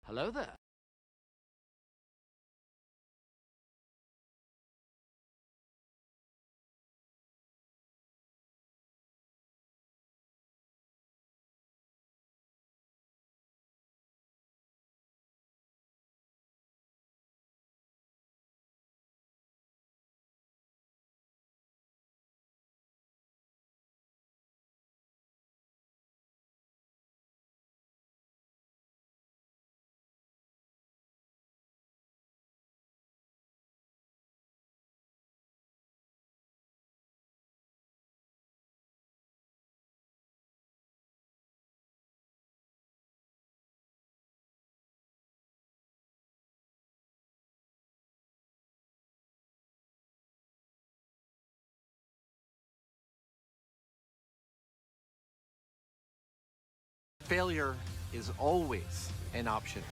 Hello there. Failure is always an option.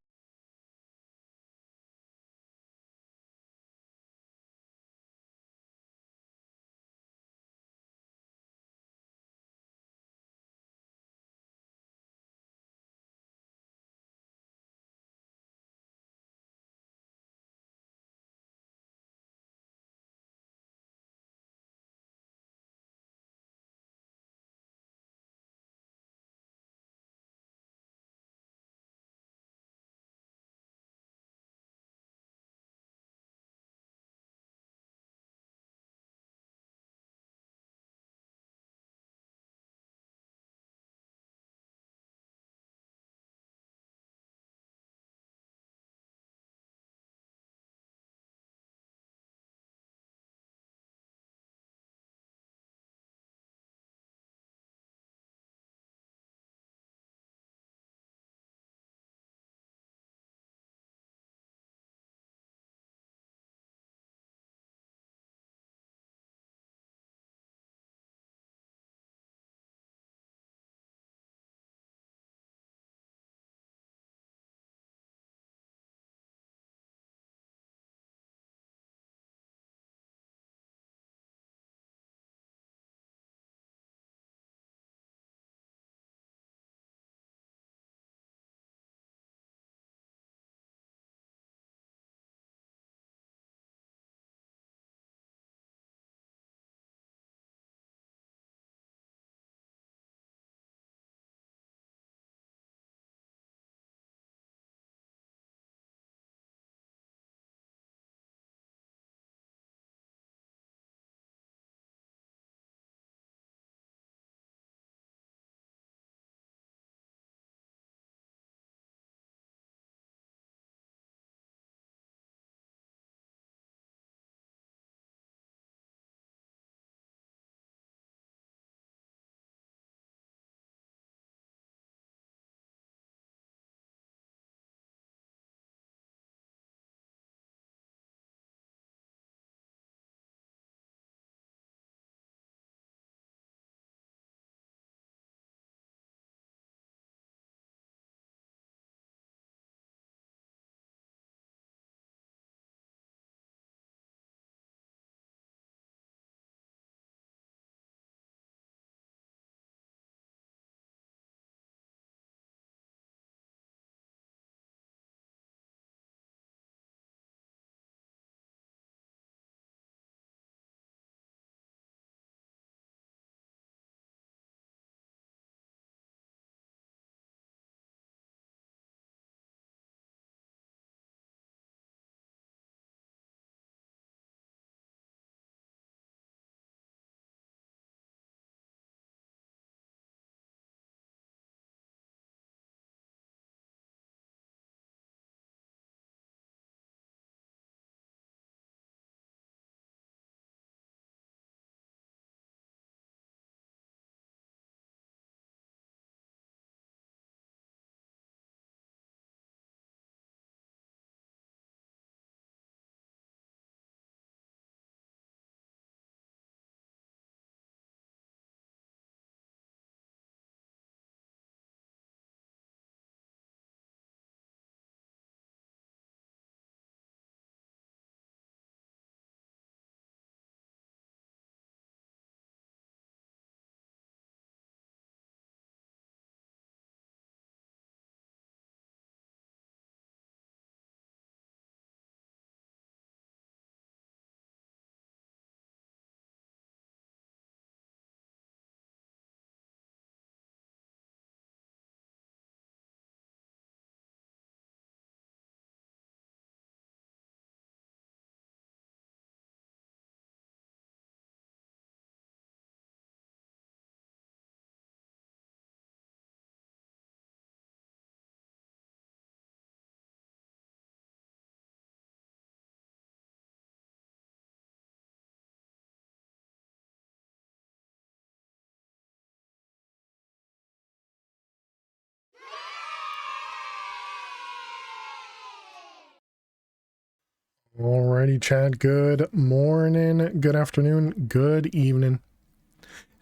Alrighty, Chad. Good morning, good afternoon, good evening.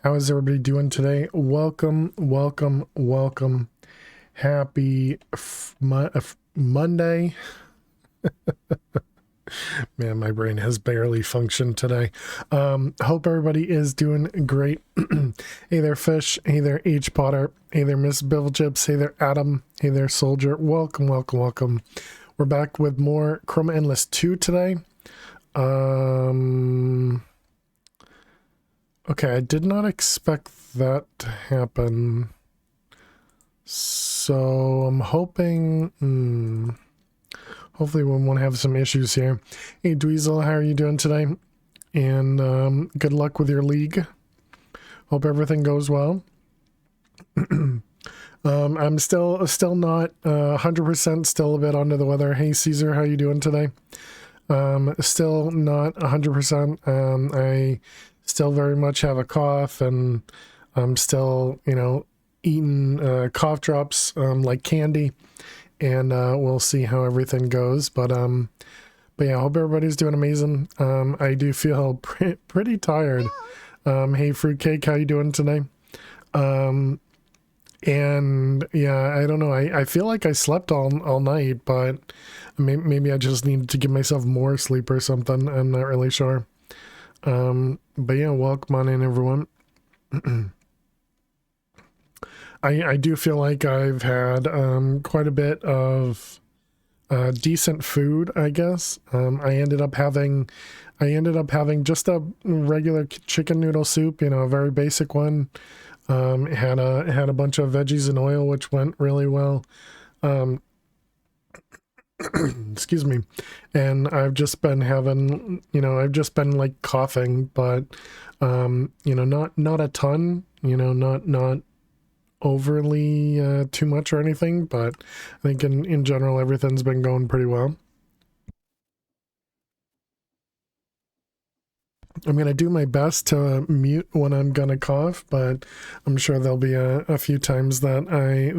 How is everybody doing today? Welcome, welcome, welcome. Happy Monday. Man, my brain has barely functioned today. Hope everybody is doing great. Hey there, Fish. Hey there, H. Potter. Hey there, Miss Bivelchips. Hey there, Adam. Hey there, Soldier. Welcome, welcome, welcome. We're back with more Chroma Endless 2 today. Okay, I did not expect that to happen. So I'm hoping... hopefully we won't have some issues here. Hey, Dweezil, how are you doing today? And good luck with your league. Hope everything goes well. I'm still not 100%, still a bit under the weather. Hey, Caesar, how you doing today? Still not 100%. I still very much have a cough, and I'm still, eating cough drops like candy, and we'll see how everything goes. But yeah, I hope everybody's doing amazing. I do feel pretty tired. Hey, Fruitcake, how you doing today? And yeah, I don't know. I feel like I slept all night, but maybe I just needed to give myself more sleep or something. I'm not really sure. But yeah, welcome on in, everyone. I do feel like I've had quite a bit of decent food, I guess. I ended up having just a regular chicken noodle soup, a very basic one. It had a bunch of veggies and oil, which went really well. Excuse me. And I've just been having, I've just been like coughing, but not a ton, not overly too much or anything, but I think in general everything's been going pretty well. I'm going to do my best to mute when I'm going to cough, but I'm sure there'll be a few times that I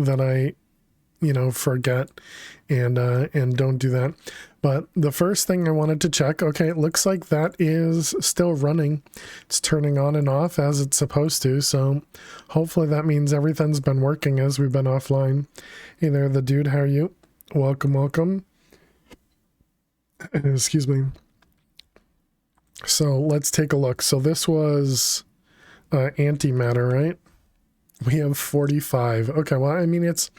forget and don't do that. But the first thing I wanted to check, okay, it looks like that is still running. It's turning on and off as it's supposed to, so hopefully that means everything's been working as we've been offline. Hey there, the dude, how are you? Welcome, welcome. Excuse me. So let's take a look. So this was antimatter, right? We have 45. Okay, well, I mean, it's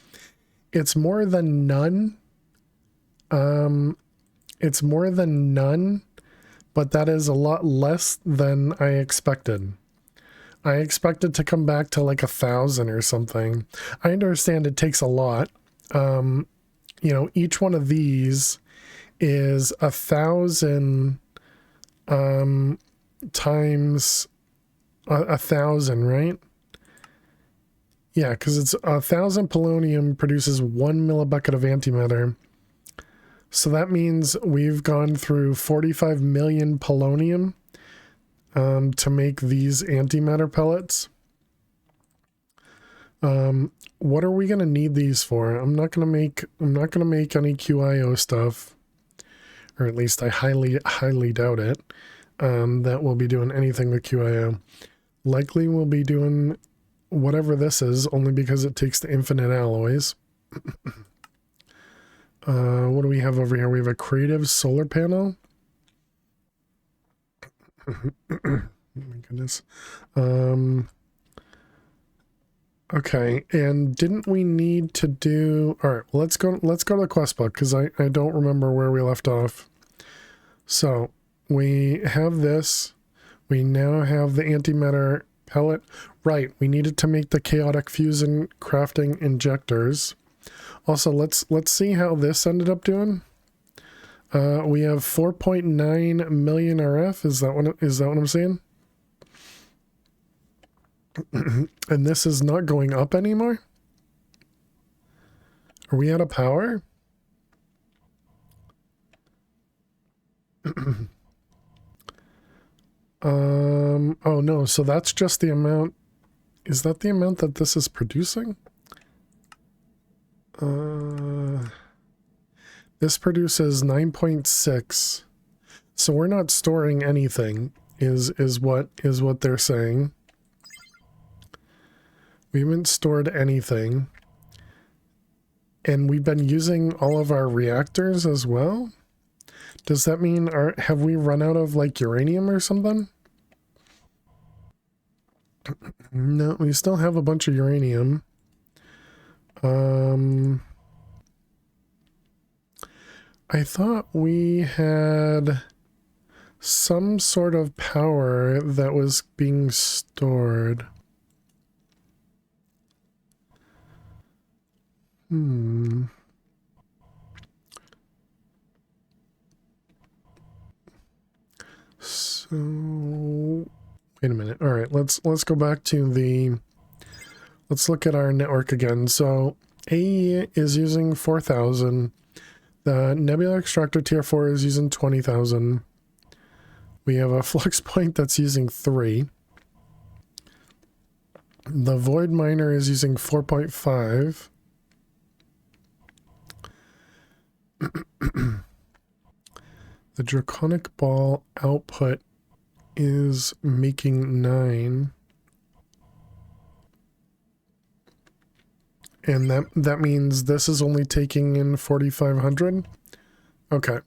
more than none. It's more than none, but that is a lot less than I expected. I expected to come back to like 1,000 or something. I understand it takes a lot. Each one of these is 1,000 times 1,000, right? Yeah, because it's 1,000 polonium produces 1 millibucket of antimatter. So that means we've gone through 45 million polonium to make these antimatter pellets. What are we gonna need these for? I'm not gonna make any QIO stuff, or at least I highly doubt it. That we'll be doing anything with QIO. Likely we'll be doing whatever this is, only because it takes the infinite alloys. What do we have over here? We have a creative solar panel. Oh my goodness. Okay, and didn't we need to do... All right, well, let's go to the quest book, because I don't remember where we left off. So we have this. We now have the antimatter pellet. Right, we needed to make the chaotic fusion crafting injectors. Also, let's see how this ended up doing. We have 4.9 million RF. Is that what I'm seeing? And this is not going up anymore? Are we out of power? Oh no, so that's just the amount. Is that the amount that this is producing? This produces 9.6. So we're not storing anything, is what they're saying. We haven't stored anything. And we've been using all of our reactors as well? Does that mean, have we run out of, like, uranium or something? No, we still have a bunch of uranium. I thought we had some sort of power that was being stored. So wait a minute. All right, let's go back to let's look at our network again. So AE is using 4,000. The Nebula Extractor Tier 4 is using 20,000. We have a flux point that's using 3. The Void Miner is using 4.5. The Draconic Ball output is making 9. And that means this is only taking in 4,500? Okay.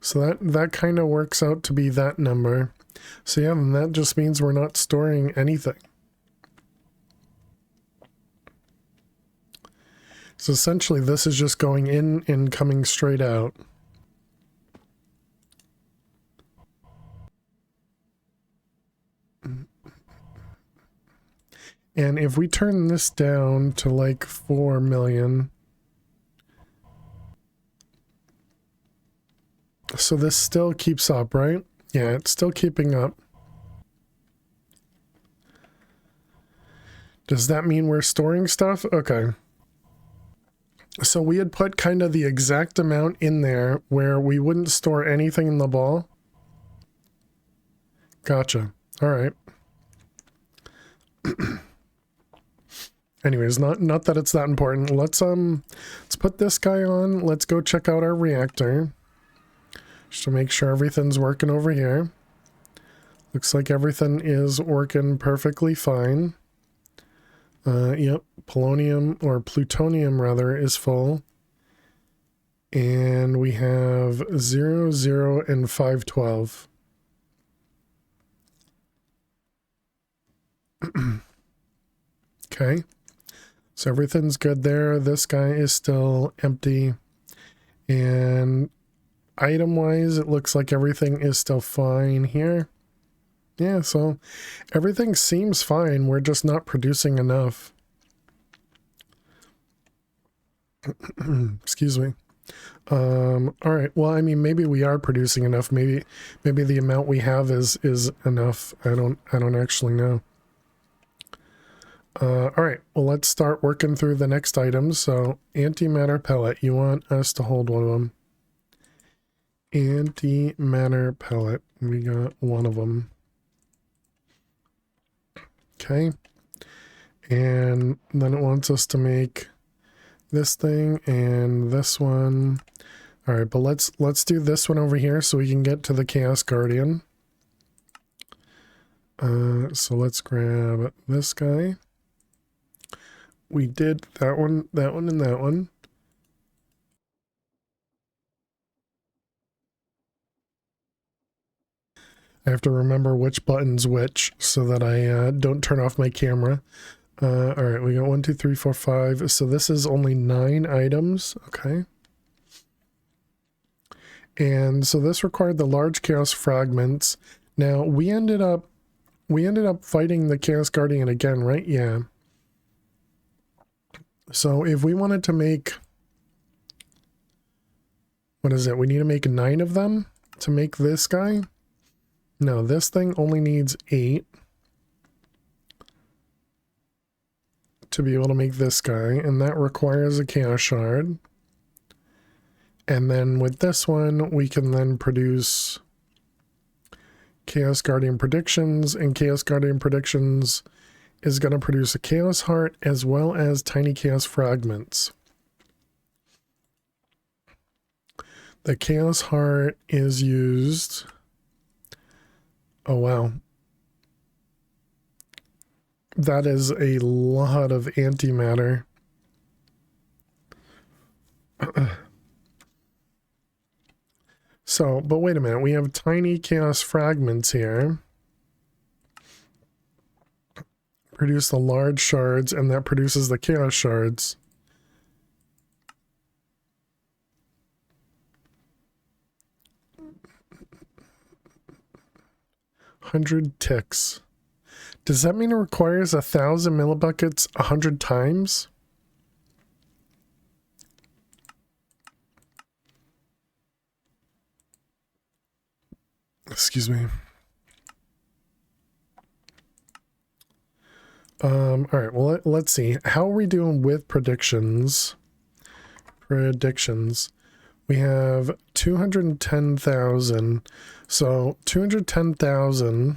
So that kind of works out to be that number. So yeah, and that just means we're not storing anything. So essentially this is just going in and coming straight out. And if we turn this down to like 4 million, so this still keeps up, right? Yeah, it's still keeping up. Does that mean we're storing stuff? Okay. So we had put kind of the exact amount in there where we wouldn't store anything in the ball. Gotcha. All right. Anyways, not that it's that important. Let's put this guy on. Let's go check out our reactor. Just to make sure everything's working over here. Looks like everything is working perfectly fine. Yep, polonium, or plutonium rather, is full. And we have 0, 0, and 512. Okay. So everything's good there. This guy is still empty. And item-wise, it looks like everything is still fine here. Yeah, so everything seems fine. We're just not producing enough. Excuse me. All right. Well, I mean, maybe we are producing enough. Maybe the amount we have is enough. I don't actually know. All right. Well, let's start working through the next items. So, antimatter pellet. You want us to hold one of them. Antimatter pellet. We got one of them. Okay. And then it wants us to make this thing and this one. All right, but let's do this one over here so we can get to the Chaos Guardian. So let's grab this guy. We did that one, and that one. I have to remember which button's which so that I don't turn off my camera. All right, we got 1, 2, 3, 4, 5. So this is only 9 items. Okay. And so this required the large chaos fragments. Now we ended up fighting the Chaos Guardian again, right? Yeah. So if we wanted to make, what is it? We need to make 9 of them to make this guy. No, this thing only needs 8 to be able to make this guy, and that requires a Chaos Shard. And then with this one, we can then produce Chaos Guardian Predictions, and Chaos Guardian Predictions is going to produce a Chaos Heart as well as tiny Chaos Fragments. The Chaos Heart is used. Oh, wow. That is a lot of antimatter. So, but wait a minute. We have tiny chaos fragments here. Produce the large shards, and that produces the chaos shards. $100 ticks. Does that mean it requires 1,000 millibuckets 100 times? Excuse me. All right, well, let's see. How are we doing with predictions? Predictions. We have 210,000. So 210,000.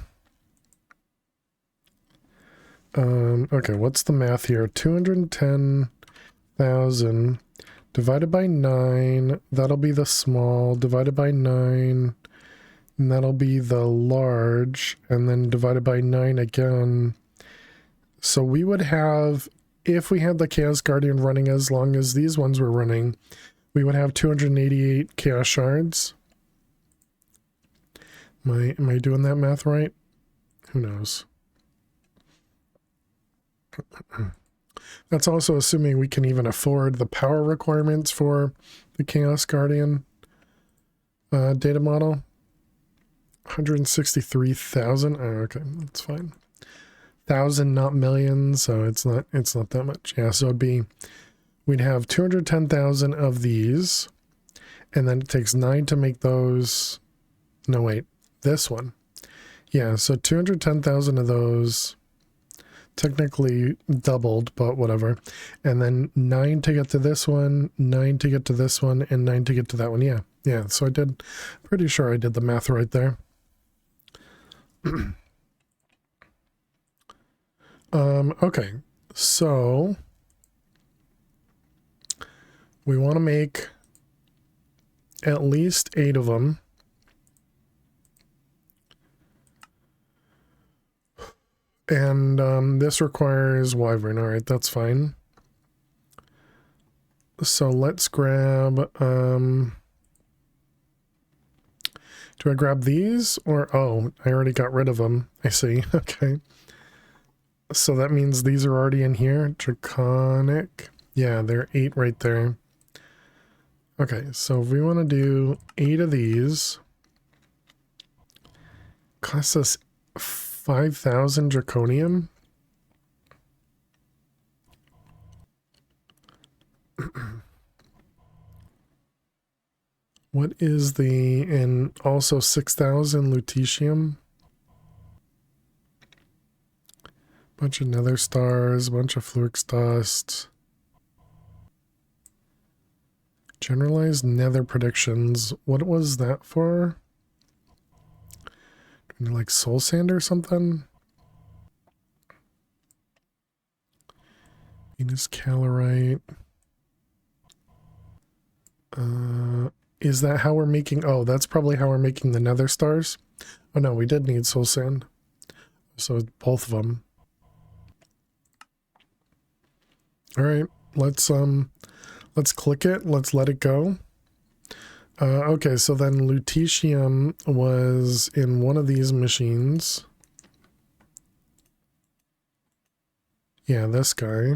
Okay, what's the math here? 210,000 divided by 9. That'll be the small. Divided by 9. And that'll be the large. And then divided by 9 again. So we would have, if we had the Chaos Guardian running as long as these ones were running, we would have 288 Chaos Shards. Am I doing that math right? Who knows? That's also assuming we can even afford the power requirements for the Chaos Guardian data model. 163,000. Oh, okay, that's fine. 1,000, not millions, so it's not that much. Yeah, so we'd have 210,000 of these, and then it takes 9 to make those. No, wait, this one. Yeah, so 210,000 of those, technically doubled, but whatever. And then 9 to get to this one, 9 to get to this one, and 9 to get to that one. Yeah, so pretty sure I did the math right there. Okay, so we want to make at least 8 of them. And this requires Wyvern. All right, that's fine. So let's grab, do I grab these or, oh, I already got rid of them. I see. Okay. So that means these are already in here. Draconic. Yeah, there are 8 right there. Okay, so if we want to do 8 of these, costs us 5,000 draconium. What is and also 6,000 lutetium. Bunch of nether stars, bunch of flux dust. Generalized nether predictions. What was that for? Like soul sand or something? Venus calorite. Is that how we're making? Oh, that's probably how we're making the nether stars. Oh no, we did need soul sand. So both of them. All right, let's click it. Let's let it go. Okay, so then lutetium was in one of these machines. Yeah, this guy.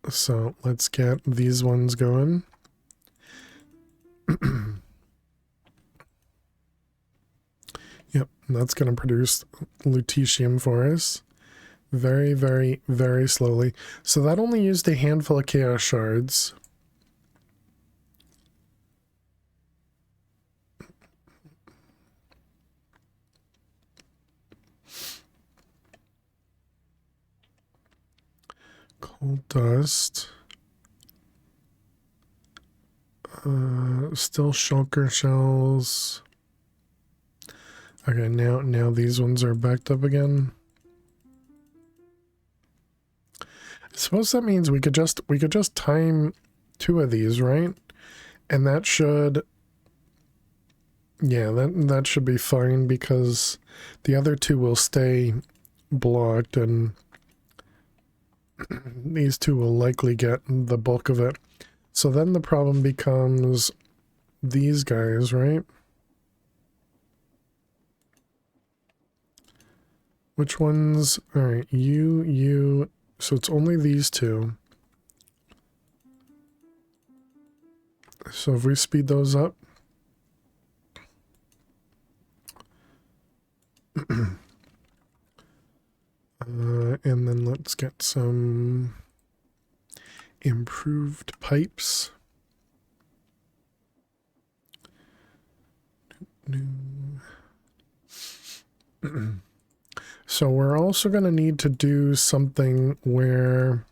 So let's get these ones going. Yep, that's going to produce lutetium for us. Very, very, very slowly. So that only used a handful of chaos shards. Cold dust. Still shulker shells. Okay, now these ones are backed up again. I suppose that means we could just time 2 of these, right? And that should, yeah, that should be fine because the other two will stay blocked and these two will likely get the bulk of it. So then the problem becomes these guys, right? Which ones? All right, you. So it's only these two. So if we speed those up. And then let's get some improved pipes. So we're also going to need to do something where...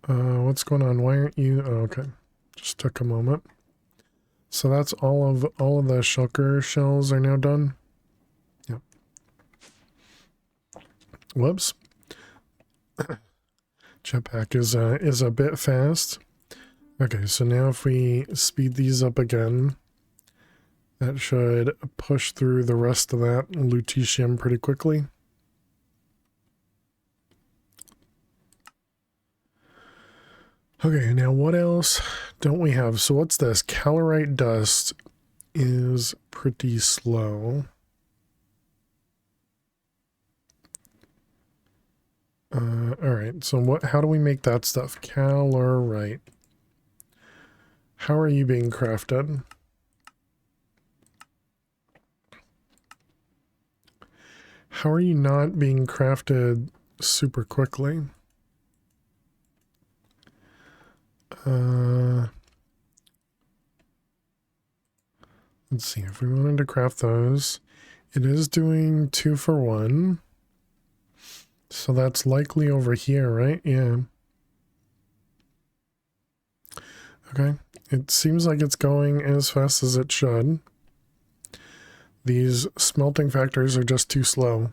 what's going on? Why aren't you... Oh, okay. Just took a moment. So that's all of the shulker shells are now done. Yep. Whoops. Jetpack is a bit fast. Okay, so now if we speed these up again, that should push through the rest of that lutetium pretty quickly. Okay, now what else don't we have? So what's this? Calorite dust is pretty slow. Alright, so how do we make that stuff? Calorite. How are you being crafted? How are you not being crafted super quickly? Let's see, if we wanted to craft those, it is doing 2 for 1. So that's likely over here, right? Yeah. Okay. It seems like it's going as fast as it should. These smelting factors are just too slow.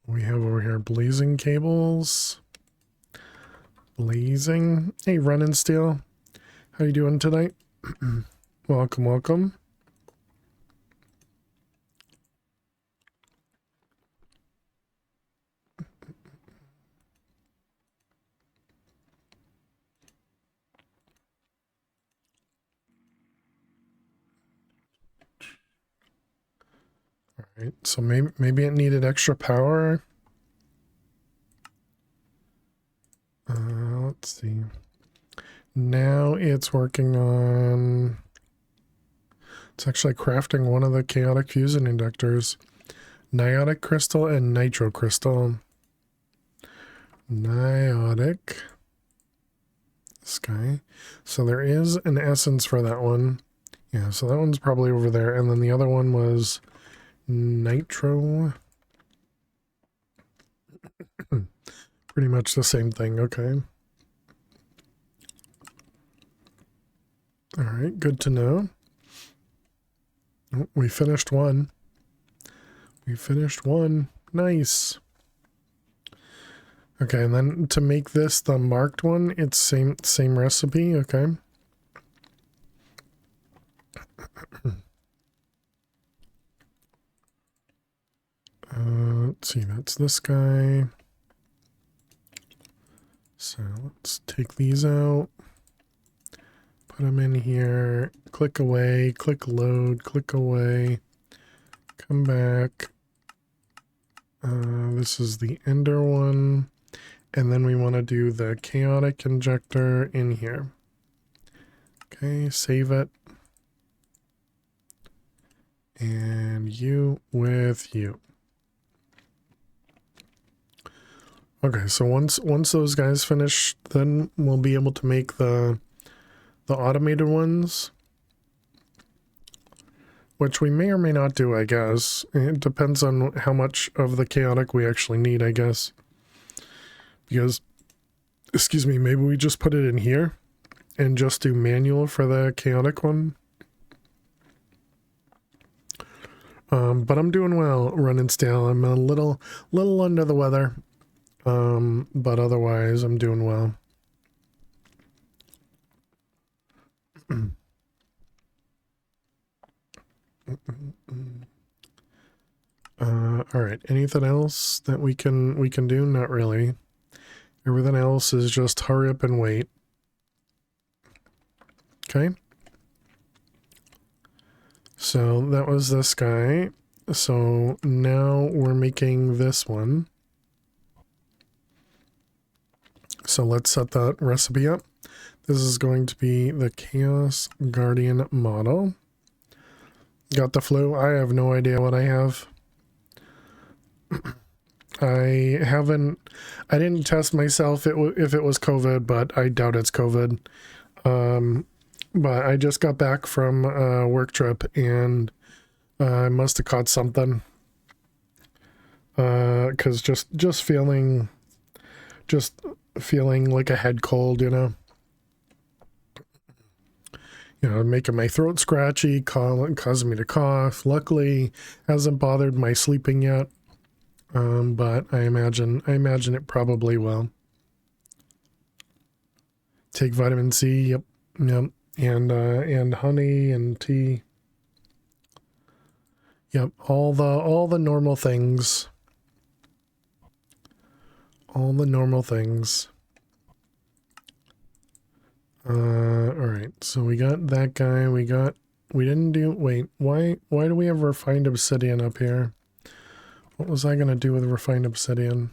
We have over here blazing cables. Blazing. Hey, Running Steel. How you doing tonight? Welcome, welcome. All right, so maybe it needed extra power. Let's see. Now it's working on... It's actually crafting one of the chaotic fusion inductors. Niotic crystal and nitro crystal. Niotic. This guy. So there is an essence for that one. Yeah, so that one's probably over there. And then the other one was nitro. Pretty much the same thing. Okay. All right, good to know. Oh, we finished one. We finished one. Nice. Okay, and then to make this the marked one, it's same recipe. Okay. Let's see, that's this guy. So let's take these out. Put them in here. Click away. Click load. Click away. Come back. This is the ender one. And then we want to do the chaotic injector in here. Okay, save it. And you with you. Okay, so once those guys finish, then we'll be able to make the automated ones, which we may or may not do, I guess. It depends on how much of the chaotic we actually need, I guess. Because, excuse me, maybe we just put it in here and just do manual for the chaotic one. But I'm doing well, running stale. I'm a little under the weather. But otherwise I'm doing well. All right. Anything else that we can do? Not really. Everything else is just hurry up and wait. Okay. So that was this guy. So now we're making this one. So let's set that recipe up. This is going to be the Chaos Guardian model. Got the flu? I have no idea what I have. I didn't test myself if it was COVID, but I doubt it's COVID. But I just got back from a work trip and I must have caught something. Cause just feeling like a head cold, you know. You know, making my throat scratchy, causing me to cough. Luckily, hasn't bothered my sleeping yet. But I imagine it probably will. Take vitamin C, yep, and honey and tea. Yep, all the normal things. All the normal things. All right. So we got that guy. We didn't do. Wait, why do we have refined obsidian up here? What was I gonna do with refined obsidian?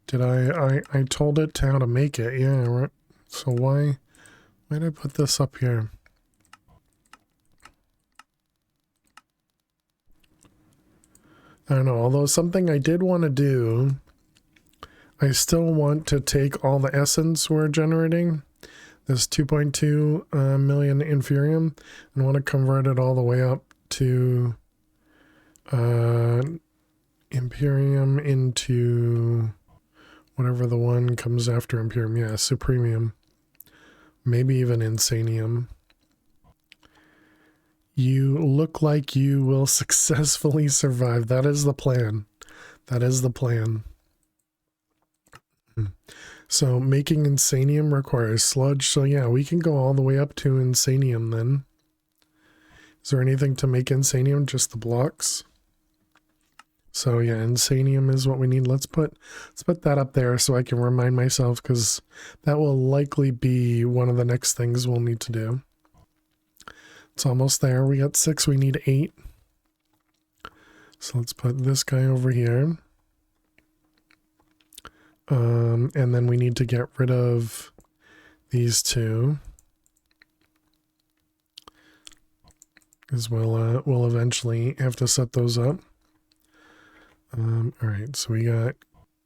Did I told it how to make it? Yeah, right. So why did I put this up here? I don't know. Although something I did want to do, I still want to take all the essence we're generating, this 2.2 million inferium, and want to convert it all the way up to Imperium into whatever the one comes after Imperium. Yeah, Supremium. Maybe even Insanium. You look like you will successfully survive. That is the plan. That is the plan. So making Insanium requires sludge. So yeah, we can go all the way up to Insanium then. Is there anything to make Insanium? Just the blocks? So yeah, Insanium is what we need. Let's put that up there so I can remind myself, because that will likely be one of the next things we'll need to do. It's almost there. We got 6, we need 8. So let's put this guy over here. And then we need to get rid of these 2. Because we'll eventually have to set those up. All right, so we got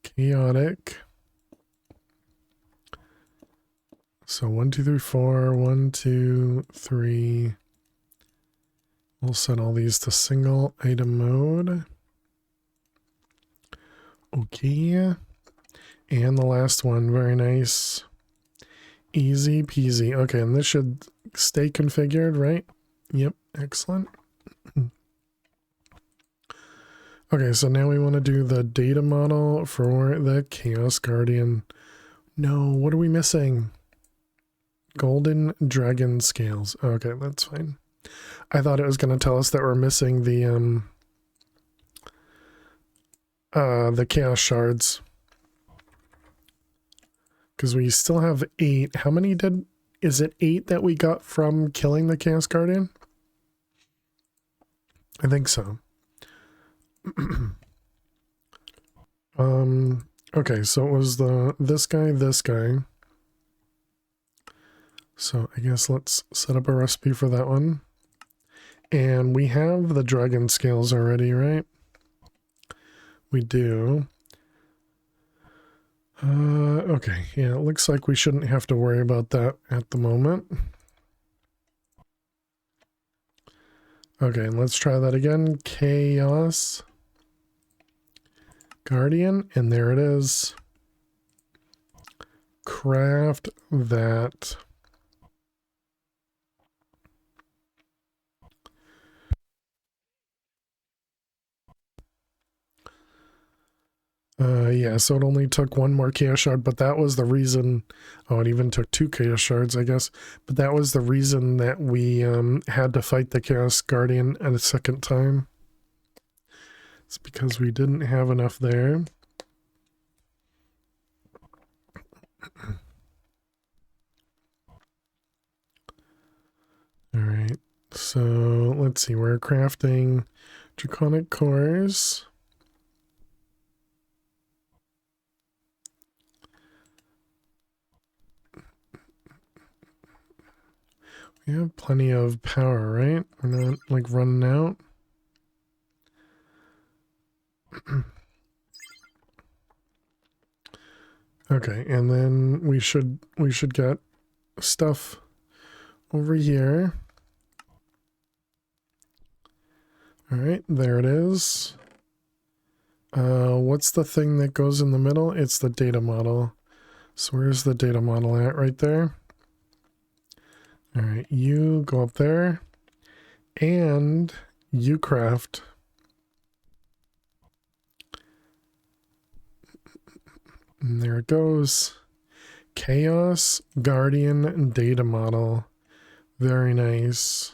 chaotic. So 1, 2, 3, 4, 1, 2, 3. We'll set all these to single item mode. Okay. And the last one, very nice. Easy peasy. Okay, and this should stay configured, right? Yep, excellent. Okay, so now we want to do the data model for the Chaos Guardian. No, what are we missing? Golden Dragon Scales. Okay, that's fine. I thought it was going to tell us that we're missing the Chaos Shards. Because we still have 8. How many is it 8 that we got from killing the Chaos Guardian? I think so. Okay, so it was this guy. So I guess let's set up a recipe for that one. And we have the dragon scales already, right? We do. Okay, yeah, it looks like we shouldn't have to worry about that at the moment. Okay, and let's try that again. Chaos Guardian, and there it is. Craft that. Yeah, so it only took one more chaos shard, but that was the reason. Oh, it even took 2 chaos shards, I guess. But that was the reason that we had to fight the Chaos Guardian at a second time. It's because we didn't have enough there. Alright, so let's see, we're crafting draconic cores. We have plenty of power, right? We're not like running out. Okay, and then we should get stuff over here. All right, there it is. What's the thing that goes in the middle? It's the data model. So where's the data model at? Right there. All right, you go up there and you craft. And there it goes. Chaos Guardian data model. Very nice.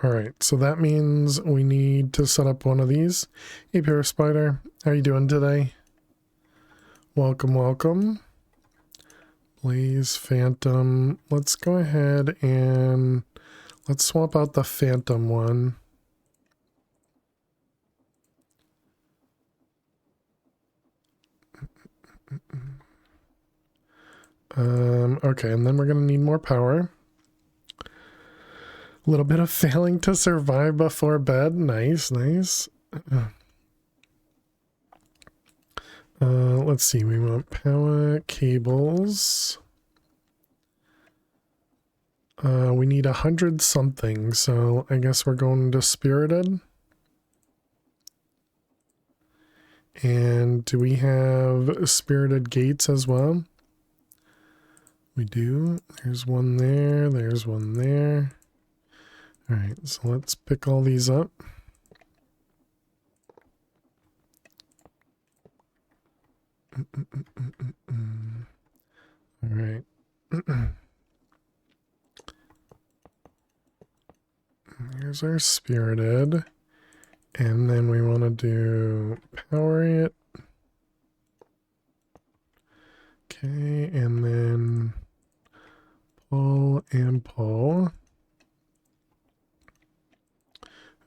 All right, so that means we need to set up one of these. Hey, Pair Spider, how you doing today? Welcome, welcome. Blaze Phantom. Let's go ahead and let's swap out the Phantom one. Okay, and then we're gonna need more power. A little bit of failing to survive before bed. Nice, nice. Let's see, we want power cables. We need 100 something, so I guess we're going to Spirited. And do we have Spirited gates as well? We do. There's one there, there's one there. All right, so let's pick all these up. All right. Here's our Spirited. And then we want to do power it. Okay, and then pull and pull.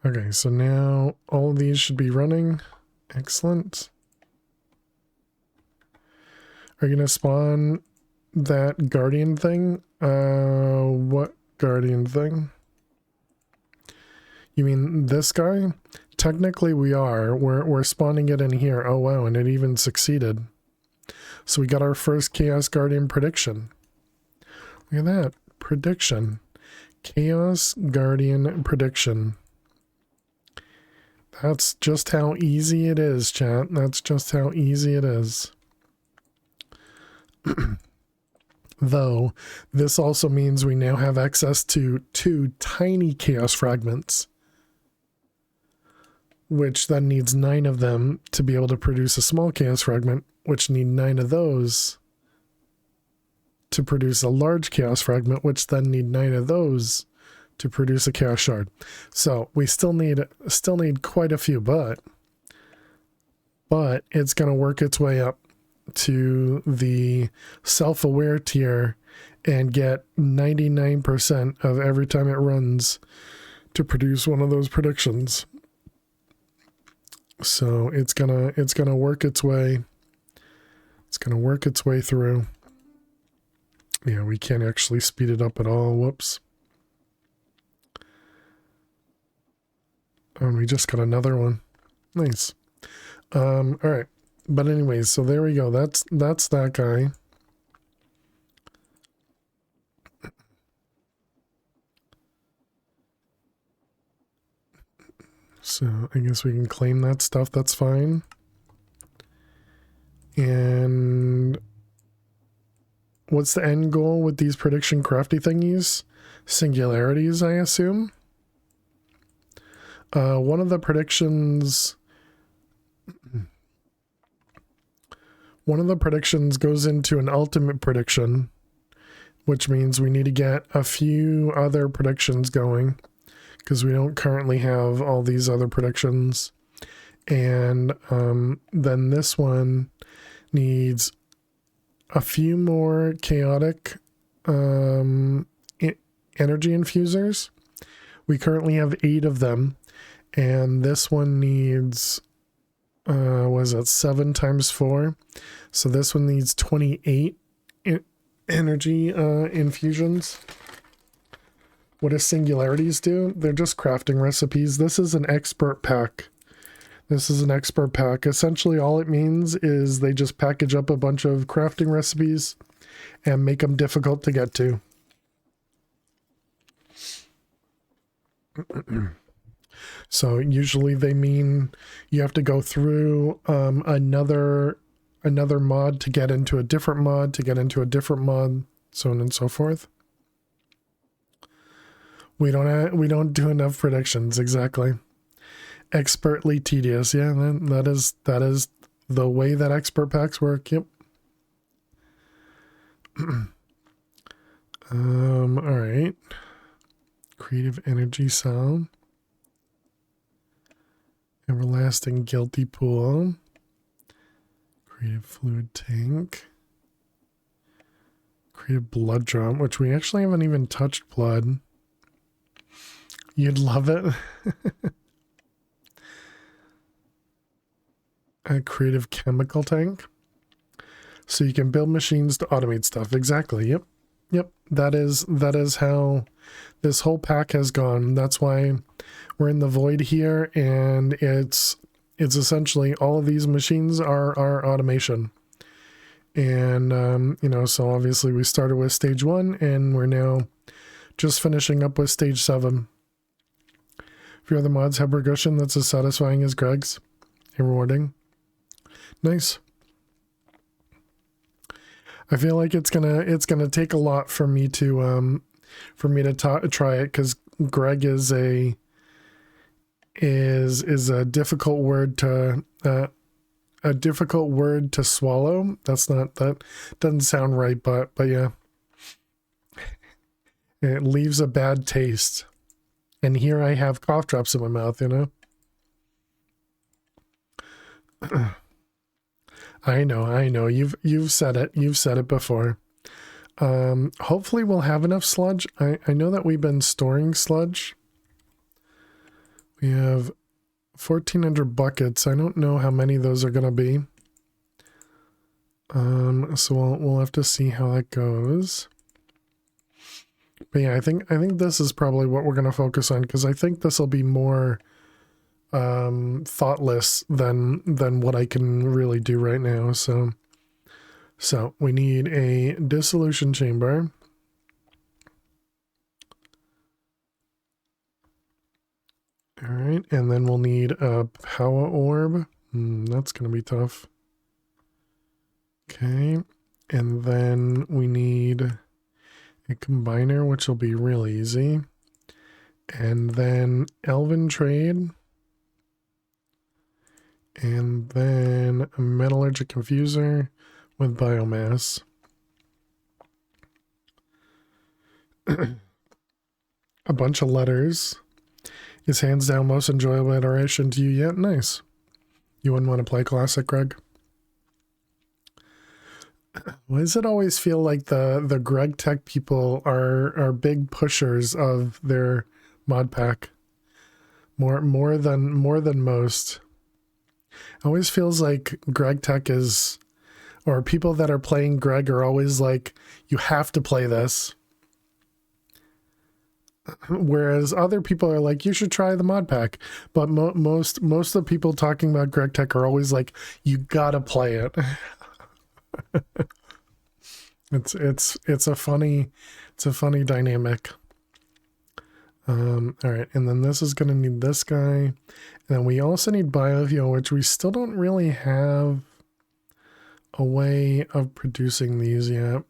Okay, so now all of these should be running. Excellent. Are you gonna spawn that guardian thing? What guardian thing? You mean this guy? Technically we are. We're spawning it in here. Oh wow, and it even succeeded. So we got our first Chaos Guardian prediction. Look at that. Prediction. Chaos Guardian prediction. That's just how easy it is, chat. That's just how easy it is. Though, this also means we now have access to 2 tiny chaos fragments, which then needs 9 of them to be able to produce a small chaos fragment, which need 9 of those to produce a large chaos fragment, which then need 9 of those to produce a chaos shard. So we still need quite a few, but it's going to work its way up to the self-aware tier and get 99% of every time it runs to produce one of those predictions. So it's gonna work its way. It's gonna work its way through. Yeah, we can't actually speed it up at all. Whoops. Oh, and we just got another one. Nice. All right. But anyways, so there we go. That's that guy. So I guess we can claim that stuff. That's fine. And what's the end goal with these prediction crafty thingies? singularities, I assume. One of the predictions goes into an ultimate prediction, which means we need to get a few other predictions going because we don't currently have all these other predictions. And then this one needs a few more chaotic energy infusers. We currently have 8 of them, and this one needs was it 7 times 4? So this one needs 28 energy infusions. What do singularities do? They're just crafting recipes. This is an expert pack. Essentially, all it means is they just package up a bunch of crafting recipes and make them difficult to get to. So usually they mean you have to go through another mod to get into a different mod, so on and so forth. We don't do enough predictions, exactly. Expertly tedious. Yeah, that is the way that expert packs work. Yep. All right. Creative energy cell. Everlasting guilty pool. Creative fluid tank. Creative blood drum, which we actually haven't even touched blood. You'd love it. A creative chemical tank. So you can build machines to automate stuff. Exactly. Yep. That is how this whole pack has gone. That's why we're in the void here, and it's essentially all of these machines are automation. And so obviously we started with stage 1, and we're now just finishing up with stage 7. If your other mods have progression that's as satisfying as Greg's and rewarding. Nice. I feel like it's gonna take a lot for me to try it, because Greg is a difficult word to swallow. That doesn't sound right, but yeah, it leaves a bad taste. And here I have cough drops in my mouth, I know. You've said it before. Hopefully we'll have enough sludge. I know that we've been storing sludge. We have 1,400 buckets. I don't know how many of those are gonna be. So we'll have to see how that goes. But yeah, I think this is probably what we're gonna focus on, because I think this will be more thoughtless than what I can really do right now. So we need a dissolution chamber. All right, and then we'll need a power orb. That's gonna be tough. Okay, and then we need a combiner, which will be real easy. And then Elven Trade. And then a metallurgic infuser with biomass. A bunch of letters. Is hands down most enjoyable iteration to you yet? Nice. You wouldn't want to play Classic, Greg? Why does it always feel like the Greg Tech people are big pushers of their mod pack? More than most. It always feels like Greg Tech is, or people that are playing Greg are always like, you have to play this. Whereas other people are like, you should try the mod pack. But most of the people talking about Greg Tech are always like, you gotta play it. It's a funny dynamic. All right, and then this is gonna need this guy, and then we also need biofuel, which we still don't really have a way of producing these yet.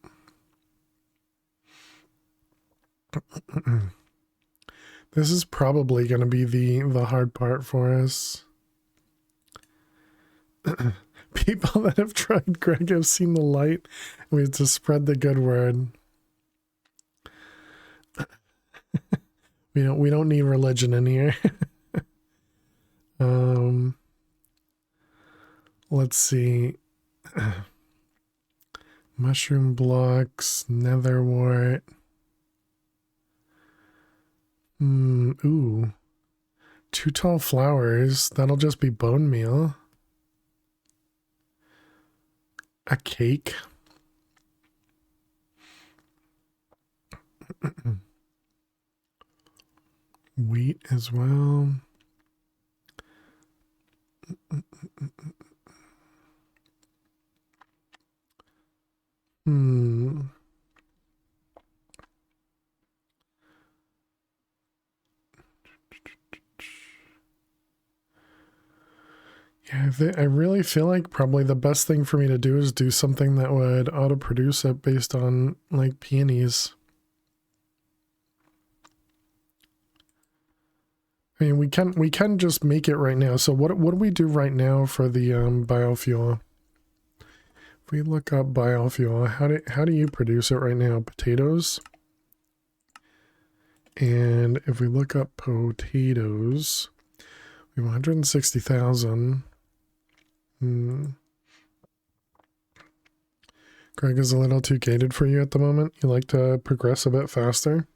This is probably going to be the hard part for us. People that have tried Greg have seen the light. We have to spread the good word. We don't need religion in here. Let's see. Mushroom blocks, netherwort. Ooh. 2 tall flowers. That'll just be bone meal. A cake. Wheat as well. Yeah, I really feel like probably the best thing for me to do is do something that would auto-produce it based on, like, peonies. I mean, we can just make it right now. So what do we do right now for the biofuel? If we look up biofuel, how do you produce it right now? Potatoes. And if we look up potatoes, we have 160,000. Greg is a little too gated for you at the moment. You like to progress a bit faster.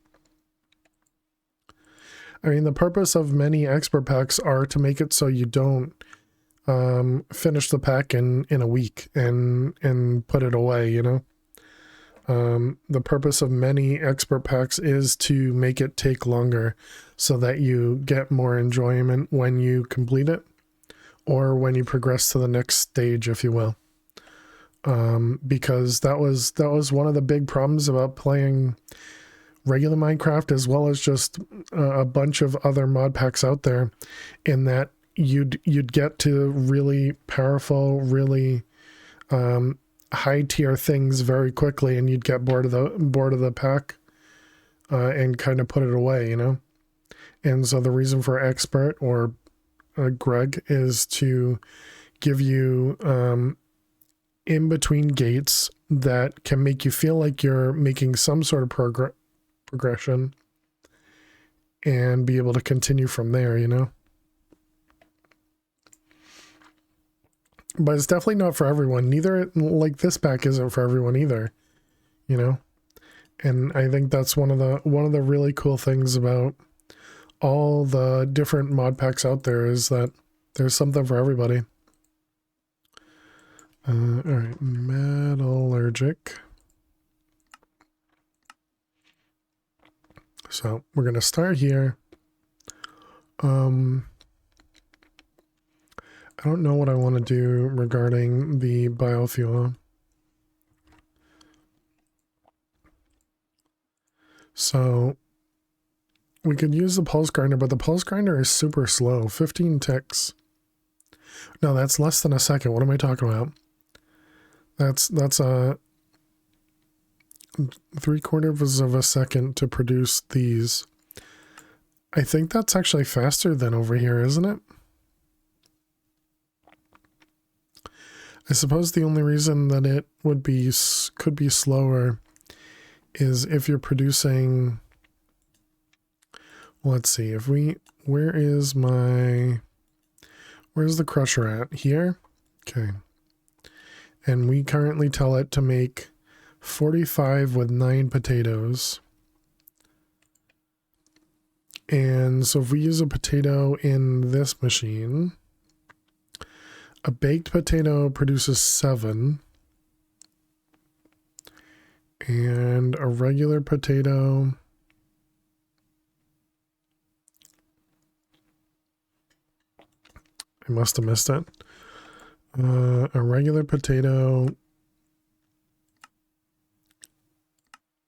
I mean, the purpose of many expert packs are to make it so you don't finish the pack in a week and put it away, you know? The purpose of many expert packs is to make it take longer so that you get more enjoyment when you complete it or when you progress to the next stage, if you will. Because that was one of the big problems about playing regular Minecraft as well as just a bunch of other mod packs out there, in that you'd get to really powerful, really high tier things very quickly, and you'd get bored of the pack and kind of put it away, you know. And so the reason for expert or Greg is to give you in between gates that can make you feel like you're making some sort of progression and be able to continue from there, you know. But it's definitely not for everyone. Neither, like, this pack isn't for everyone either, you know. And I think that's one of the really cool things about all the different mod packs out there, is that there's something for everybody. All right, metallurgic. So we're gonna start here. I don't know what I want to do regarding the biofuel. So we could use the pulse grinder, but the pulse grinder is super slow. 15 ticks. No, that's less than a second. What am I talking about? That's a 3/4 of a second to produce these. I think that's actually faster than over here, isn't it? I suppose the only reason that it could be slower is if you're producing, let's see, where's the crusher at? Here? Okay. And we currently tell it to make 45 with 9 potatoes. And so if we use a potato in this machine, a baked potato produces 7. And a regular potato, I must have missed it. A regular potato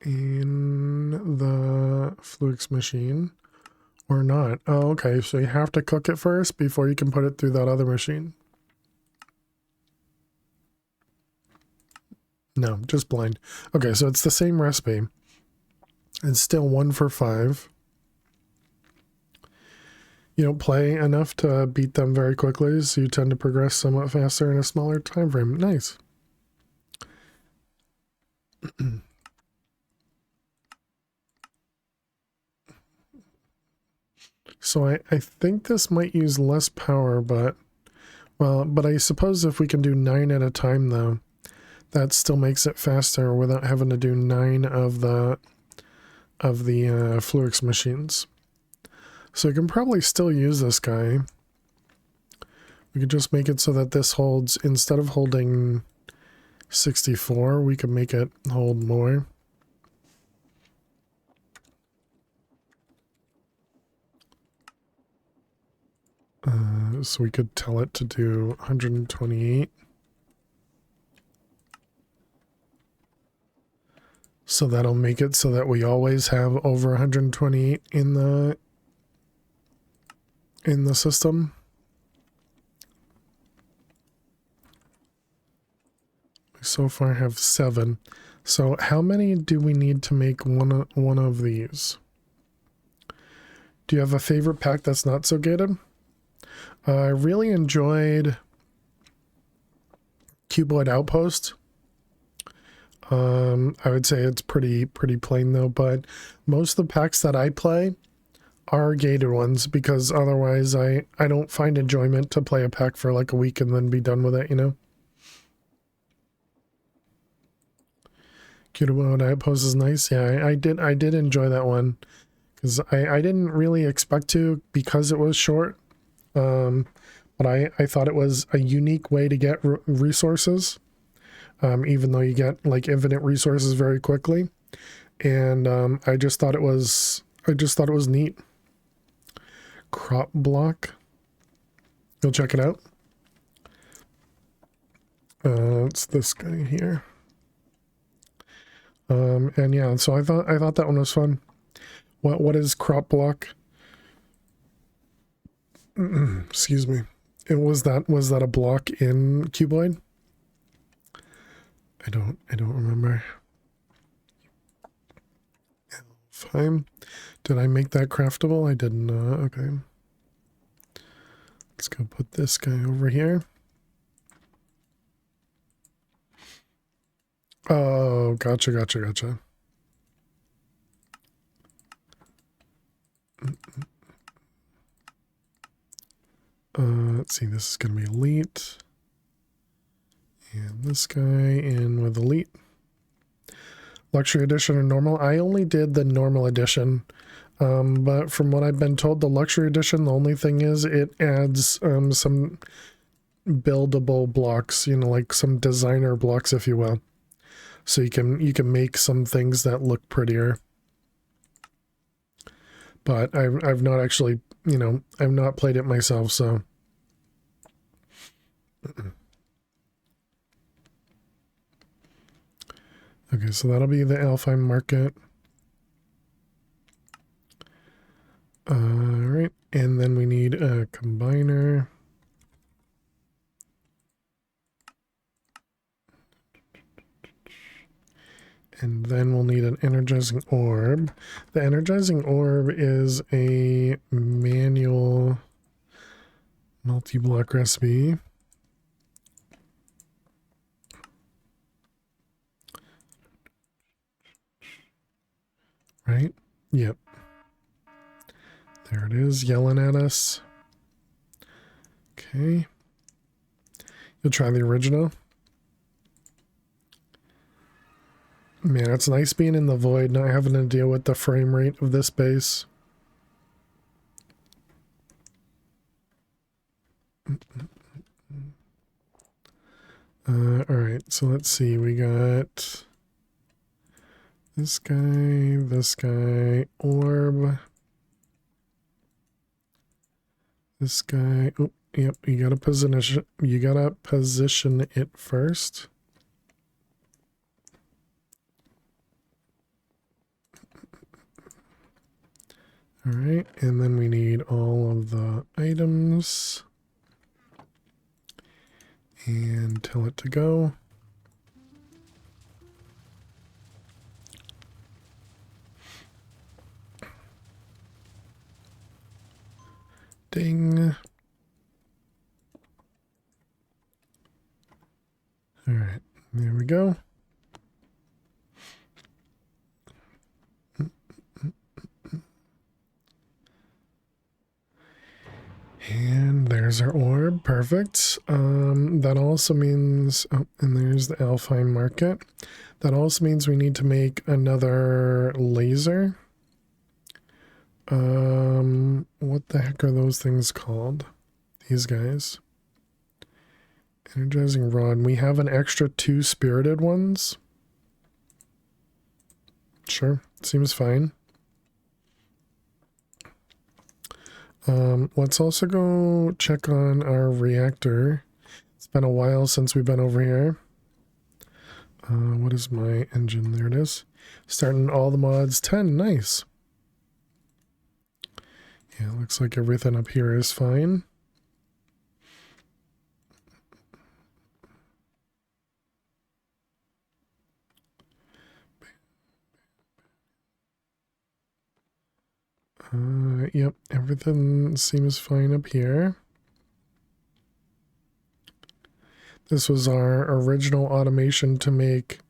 in the Flux machine, or not. Oh, okay, so you have to cook it first before you can put it through that other machine. No, just blind. Okay, so it's the same recipe. It's still 1 for 5. You don't play enough to beat them very quickly, so you tend to progress somewhat faster in a smaller time frame. Nice. So I think this might use less power, but I suppose if we can do 9 at a time though, that still makes it faster without having to do 9 of the Fluix machines. So we can probably still use this guy. We could just make it so that this holds, instead of holding 64, we could make it hold more. So we could tell it to do 128. So that'll make it so that we always have over 128 in the system. We so far have 7. So how many do we need to make one of these? Do you have a favorite pack that's not so gated? I really enjoyed Cuboid Outpost. I would say it's pretty plain though, but most of the packs that I play are gated ones because otherwise I don't find enjoyment to play a pack for like a week and then be done with it, you know? Cuboid Outpost is nice. Yeah, I did enjoy that one because I didn't really expect to because it was short. But I thought it was a unique way to get resources, even though you get like infinite resources very quickly. And I just thought it was neat. Crop block. You'll check it out. It's this guy here. And yeah, so I thought that one was fun. What is crop block? Excuse me. And was that a block in Cuboid? I don't remember. Fine. Did I make that craftable? I didn't. Okay. Let's go put this guy over here. Oh, gotcha. Let's see, this is going to be elite. And this guy in with elite. Luxury edition or normal? I only did the normal edition. But from what I've been told, the luxury edition, the only thing is it adds some buildable blocks, you know, like some designer blocks, if you will. So you can make some things that look prettier. But I've not actually, you know, I've not played it myself, so. Okay, so that'll be the Alpine market. Alright, and then we need a combiner. And then we'll need an energizing orb. The energizing orb is a manual multi-block recipe. Right? Yep. There it is, yelling at us. Okay. You'll try the original. Man, it's nice being in the void, not having to deal with the frame rate of this base. Alright, so let's see. We got this guy, orb. This guy. Oh, yep, you gotta position it first. All right, and then we need all of the items and tell it to go. All right, there we go. And there's our orb. Perfect. That also means, oh, and there's the Alpine market. That also means we need to make another laser. What the heck are those things called? These guys. Energizing rod. We have an extra 2 spirited ones. Sure, seems fine. Let's also go check on our reactor. It's been a while since we've been over here. What is my engine? There it is. Starting all the mods 10. Nice. Yeah, looks like everything up here is fine. Yep, everything seems fine up here. This was our original automation to make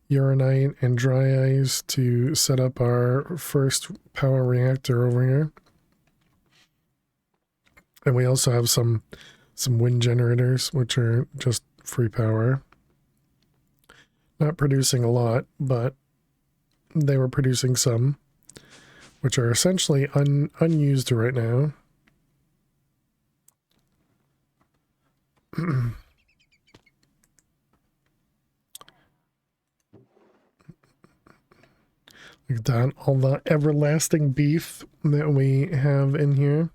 uranite and dry ice to set up our first power reactor over here. And we also have some wind generators, which are just free power. Not producing a lot, but they were producing some, which are essentially unused right now. Look at that, all the everlasting beef that we have in here.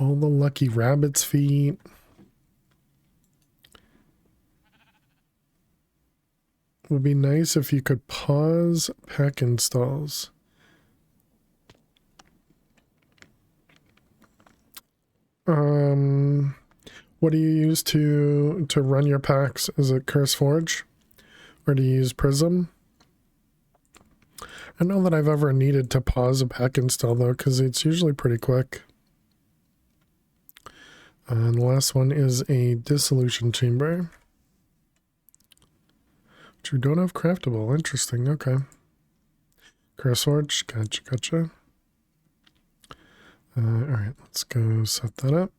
All the lucky rabbit's feet. Would be nice if you could pause pack installs. What do you use to run your packs? Is it CurseForge? Or do you use Prism? I know that I've ever needed to pause a pack install though, because it's usually pretty quick. And the last one is a dissolution chamber. Which we don't have craftable. Interesting, okay. CurseForge, gotcha. Alright, let's go set that up.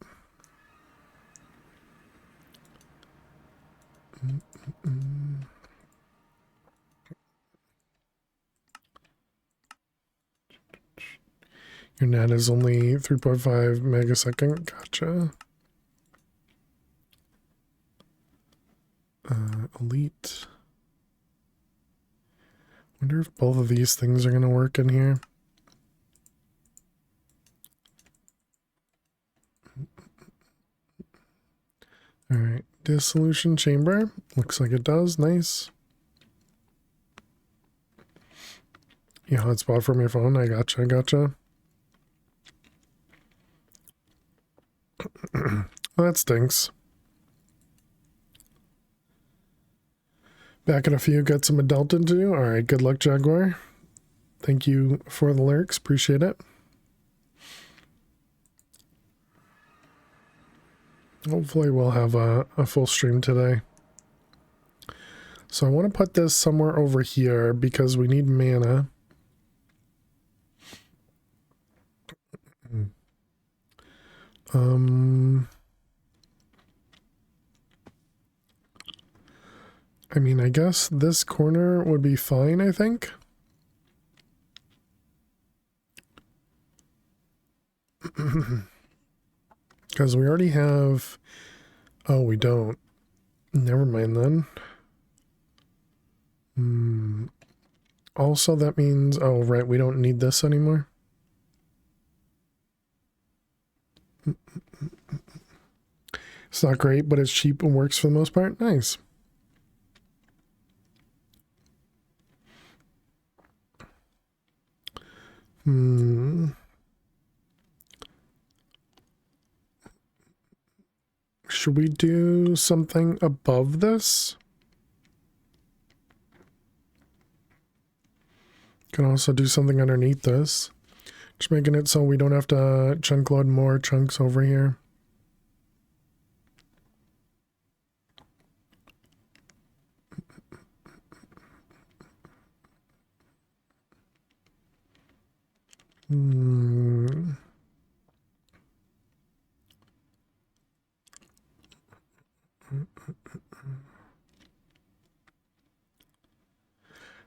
Your NAT is only 3.5 megasecond. Gotcha. Elite. Wonder if both of these things are going to work in here. Alright, dissolution chamber. Looks like it does. Nice. You hotspot from your phone. I gotcha. Well, that stinks. Back in a few, got some adulting to do. Alright, good luck, Jaguar. Thank you for the lyrics. Appreciate it. Hopefully we'll have a full stream today. So I want to put this somewhere over here because we need mana. I mean, I guess this corner would be fine, I think. Because we already have... Oh, we don't. Never mind then. Also, that means... Oh, right, we don't need this anymore. It's not great, but it's cheap and works for the most part. Nice. Should we do something above this? Can also do something underneath this. Just making it so we don't have to chunk load more chunks over here.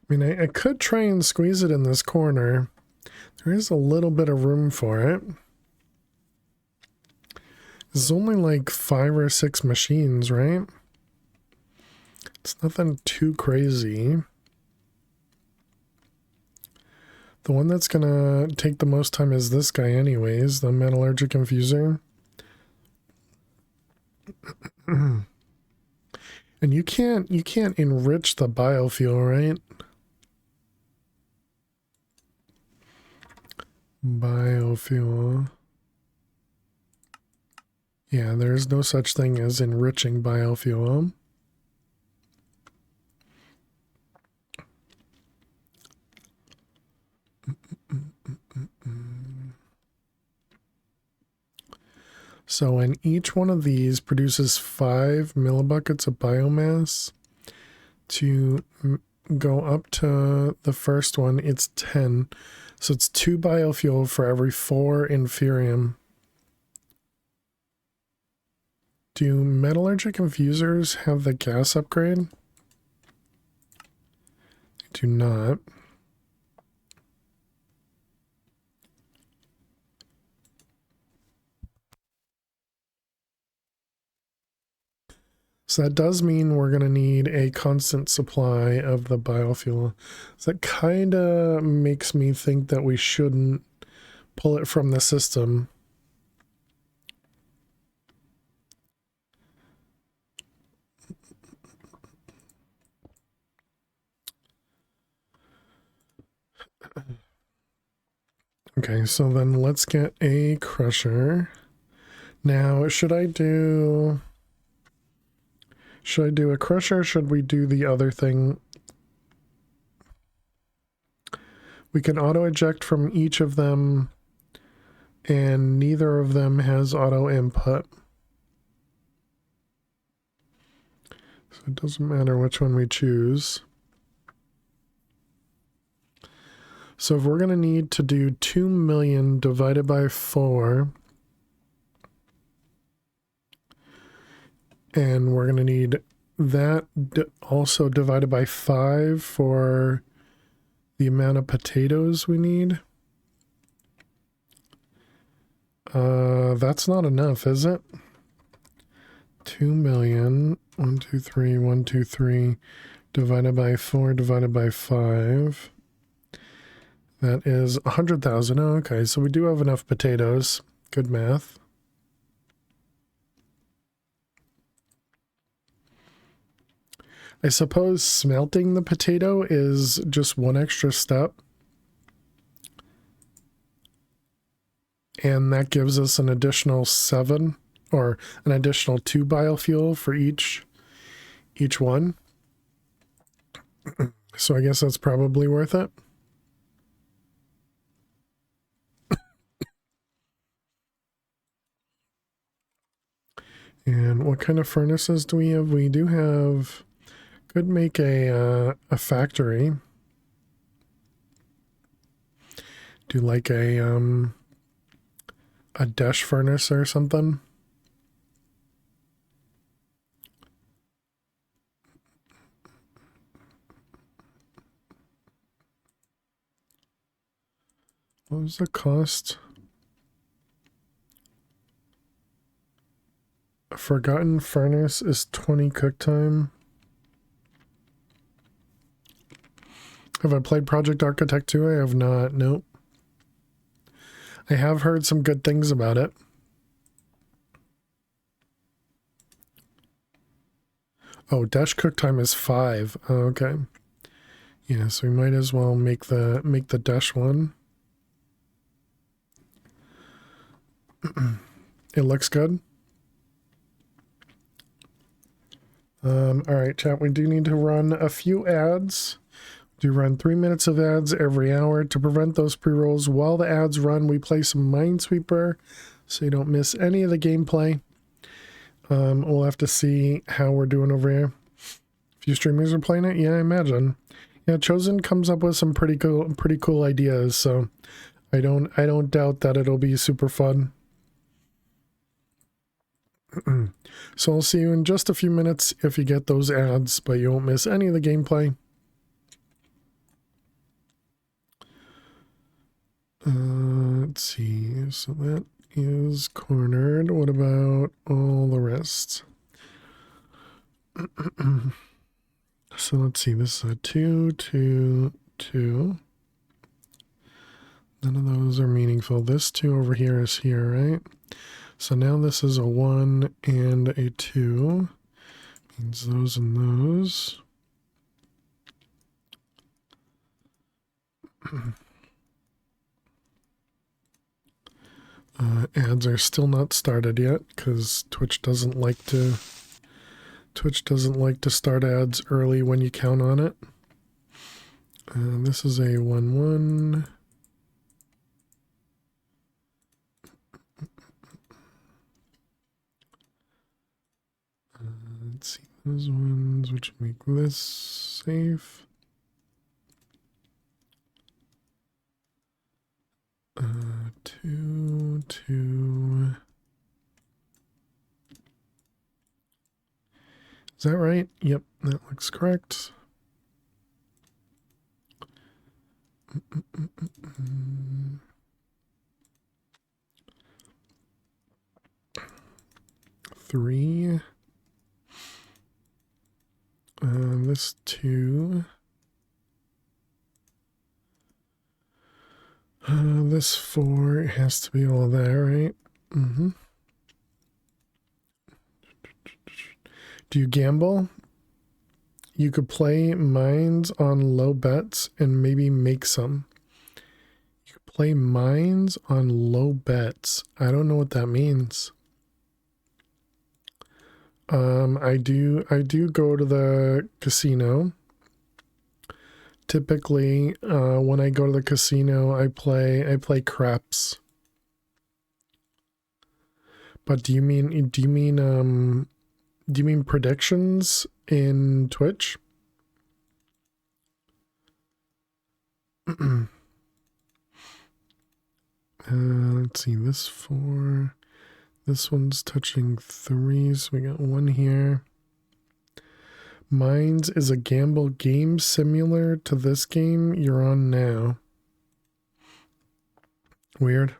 I mean, I could try and squeeze it in this corner. There is a little bit of room for it. There's only like 5 or 6 machines, right? It's nothing too crazy. The one that's gonna take the most time is this guy anyways, the metallurgic infuser. And you can't enrich the biofuel, right? Biofuel. Yeah, there's no such thing as enriching biofuel. So when each one of these produces 5 millibuckets of biomass, to go up to the first one, it's 10. So it's 2 biofuel for every 4 inferium. Do metallurgic infusers have the gas upgrade? They do not. So that does mean we're going to need a constant supply of the biofuel. So that kind of makes me think that we shouldn't pull it from the system. Okay, so then let's get a crusher. Now, should I do a crusher? Should we do the other thing? We can auto eject from each of them, and neither of them has auto input. So it doesn't matter which one we choose. So if we're going to need to do 2 million divided by 4, and we're going to need that also divided by 5 for the amount of potatoes we need. That's not enough, is it? 2 million, 1, 2, 3, 1, 2, 3, divided by 4, divided by 5. That is 100,000. Oh, okay, so we do have enough potatoes. Good math. I suppose smelting the potato is just one extra step. And that gives us an additional 7 or an additional 2 biofuel for each one. So I guess that's probably worth it. And what kind of furnaces do we have? We do have, could make a factory. Do like a dash furnace or something. What was the cost? A forgotten furnace is 20 cook time. Have I played Project Architect 2? I have not. Nope. I have heard some good things about it. Oh, dash cook time is 5. Oh, okay. Yeah, so we might as well make the dash one. It looks good. All right, chat, we do need to run a few ads. Do run 3 minutes of ads every hour to prevent those pre-rolls. While the ads run, we play some Minesweeper so you don't miss any of the gameplay. We'll have to see how we're doing over here. A few streamers are playing it, yeah, I imagine. Yeah, Chosen comes up with some pretty cool ideas, so I don't doubt that it'll be super fun. So I'll see you in just a few minutes if you get those ads, but you won't miss any of the gameplay. Let's see, so that is cornered. What about all the rest? So let's see, this is a 2, 2, 2. None of those are meaningful. This 2 over here is here, right? So now this is a 1 and a 2. Means those and those. Ads are still not started yet because Twitch doesn't like to start ads early when you count on it. This is a 1, 1. Let's see those ones, which make this safe. 2, 2. Is that right? Yep, that looks correct. Three. This 2. This 4 has to be all there, right? Do you gamble? You could play mines on low bets and maybe make some. You could play mines on low bets. I don't know what that means. I do go to the casino. Typically, when I go to the casino, I play craps. But do you mean predictions in Twitch? Let's see, this 4. This one's touching 3, so we got 1 here. Mines is a gamble game similar to this game you're on now. Weird.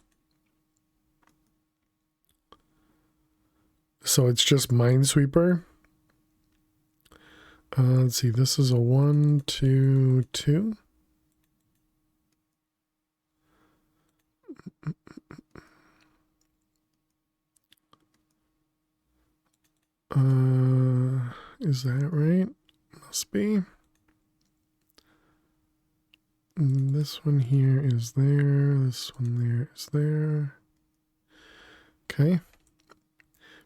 So it's just Minesweeper. Let's see, this is a 1, 2, 2. Is that right? Must be. And this one here is there. This one there is there. Okay.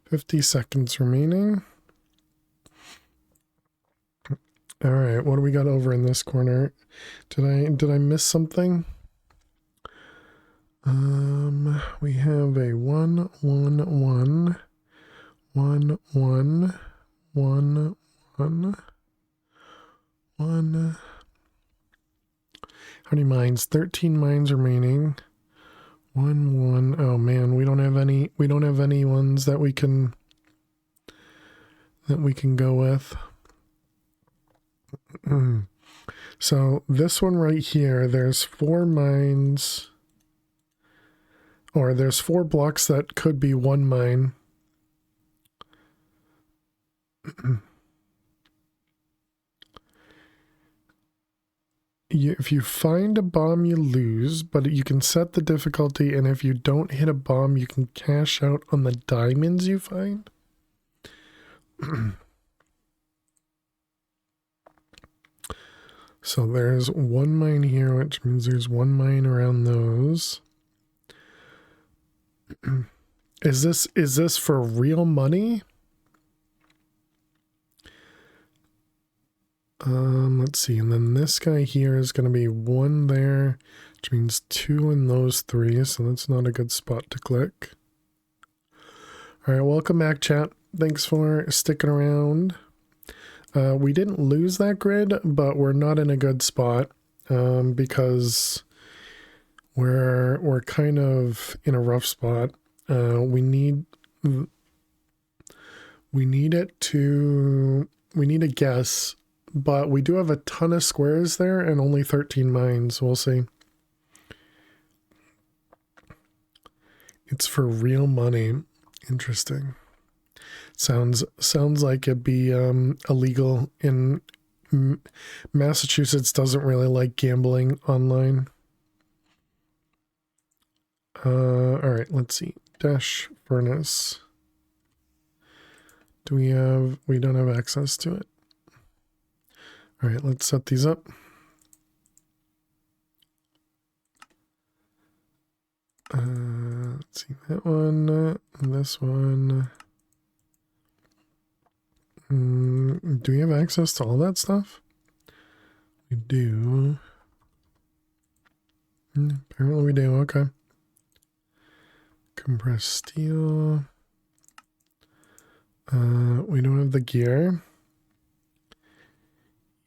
50 seconds remaining. All right, what do we got over in this corner? Did I miss something? We have a 1, 1, 1, 1, 1, 1, 1, 1. How many mines? 13 mines remaining. 1, 1. Oh man, we don't have any ones that we can go with. So this one right here, there's 4 mines, or there's 4 blocks that could be 1 mine. If you find a bomb, you lose, but you can set the difficulty, and if you don't hit a bomb, you can cash out on the diamonds you find. So there's 1 mine here, which means there's 1 mine around those. Is this for real money? Let's see, and then this guy here is going to be 1 there, which means 2 in those 3, so that's not a good spot to click. All right, welcome back, chat. Thanks for sticking around. We didn't lose that grid, but we're not in a good spot because we're kind of in a rough spot. We need a guess, but we do have a ton of squares there and only 13 mines. We'll see. It's for real money. Interesting. Sounds like it'd be illegal in Massachusetts. Doesn't really like gambling online. All right, let's see. Dash furnace. We don't have access to it. All right, let's set these up. Let's see, that one, this one. Do we have access to all that stuff? We do. Apparently we do, okay. Compressed steel. We don't have the gear.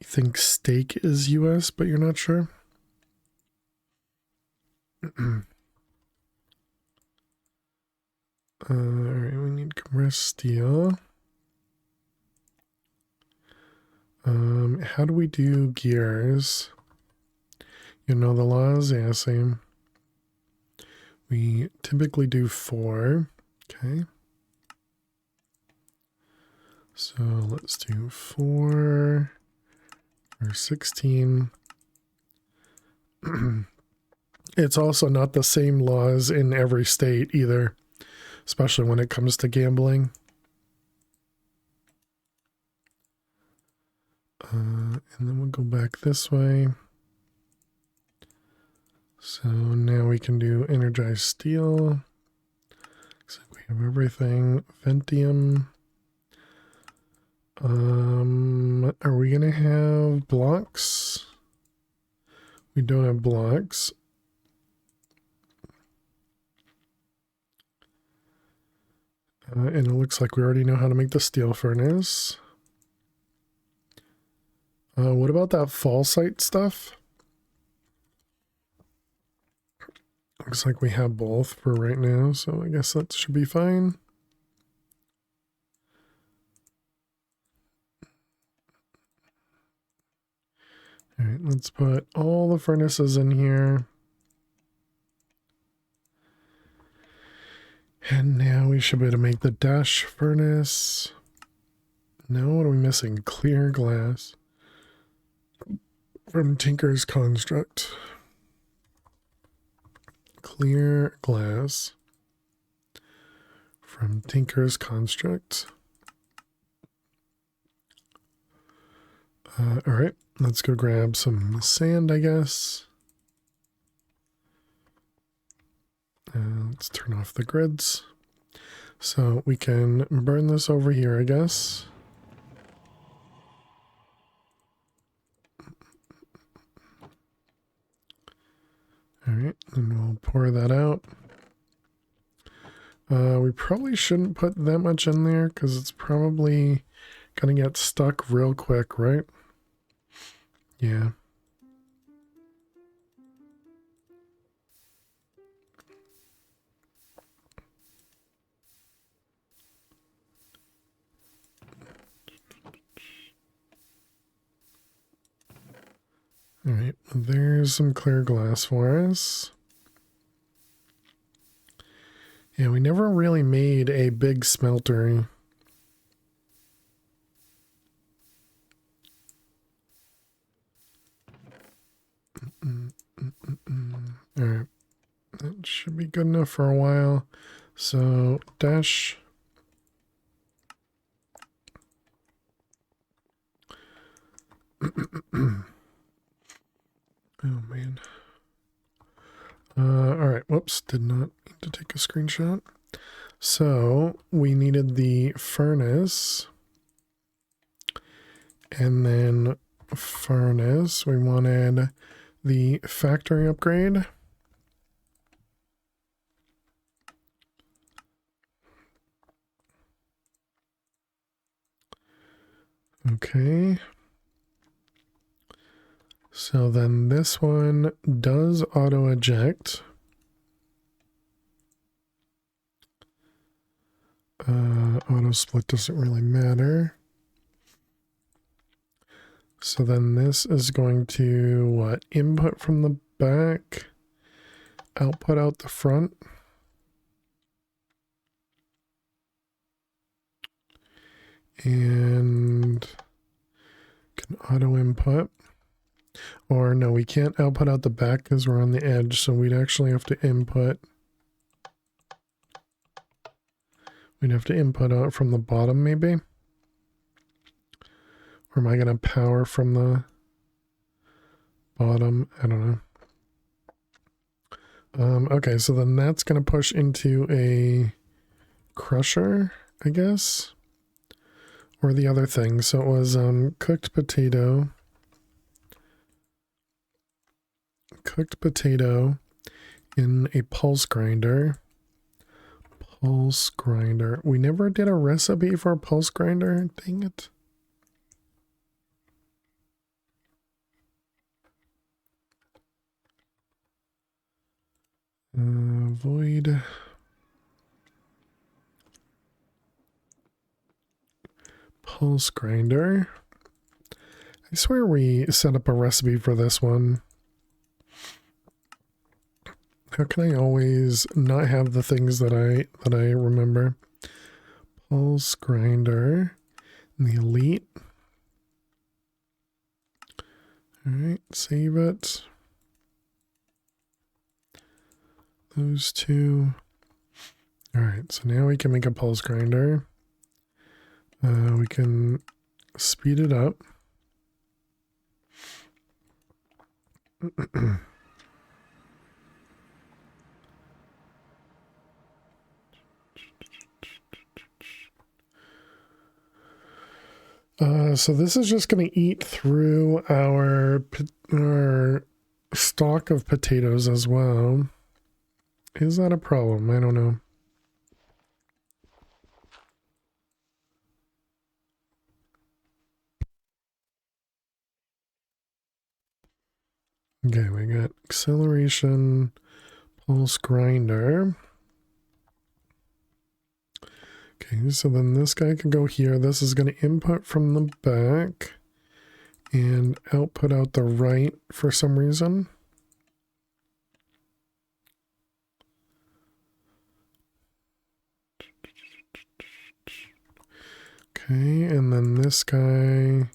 You think steak is US, but you're not sure? Alright, we need compressed steel. How do we do gears? You know the laws? Yeah, same. We typically do 4. Okay. So let's do 4 or 16. It's also not the same laws in every state either, especially when it comes to gambling. And then we'll go back this way. So now we can do energized steel. Looks like we have everything. Ventium. Are we gonna have blocks? We don't have blocks. And it looks like we already know how to make the steel furnace. What about that fall site stuff? Looks like we have both for right now, so I guess that should be fine. All right, let's put all the furnaces in here. And now we should be able to make the dash furnace. Now what are we missing? Clear glass. From Tinker's Construct. Clear glass. From Tinker's Construct. Alright, let's go grab some sand, I guess. Let's turn off the grids. So we can burn this over here, I guess. Alright, and we'll pour that out. We probably shouldn't put that much in there because it's probably gonna get stuck real quick, right? Yeah. Alright, there's some clear glass for us. Yeah, we never really made a big smelter. Alright, that should be good enough for a while. So, dash. Oh man. Alright, whoops, did not need to take a screenshot. So, we needed the furnace. And then furnace. We wanted the factory upgrade. Okay. So then this one does auto eject. Auto split doesn't really matter. So then this is going to, what, input from the back, output out the front. And can auto input. Or no, we can't output out the back because we're on the edge, so we'd actually have to input. We'd have to input out from the bottom maybe. Or am I going to power from the bottom? I don't know. Okay, so then that's going to push into a crusher, I guess. Or the other thing. So it was cooked potato in a pulse grinder. Pulse grinder. We never did a recipe for a pulse grinder. Dang it. Void. Pulse grinder. I swear we set up a recipe for this one. How can I always not have the things that I remember? Pulse grinder. And the elite. Alright, save it. Those two. Alright, so now we can make a pulse grinder. We can speed it up. So this is just going to eat through our stock of potatoes as well. Is that a problem? I don't know. Okay, we got acceleration, pulse grinder. Okay, so then this guy can go here. This is going to input from the back and output out the right for some reason. Okay, and then this guy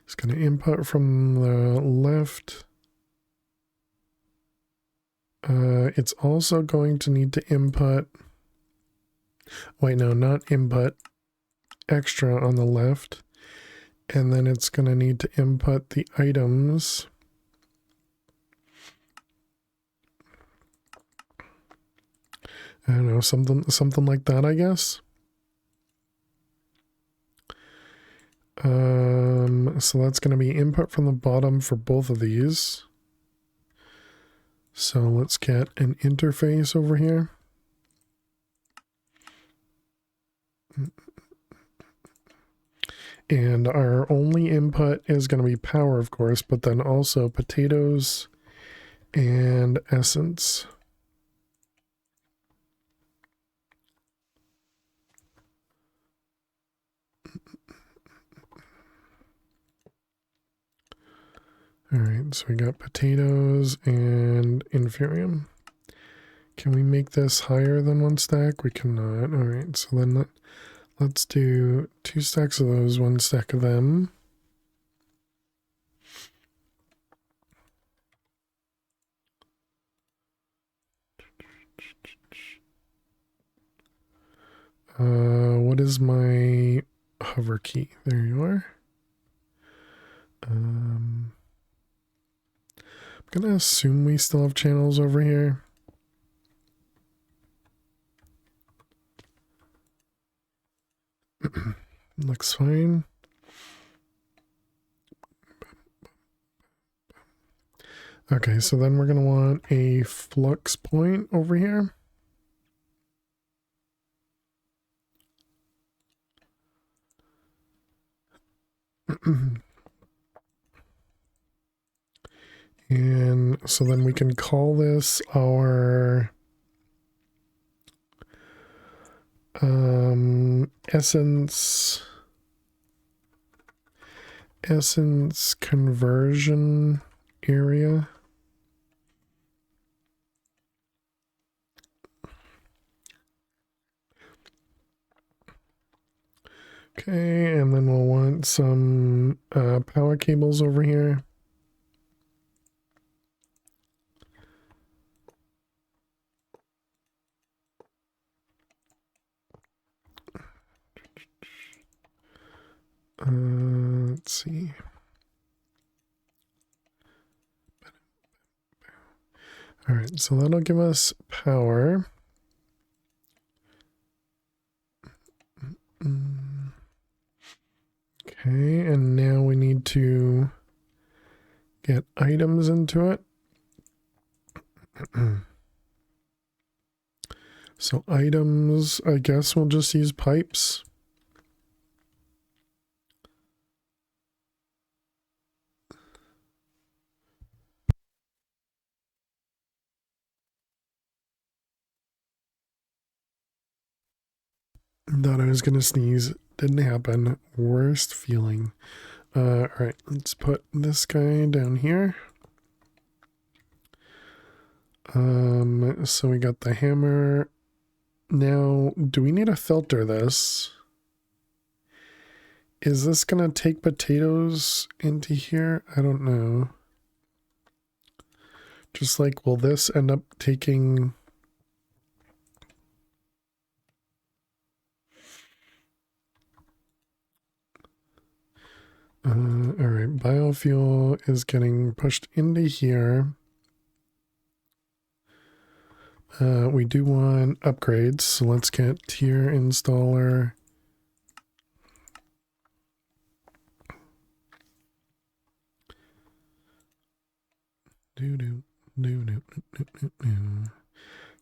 is going to input from the left. It's also going to need to input. Wait, no, not input. Extra on the left. And then it's going to need to input the items. I don't know, something like that, I guess. So that's going to be input from the bottom for both of these. So let's get an interface over here. And our only input is going to be power, of course, but then also potatoes and essence. All right, so we got potatoes and inferium. Can we make this higher than one stack? We cannot. All right, so then let's do 2 stacks of those, 1 stack of them. What is my hover key? There you are. I'm gonna assume we still have channels over here. Looks fine. Okay, so then we're going to want a flux point over here. And so then we can call this our essence conversion area. Okay, and then we'll want some power cables over here. Let's see. All right, so that'll give us power. Okay, and now we need to get items into it. So items, I guess we'll just use pipes. Thought I was gonna sneeze. Didn't happen. Worst feeling. Alright, let's put this guy down here. So we got the hammer. Now, do we need to filter this? Is this gonna take potatoes into here? I don't know. Just like, will this end up taking... Alright, biofuel is getting pushed into here. We do want upgrades, so let's get tier installer.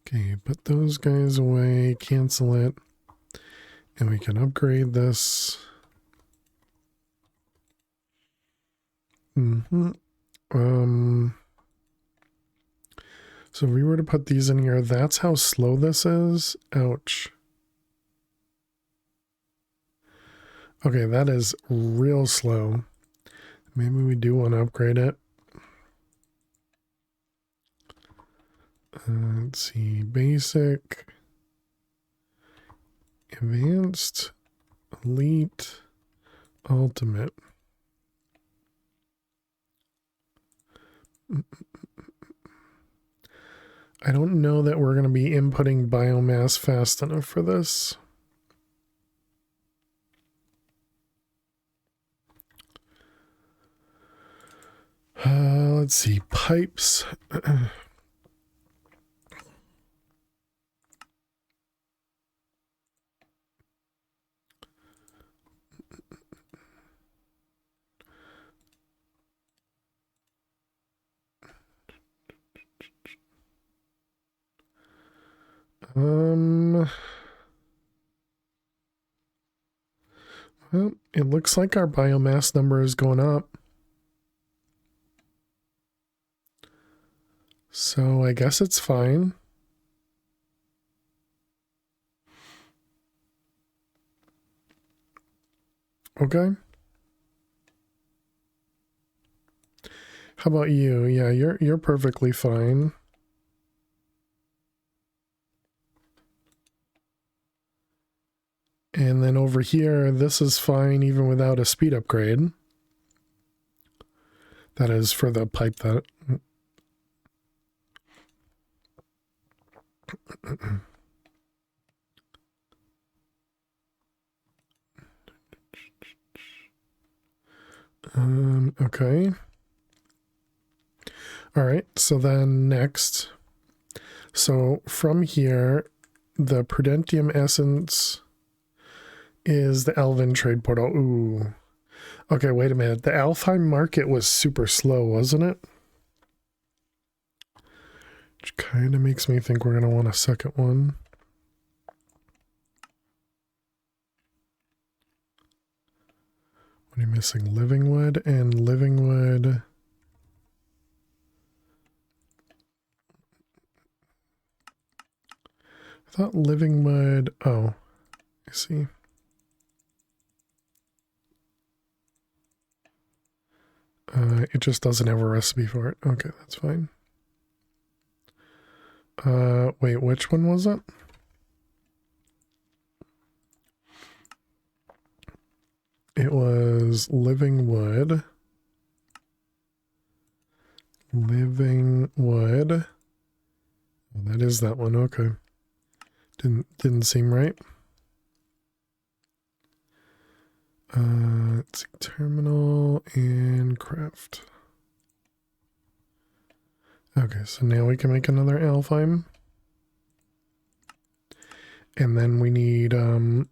Okay, put those guys away, cancel it, and we can upgrade this. So if we were to put these in here, that's how slow this is. Ouch. Okay, that is real slow. Maybe we do want to upgrade it. Let's see, basic, advanced, elite, ultimate. I don't know that we're going to be inputting biomass fast enough for this. Let's see, pipes. Well, it looks like our biomass number is going up. So I guess it's fine. Okay. How about you? Yeah, you're perfectly fine. And then over here, this is fine even without a speed upgrade. That is for the pipe that... Okay. All right, so then next. So from here, the Prudentium Essence is the Elven Trade Portal. Ooh. Okay, wait a minute. The Alfheim market was super slow, wasn't it? Which kind of makes me think we're going to want a second one. What are you missing? Living wood and living wood. I thought living wood. Oh, I see. It just doesn't have a recipe for it. Okay, that's fine. Wait, which one was it? It was living wood. Living wood. Oh, that is that one. Okay. Didn't seem right. Let's see, terminal and craft. Okay, so now we can make another alfheim. And then we need,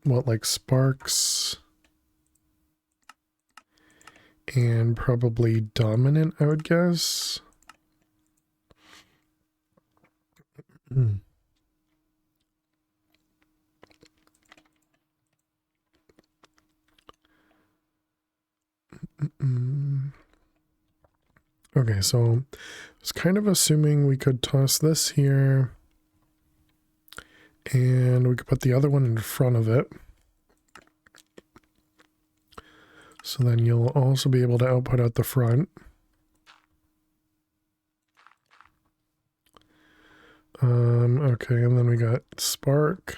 what, like sparks and probably dominant, I would guess. Okay, so I was kind of assuming we could toss this here and we could put the other one in front of it. So then you'll also be able to output out the front. Okay, and then we got spark.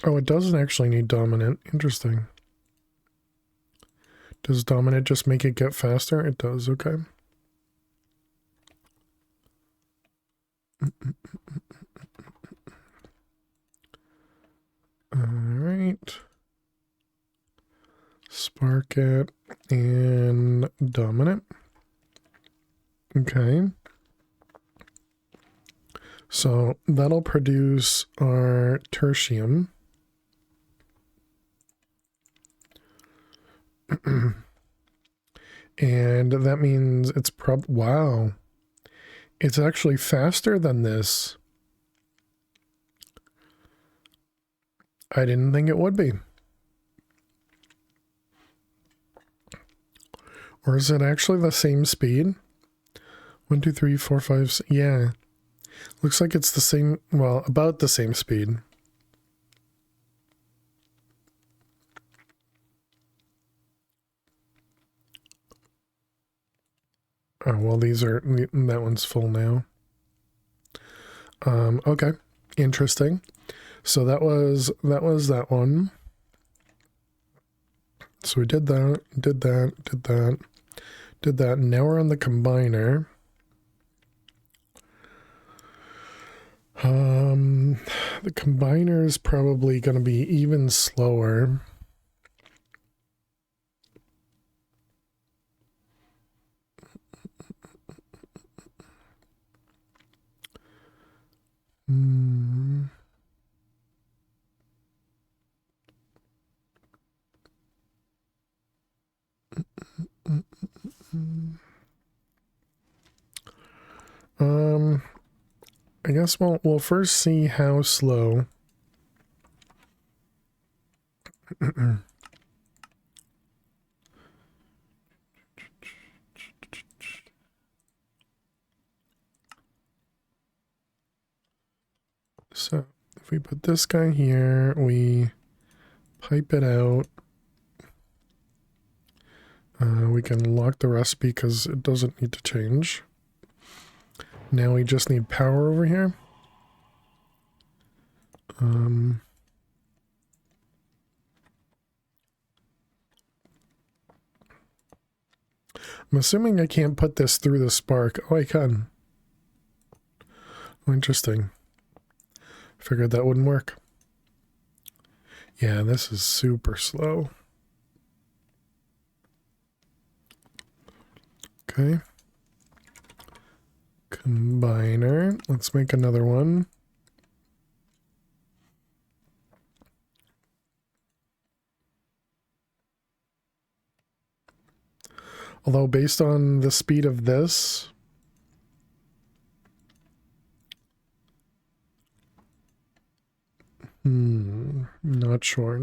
Oh, it doesn't actually need dominant. Interesting. Does dominant just make it get faster? It does, okay. Alright. Spark it and dominant. Okay. So that'll produce our tertium. And that means it's wow. It's actually faster than this. I didn't think it would be. Or is it actually the same speed? 1, 2, 3, 4, 5, 6. Yeah. Looks like it's the same, well, about the same speed. Oh, well, that one's full now. Okay. Interesting. So that was that one. So we did that, did that, did that, did that. Now we're on the combiner. The combiner is probably going to be even slower. I guess we'll first see how slow. So if we put this guy here, we pipe it out. We can lock the recipe because it doesn't need to change. Now we just need power over here. I'm assuming I can't put this through the spark. Oh, I can. Oh, interesting. Figured that wouldn't work. Yeah, this is super slow. Okay. Combiner. Let's make another one. Although based on the speed of this, not sure.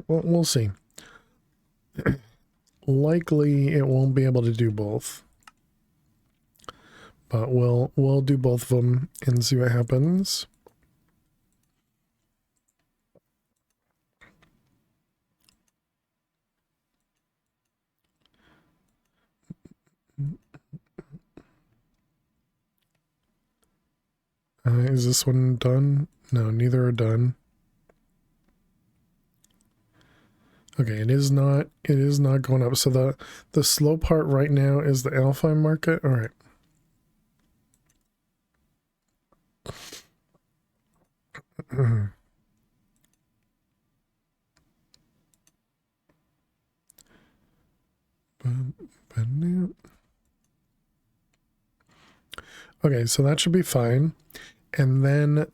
Well, we'll see. Likely it won't be able to do both. But we'll do both of them and see what happens. Is this one done? No, neither are done. Okay, it is not going up. So the slow part right now is the alpha market. All right. Okay, so that should be fine. And then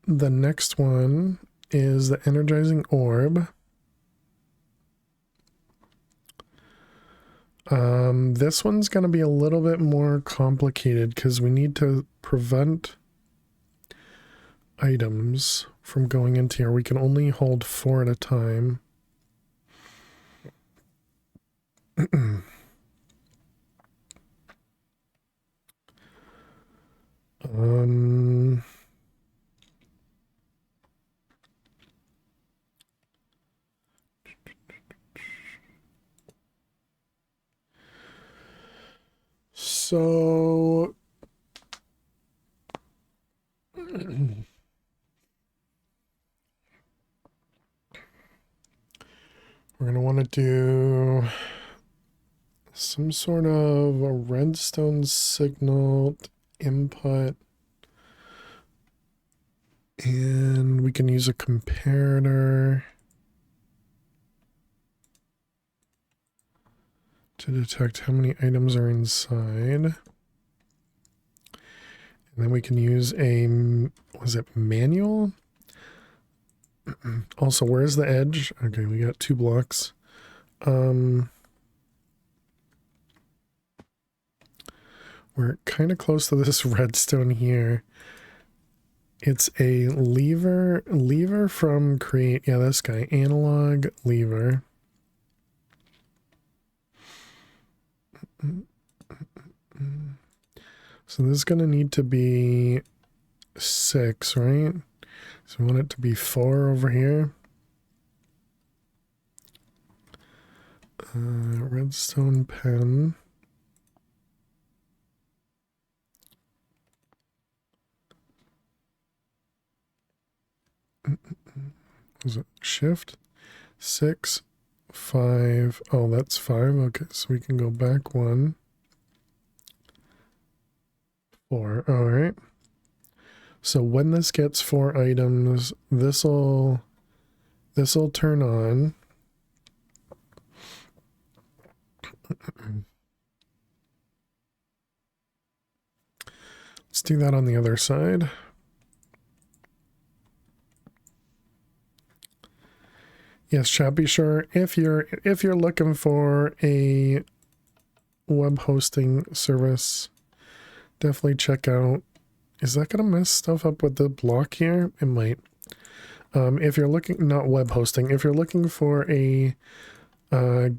the next one is the energizing orb. This one's going to be a little bit more complicated because we need to prevent items from going into here. We can only hold 4 at a time. So we're going to want to do some sort of a redstone signal input. And we can use a comparator to detect how many items are inside. And then we can use a, was it manual? Also, where's the edge? Okay, we got 2 blocks. We're kind of close to this redstone here. It's a lever from create. Yeah, this guy, analog lever. So this is going to need to be 6, right? So we want it to be 4 over here. Redstone pen. Was it shift? 6, 5. Oh, that's 5. Okay, so we can go back 1. 4. All right. So when this gets 4 items, this'll turn on. Let's do that on the other side. Yes, chat, be sure if you're looking for a web hosting service, definitely check out. Is that gonna mess stuff up with the block here? It might. If you're looking, not web hosting, if you're looking for a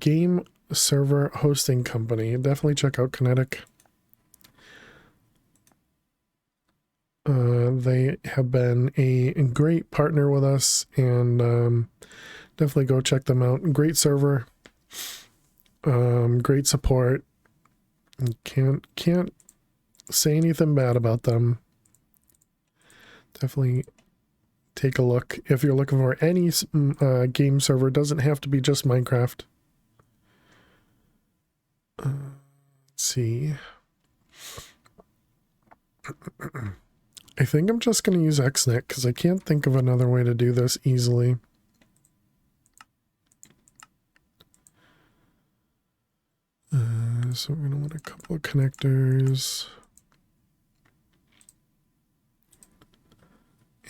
game server hosting company, definitely check out Kinetic. They have been a great partner with us, and definitely go check them out. Great server, great support. Can't say anything bad about them. Definitely take a look if you're looking for any game server. It doesn't have to be just Minecraft. Let's see. I think I'm just going to use XNet because I can't think of another way to do this easily. So we're going to want a couple of connectors.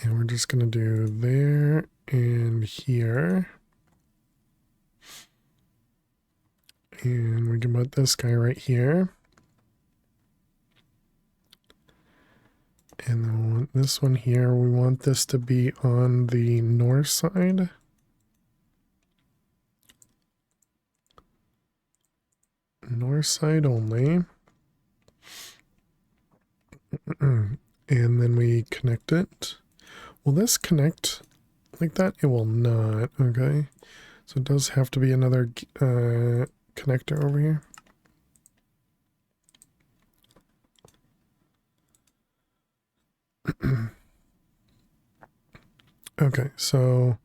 And we're just going to do there and here. And we can put this guy right here. And then we'll want this one here. We want this to be on the north side. North side only. And then we connect it. Will this connect like that? It will not. Okay. So it does have to be another connector over here. Okay, so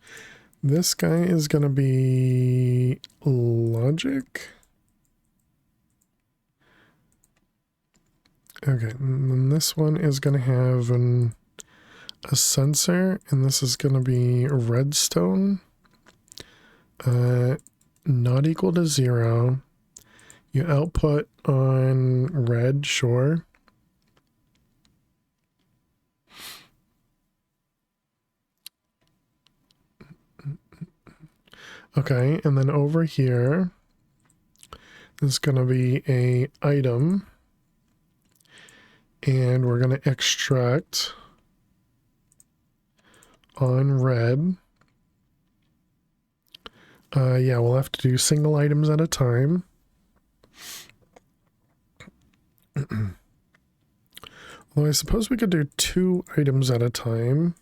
this guy is going to be logic. Okay, and then this one is going to have a sensor, and this is going to be redstone. Not equal to 0. You output on red, sure. Okay, and then over here, there's going to be a item. And we're going to extract on red. Yeah, we'll have to do single items at a time. Although I suppose we could do 2 items at a time.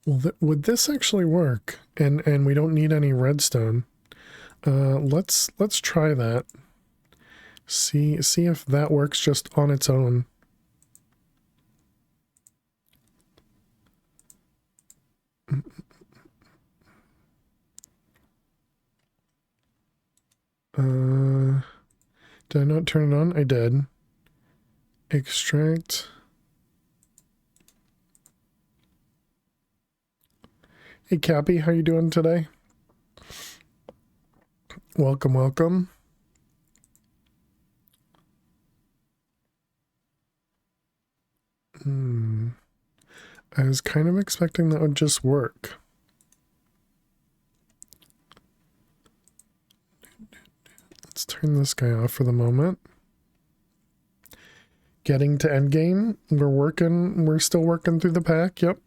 Well, would this actually work? And we don't need any redstone. Let's try that. See if that works just on its own. Did I not turn it on? I did. Extract. Hey Cappy, how you doing today? Welcome, welcome. I was kind of expecting that would just work. Let's turn this guy off for the moment. Getting to endgame. We're still working through the pack, yep.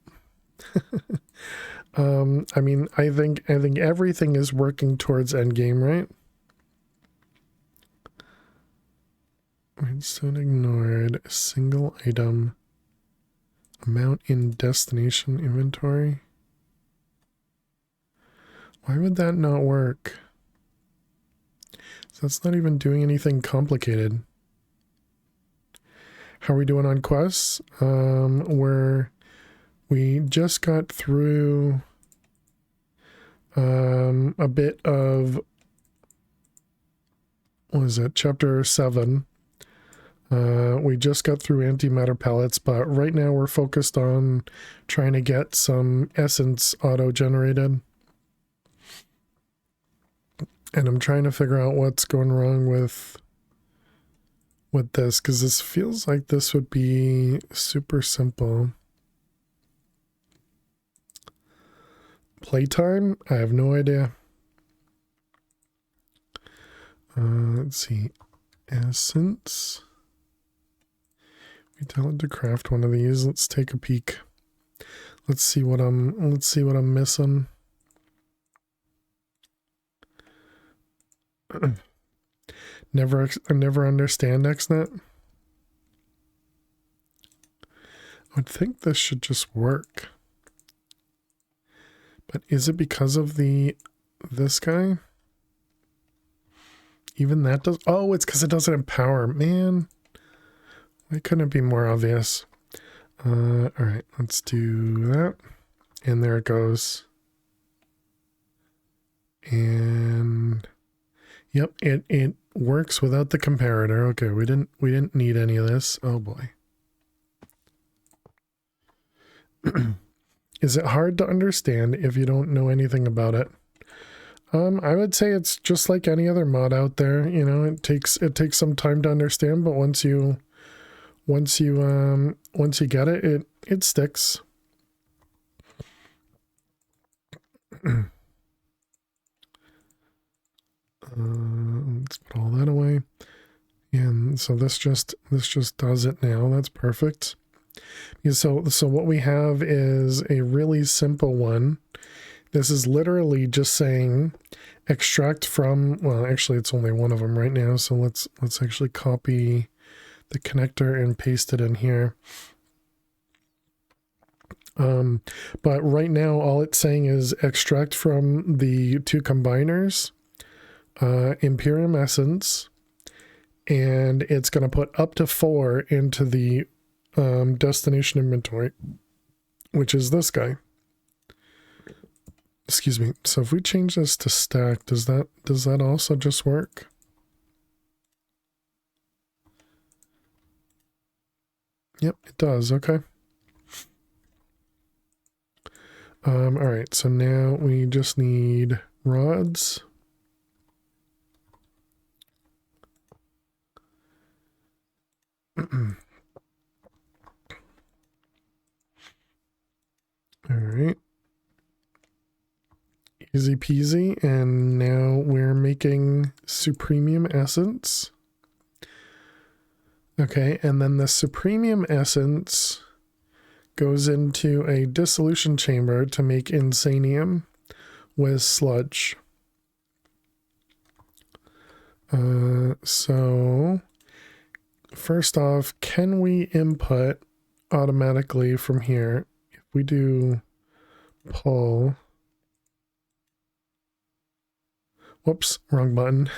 I mean, I think everything is working towards endgame, right? Redstone ignored. A single item. Amount in destination inventory. Why would that not work? So that's not even doing anything complicated. How are we doing on quests? We just got through a bit of, what is it, chapter 7. We just got through antimatter pellets, but right now we're focused on trying to get some essence auto-generated. And I'm trying to figure out what's going wrong with this, because this feels like this would be super simple. Playtime? I have no idea. Let's see. Essence. We tell it to craft one of these. Let's take a peek. Let's see what I'm missing. Never understand XNet. I would think this should just work. But is it because of this guy? Even that does. Oh, it's because it doesn't empower. Man, why couldn't it be more obvious? All right, let's do that. And there it goes. And yep, it works without the comparator. Okay, we didn't need any of this. Oh boy. Is it hard to understand if you don't know anything about it? I would say it's just like any other mod out there. You know, it takes some time to understand, but once you get it, it sticks. Let's put all that away. And so this just does it now. That's perfect. Yeah, so what we have is a really simple one. This is literally just saying extract from, well, actually it's only one of them right now. So let's actually copy the connector and paste it in here. But right now all it's saying is extract from the two combiners, Imperium Essence, and it's going to put up to 4 into the destination inventory, which is this guy. Excuse me. So if we change this to stack, does that also just work? Yep, it does. Okay. All right. So now we just need rods. All right. Easy peasy. And now we're making Supremium Essence. Okay, and then the Supremium Essence goes into a dissolution chamber to make Insanium with sludge. So first off, can we input automatically from here? If we do pull, whoops, wrong button.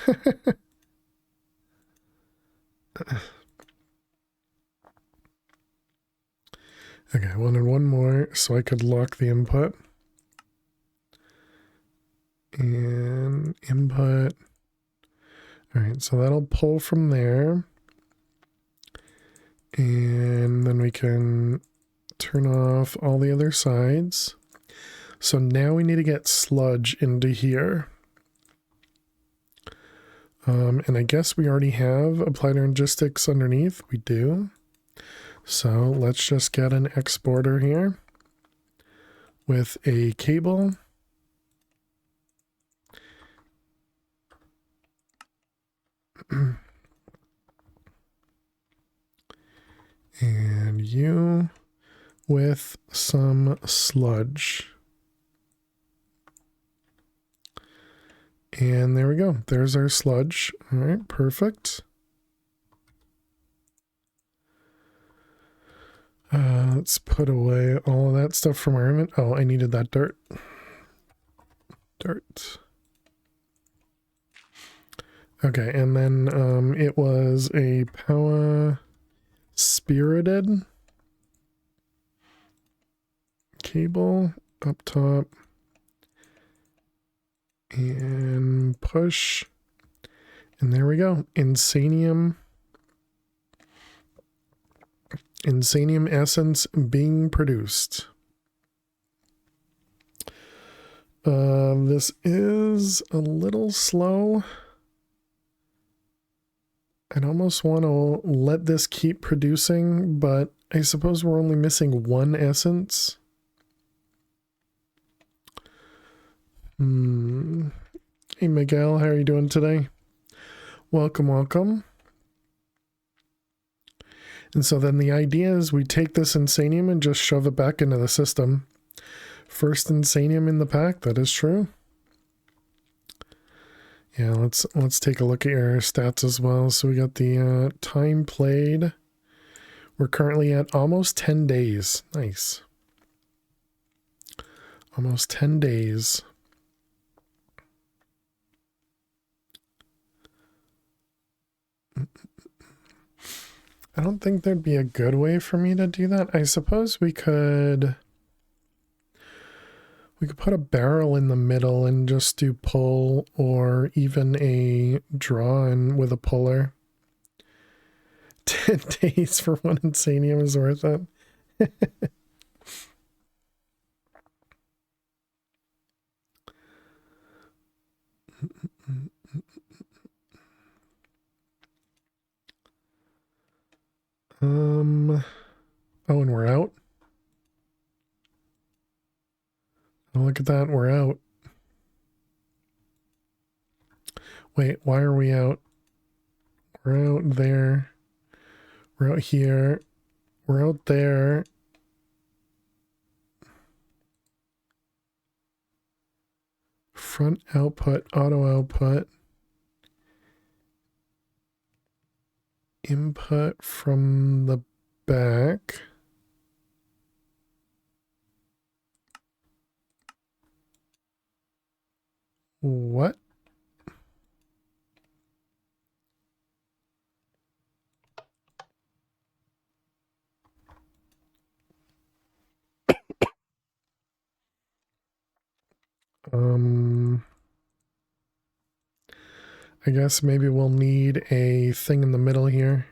Okay, I wanted one more so I could lock the input. And input. All right, so that'll pull from there. And then we can turn off all the other sides. So now we need to get sludge into here. And I guess we already have applied logistics underneath. We do. So let's just get an exporter here with a cable. And you with some sludge. And there we go. There's our sludge. All right, perfect. Let's put away all of that stuff from our inventory. Oh, I needed that dirt. Dirt. Okay, and then it was a power spirited cable up top. And push. And there we go. Insanium Essence being produced. This is a little slow. I'd almost want to let this keep producing, but I suppose we're only missing one essence. Hey Miguel, how are you doing today? Welcome, welcome. And so then the idea is we take this Insanium and just shove it back into the system. First Insanium in the pack, that is true. Yeah, let's take a look at your stats as well. So we got the time played. We're currently at almost 10 days. Nice. Almost 10 days. I don't think there'd be a good way for me to do that. I suppose we could put a barrel in the middle and just do pull, or even a draw in with a puller. 10 days for one Insanium is worth it. Oh, and we're out. Oh, look at that, we're out. Wait, why are we out? We're out there. We're out here. We're out there. Front output, auto output. Input from the back. What? I guess maybe we'll need a thing in the middle here.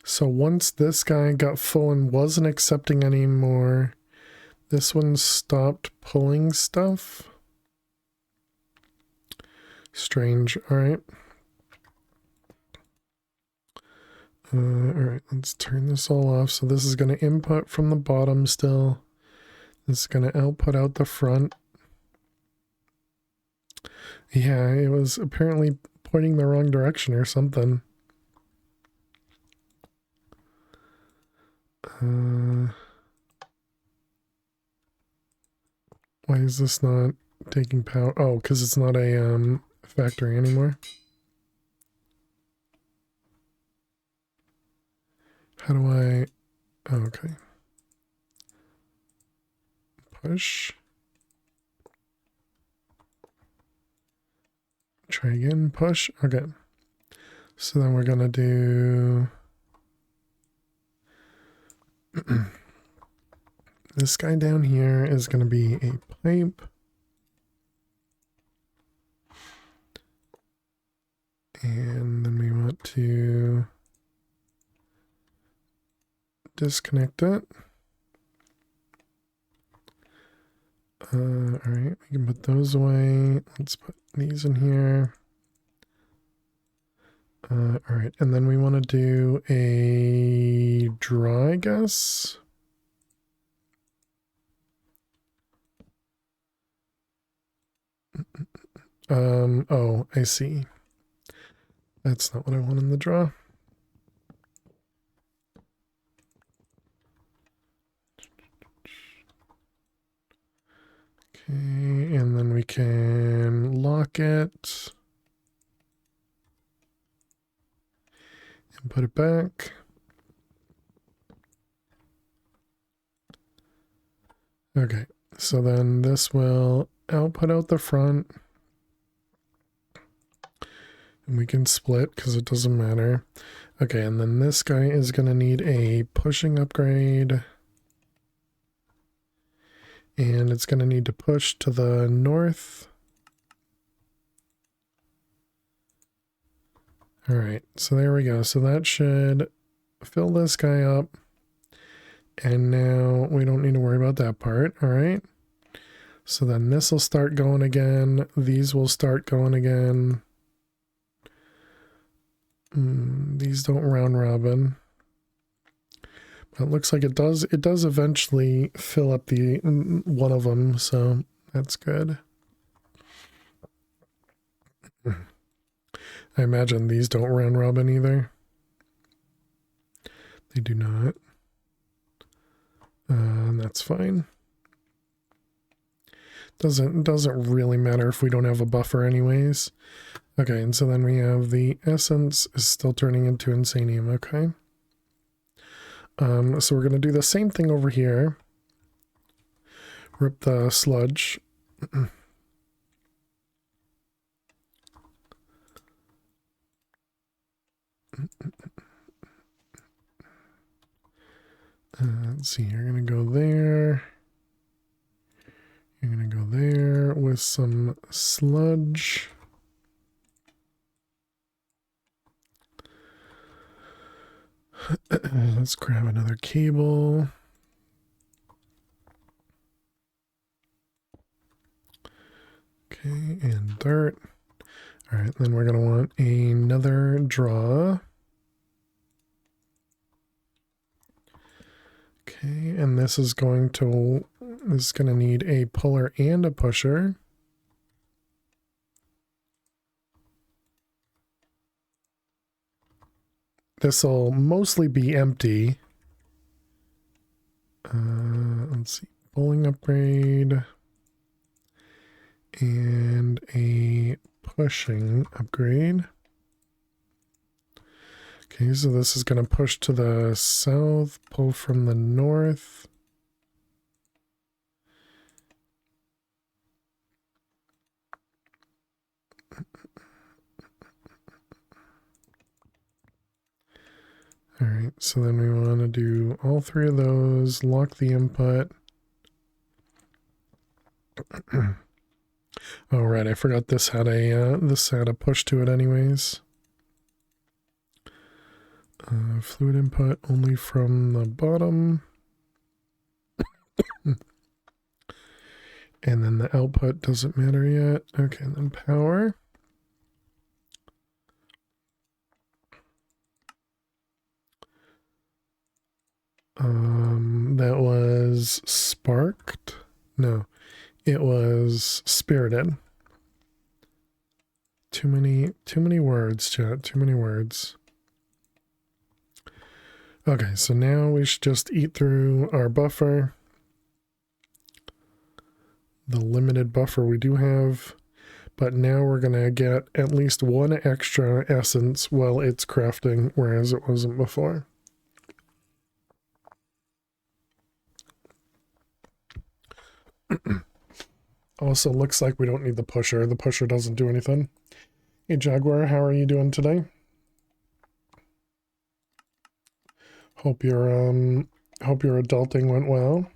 So once this guy got full and wasn't accepting anymore, this one stopped pulling stuff. Strange. All right. All right, let's turn this all off. So this is going to input from the bottom still. This is going to output out the front. Yeah, it was apparently pointing the wrong direction or something. Why is this not taking power? Oh, because it's not a factory anymore. How do I... Oh, okay. Push. Try again, push. Okay. So then we're gonna do... This guy down here is gonna be a pipe. And then we want to disconnect it. All right, we can put those away. Let's put these in here. All right, and then we want to do a draw, I guess. Oh, I see. That's not what I want in the draw. Okay, and then we can lock it and put it back. Okay, so then this will output out the front. And we can split because it doesn't matter. Okay, and then this guy is going to need a pushing upgrade. And it's going to need to push to the north. All right, so there we go. So that should fill this guy up. And now we don't need to worry about that part. All right. So then this will start going again. These will start going again. These don't round robin. But it looks like it does. It does eventually fill up the one of them, so that's good. I imagine these don't round robin either. They do not. That's fine. Doesn't really matter if we don't have a buffer anyways. Okay, and so then we have the essence is still turning into insanium, okay? So we're going to do the same thing over here. Rip the sludge. Let's see, you're going to go there. You're going to go there with some sludge. Let's grab another cable. Okay, and dirt. All right, then we're going to want another draw. Okay, and this is going to need a puller and a pusher. This will mostly be empty. Let's see, bowling upgrade and a pushing upgrade. Okay, so this is going to push to the south, pull from the north. All right, so then we want to do all three of those, lock the input. Oh, right, I forgot this had a push to it anyways. Fluid input only from the bottom. And then the output doesn't matter yet. Okay, and then power. That was sparked. No, it was spirited. Too many words, chat. Too many words. Okay, so now we should just eat through our buffer. The limited buffer we do have. But now we're going to get at least one extra essence while it's crafting, whereas it wasn't before. Also, looks like we don't need the pusher. The pusher doesn't do anything. Hey, Jaguar, how are you doing today? Hope your adulting went well.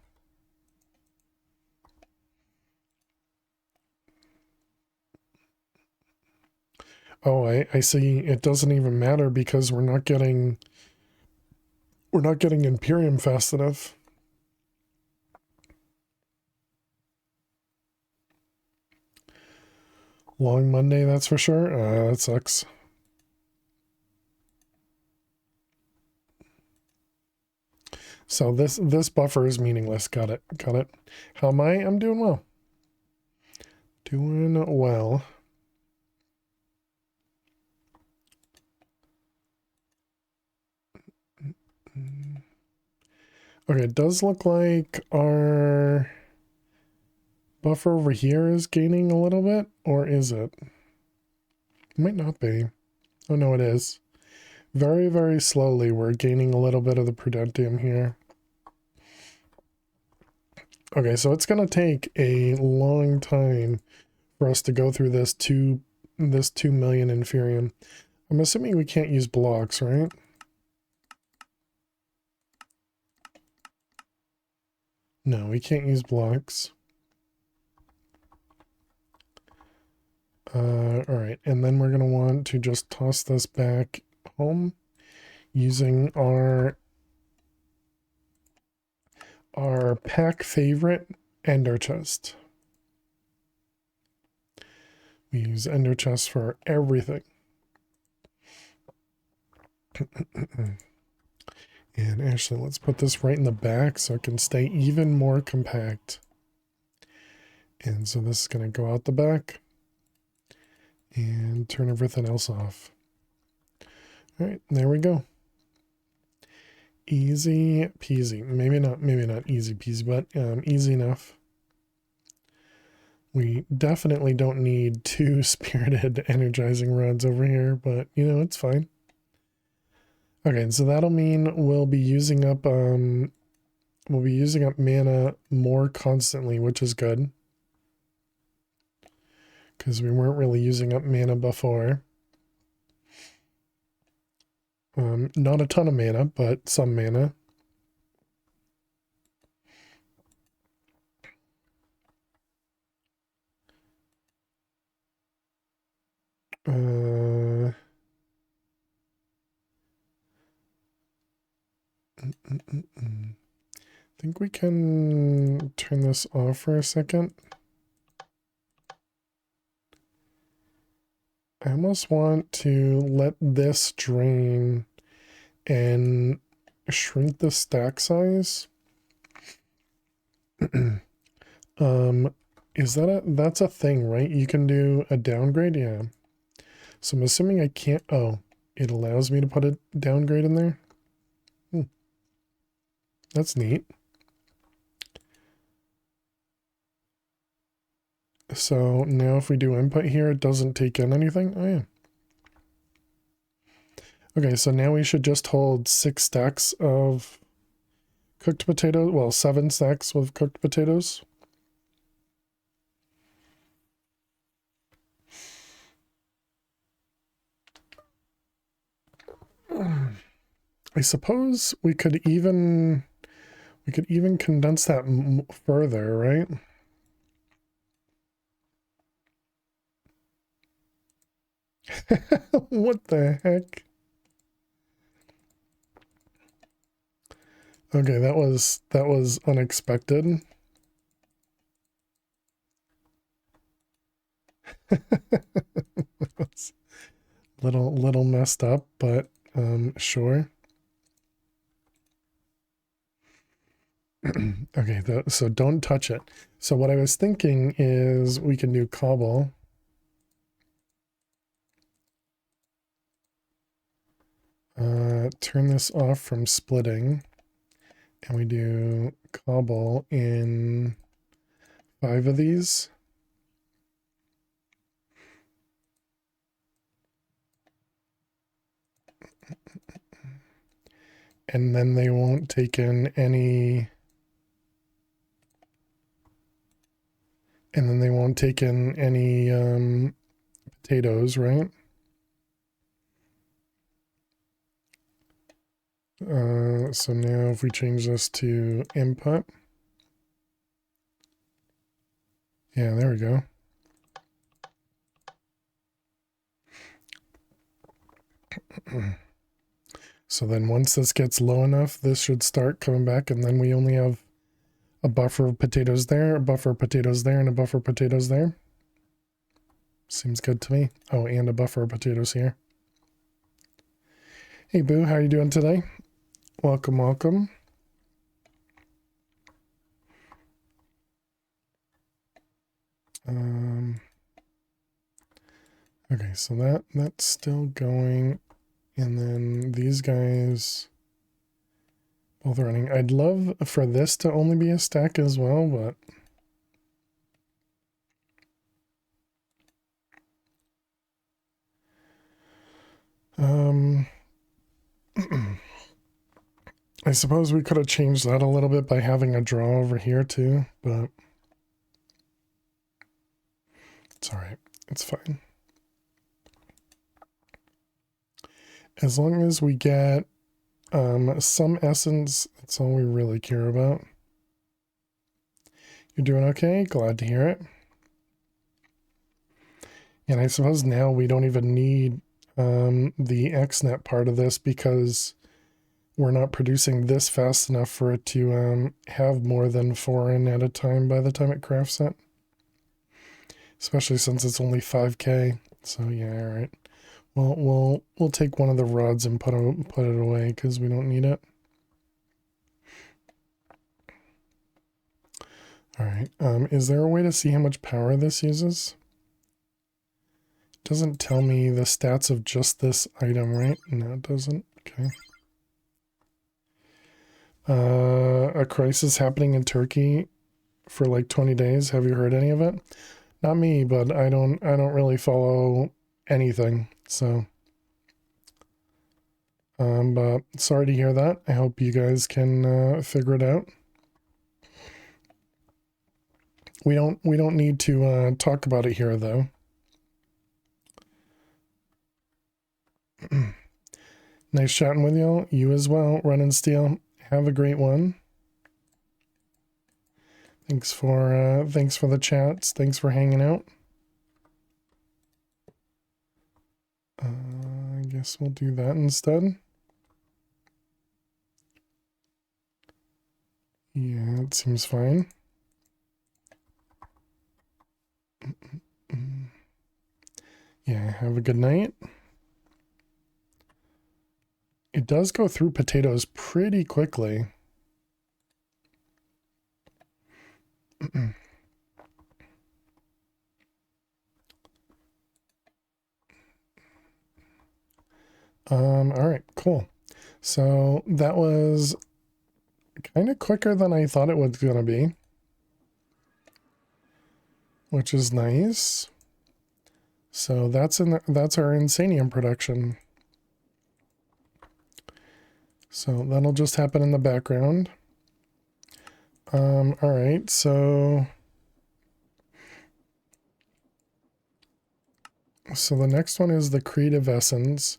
Oh, I see. It doesn't even matter because we're not getting Imperium fast enough. Long Monday, that's for sure. That sucks. So this buffer is meaningless. Got it. How am I? I'm doing well. Doing well. Okay, it does look like our buffer over here is gaining a little bit, or is it? It might not be. Oh no, it is. Very, very slowly we're gaining a little bit of the prudentium here. Okay, so it's gonna take a long time for us to go through this 2 million inferium. I'm assuming we can't use blocks, right? No, we can't use blocks. Alright, and then we're going to want to just toss this back home using our pack favorite ender chest. We use ender chest for everything. And actually, let's put this right in the back so it can stay even more compact. And so this is going to go out the back and turn everything else off. All right, there we go. Easy peasy. Maybe not easy peasy, but easy enough. We definitely don't need 2 spirited energizing rods over here, but you know, it's fine. Okay, so that'll mean we'll be using up mana more constantly, which is good. Because we weren't really using up mana before. Not a ton of mana, but some mana. think we can turn this off for a second. I almost want to let this drain and shrink the stack size. Is that that's a thing, right? You can do a downgrade? Yeah. So I'm assuming I can't, oh, it allows me to put a downgrade in there? That's neat. So now if we do input here, it doesn't take in anything? Oh yeah. Okay, so now we should just hold 6 stacks of cooked potatoes. Well, 7 stacks with cooked potatoes. I suppose we could even condense that further, right? What the heck? Okay, that was unexpected. That's little messed up, but sure. Okay, so don't touch it. So what I was thinking is we can do cobble. Turn this off from splitting, and we do cobble in 5 of these. And then they won't take in any, potatoes, right? So now if we change this to input, yeah, there we go. So then once this gets low enough, this should start coming back, and then we only have a buffer of potatoes there, a buffer of potatoes there, and a buffer of potatoes there. Seems good to me. Oh, and a buffer of potatoes here. Hey Boo, how are you doing today? Welcome, welcome. Okay, so that's still going, and then these guys both running. I'd love for this to only be a stack as well, but I suppose we could have changed that a little bit by having a draw over here too, but it's all right. It's fine. As long as we get some essence, that's all we really care about. You're doing okay? Glad to hear it. And I suppose now we don't even need the XNet part of this because we're not producing this fast enough for it to have more than 4 in at a time by the time it crafts it. Especially since it's only 5k. So yeah, all right. Well, we'll take one of the rods and put it away because we don't need it. All right. Is there a way to see how much power this uses? It doesn't tell me the stats of just this item, right? No, it doesn't. Okay. A crisis happening in Turkey for like 20 days. Have you heard any of it? Not me, but I don't really follow anything. So but sorry to hear that. I hope you guys can figure it out. We don't need to talk about it here though. Nice chatting with you. You as well, Run and Steel. Have a great one. Thanks for the chats. Thanks for hanging out. I guess we'll do that instead. Yeah, it seems fine. Yeah, have a good night. It does go through potatoes pretty quickly. All right, cool. So that was kind of quicker than I thought it was gonna be, which is nice. So that's our Insanium production. So that'll just happen in the background. All right, so the next one is the Creative Essence.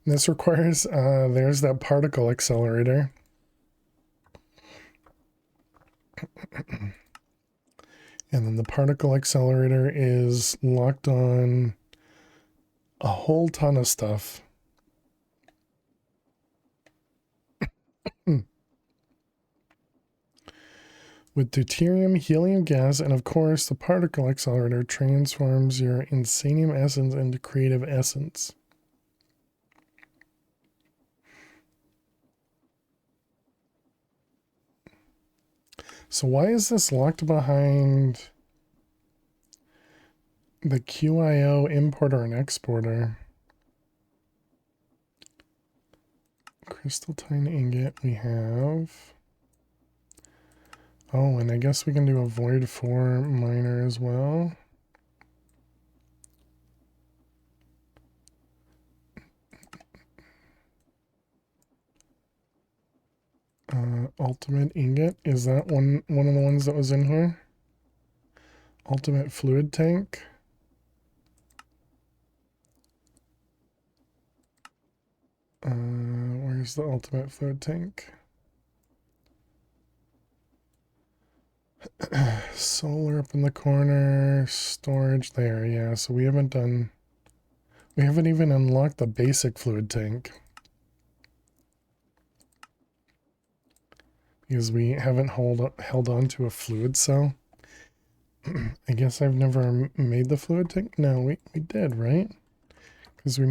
And this requires there's that particle accelerator. And then the particle accelerator is locked on a whole ton of stuff. With deuterium, helium gas, and of course the particle accelerator transforms your insanium essence into creative essence. So why is this locked behind the QIO importer and exporter? Crystalline ingot we have. Oh, and I guess we can do a void 4 miner as well. Ultimate ingot, is that one of the ones that was in here? Ultimate fluid tank. Where's the ultimate fluid tank? Solar up in the corner, storage there, yeah, so we haven't even unlocked the basic fluid tank. Because we haven't held on to a fluid cell. I guess I've never made the fluid tank. No, we did, right? Because we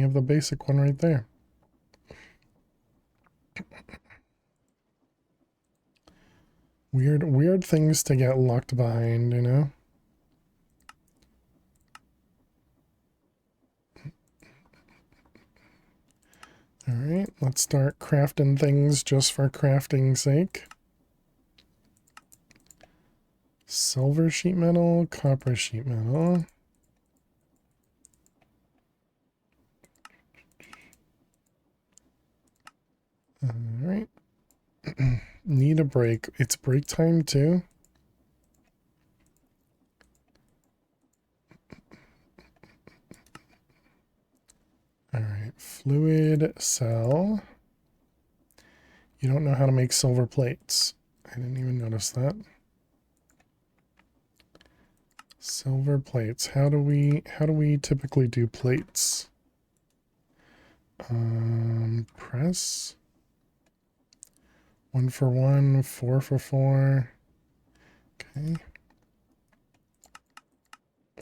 have the basic one right there. Weird things to get locked behind, you know? Alright, let's start crafting things just for crafting's sake. Silver sheet metal, copper sheet metal. Alright. Need a break. It's break time too. Alright, fluid cell. You don't know how to make silver plates. I didn't even notice that. Silver plates. How do we typically do plates? Press. 1 for 1, 4 for 4. Okay.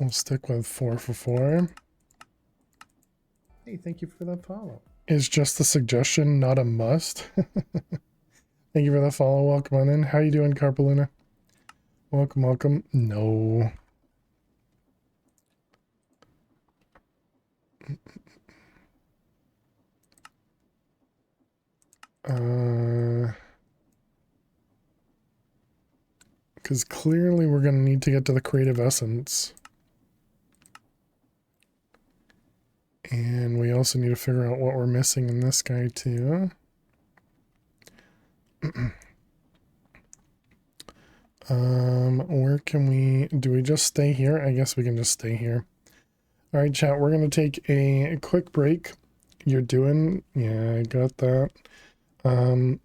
We'll stick with 4 for 4. Hey, thank you for that follow. Is just a suggestion, not a must. Thank you for the follow. Welcome on in. How you doing, Carpaluna? Welcome, welcome. No. Because clearly we're going to need to get to the creative essence. And we also need to figure out what we're missing in this guy too. Where can do we just stay here? I guess we can just stay here. All right, chat, we're going to take a quick break. You're doing, yeah, I got that. Well,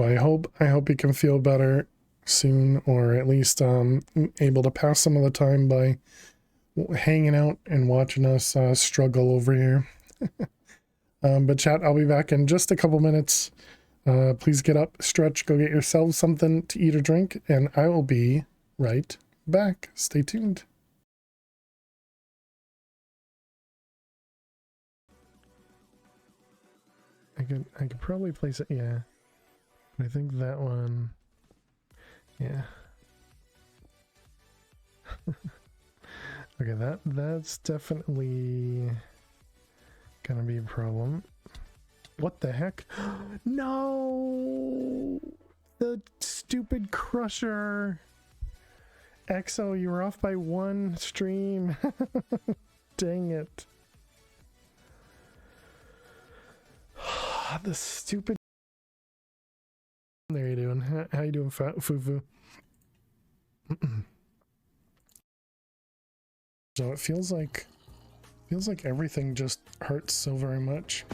I hope you can feel better soon, or at least able to pass some of the time by hanging out and watching us struggle over here. But chat, I'll be back in just a couple minutes. Please get up, stretch, go get yourselves something to eat or drink, and I will be right back. Stay tuned. I could probably place it, yeah. But I think that one, yeah. Okay, that's definitely gonna be a problem. What the heck? No! The stupid crusher! Exo, you were off by one stream. Dang it. The stupid... There you doing? How you doing, Fufu? So it feels like everything just hurts so very much.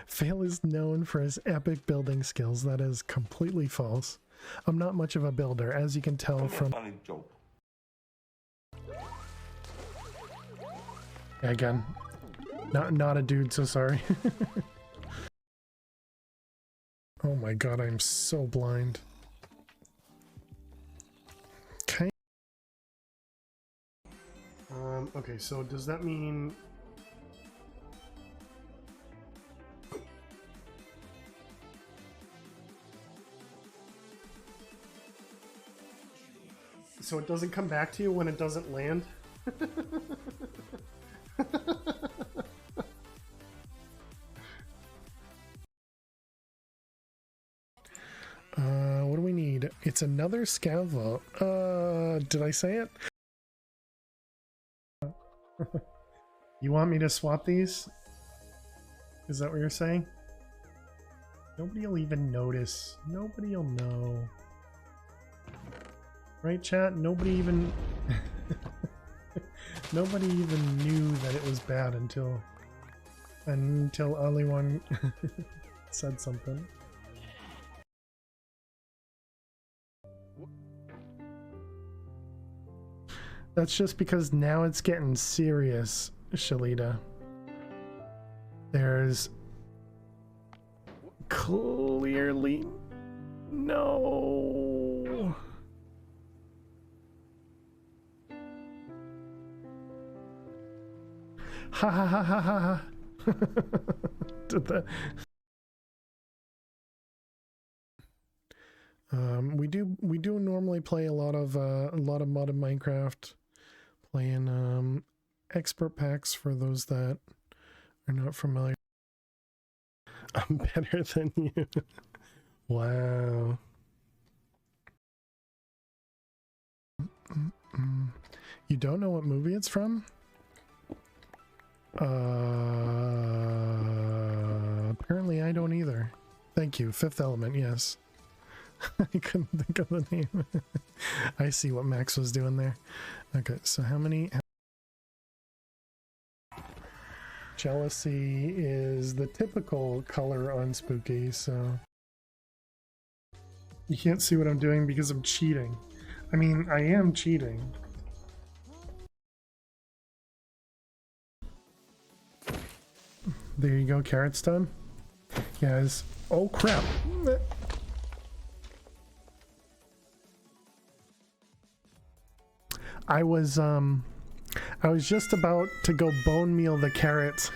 Fail is known for his epic building skills. That is completely false. I'm not much of a builder, as you can tell from... Again, not a dude, so sorry. Oh my god, I'm so blind. Okay. Okay, so does that mean... So it doesn't come back to you when it doesn't land? What do we need? It's another scout vault. Did I say it? You want me to swap these? Is that what you're saying? Nobody will even notice. Nobody will know. Right, chat? Nobody even... Nobody even knew that it was bad until Aliwan said something. That's just because now it's getting serious, Shalita. There's clearly no... Ha ha ha ha ha ha. Did that. We do normally play a lot of modded Minecraft, playing expert packs for those that are not familiar. I'm better than you. Wow. You don't know what movie it's from? Apparently I don't either. Thank you. Fifth Element, yes. I couldn't think of the name. I see what Max was doing there. Okay, so how many... Jealousy is the typical color on Spooky, so... You can't see what I'm doing because I'm cheating. I mean, I am cheating. There you go, carrot's done. Guys, oh crap. I was just about to go bone meal the carrots.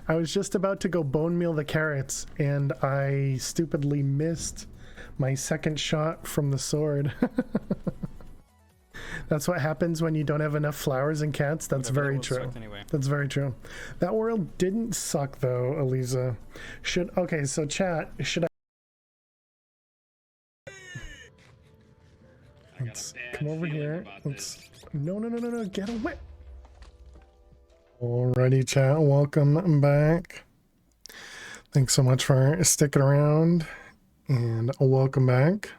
I was just about to go bone meal the carrots and I stupidly missed my second shot from the sword. That's what happens when you don't have enough flowers and cats. That's very true. Anyway. That's very true. That world didn't suck though, Eliza. Okay, so chat, should I let's come over here. No, get away. Alrighty, chat, welcome back. Thanks so much for sticking around and welcome back.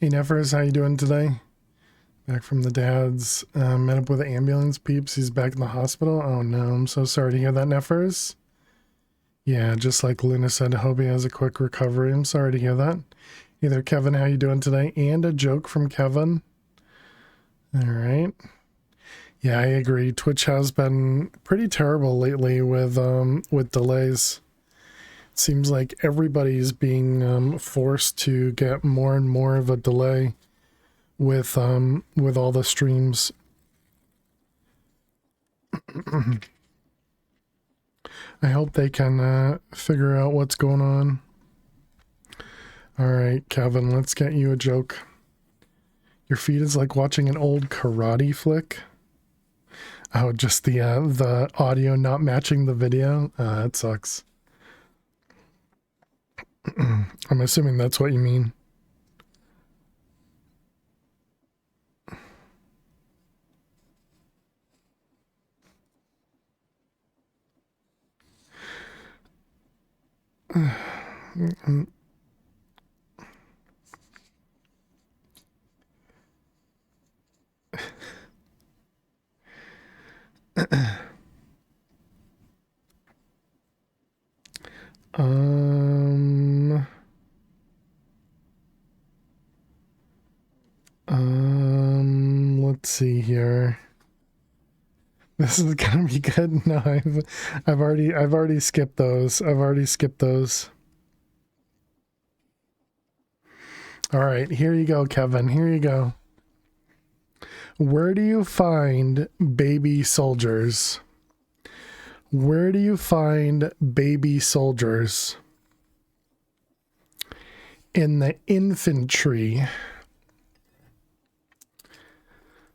Hey Nefers, how you doing today? Back from the dad's, met up with the ambulance peeps. He's back in the hospital. Oh no, I'm so sorry to hear that, Nefers. Yeah, just like Luna said, hope he has a quick recovery. I'm sorry to hear that. Either Kevin, how you doing today? And a joke from Kevin. All right. Yeah, I agree. Twitch has been pretty terrible lately with delays. It seems like everybody's being forced to get more and more of a delay with all the streams. I hope they can figure out what's going on. All right, Kevin, let's get you a joke. Your feed is like watching an old karate flick. Oh, just the audio not matching the video. That sucks. I'm assuming that's what you mean. Let's see here. This is gonna be good. No, I've already skipped those. I've already skipped those. All right, here you go, Kevin. Here you go. Where do you find baby soldiers? Where do you find baby soldiers? In the infantry.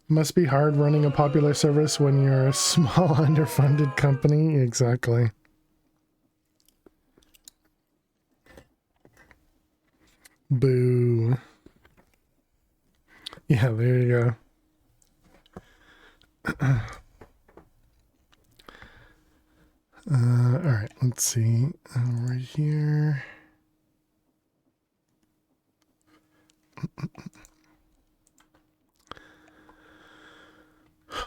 Must be hard running a popular service when you're a small underfunded company. Exactly. Boo. Yeah, there you go. All right, let's see. Right here.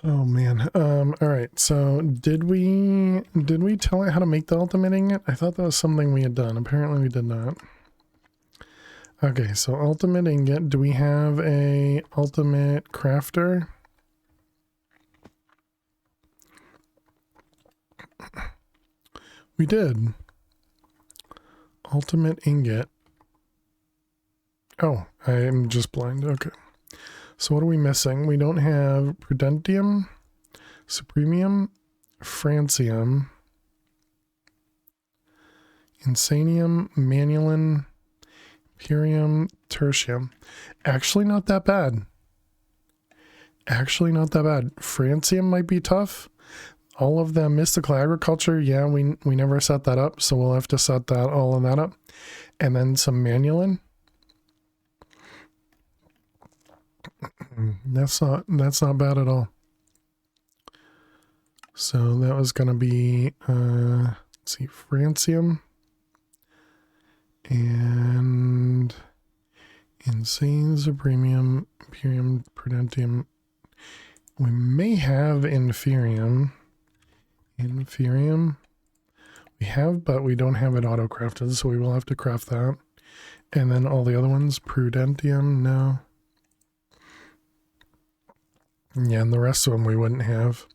Oh man. All right. So did we tell it how to make the ultimate ingot? I thought that was something we had done. Apparently we did not. Okay, so ultimate ingot. Do we have a ultimate crafter? We did. Ultimate ingot. Oh, I am just blind. Okay. So what are we missing? We don't have Prudentium, Supremium, Francium, Insanium, Manulin, Imperium, Tertium. Actually not that bad. Actually not that bad. Francium might be tough. All of the mystical agriculture, yeah, we never set that up, so we'll have to set that all of that up. And then some Manulin. That's not bad at all. So that was gonna be let's see, Francium and Insane Supremium, Imperium, Prudentium. We may have Inferium. Inferium. We have, but we don't have it auto-crafted, so we will have to craft that. And then all the other ones, Prudentium, no. Yeah, and the rest of them we wouldn't have.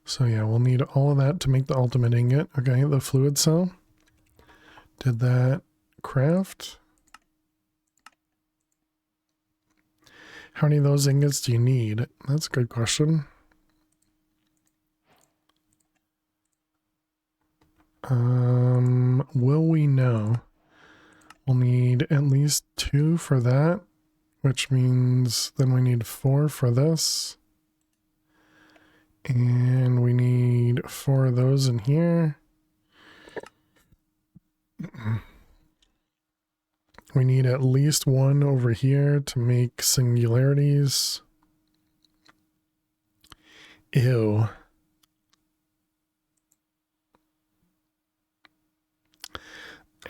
So yeah, we'll need all of that to make the ultimate ingot. Okay, the fluid cell. Did that craft? How many of those ingots do you need? That's a good question. Will we know? We'll need at least 2 for that, which means then we need 4 for this. And we need 4 of those in here. We need at least 1 over here to make singularities. Ew.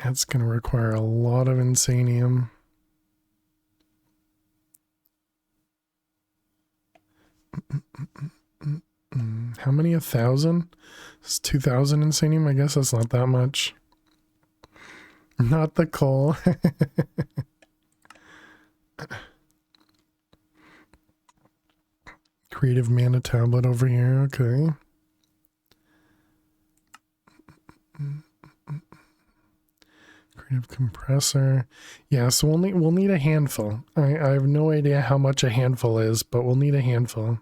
That's going to require a lot of insanium. How many? 1,000? It's 2,000 insanium? I guess that's not that much. Not the coal. Creative mana tablet over here. Okay. Creative compressor. Yeah, so we'll need a handful. I have no idea how much a handful is, but we'll need a handful.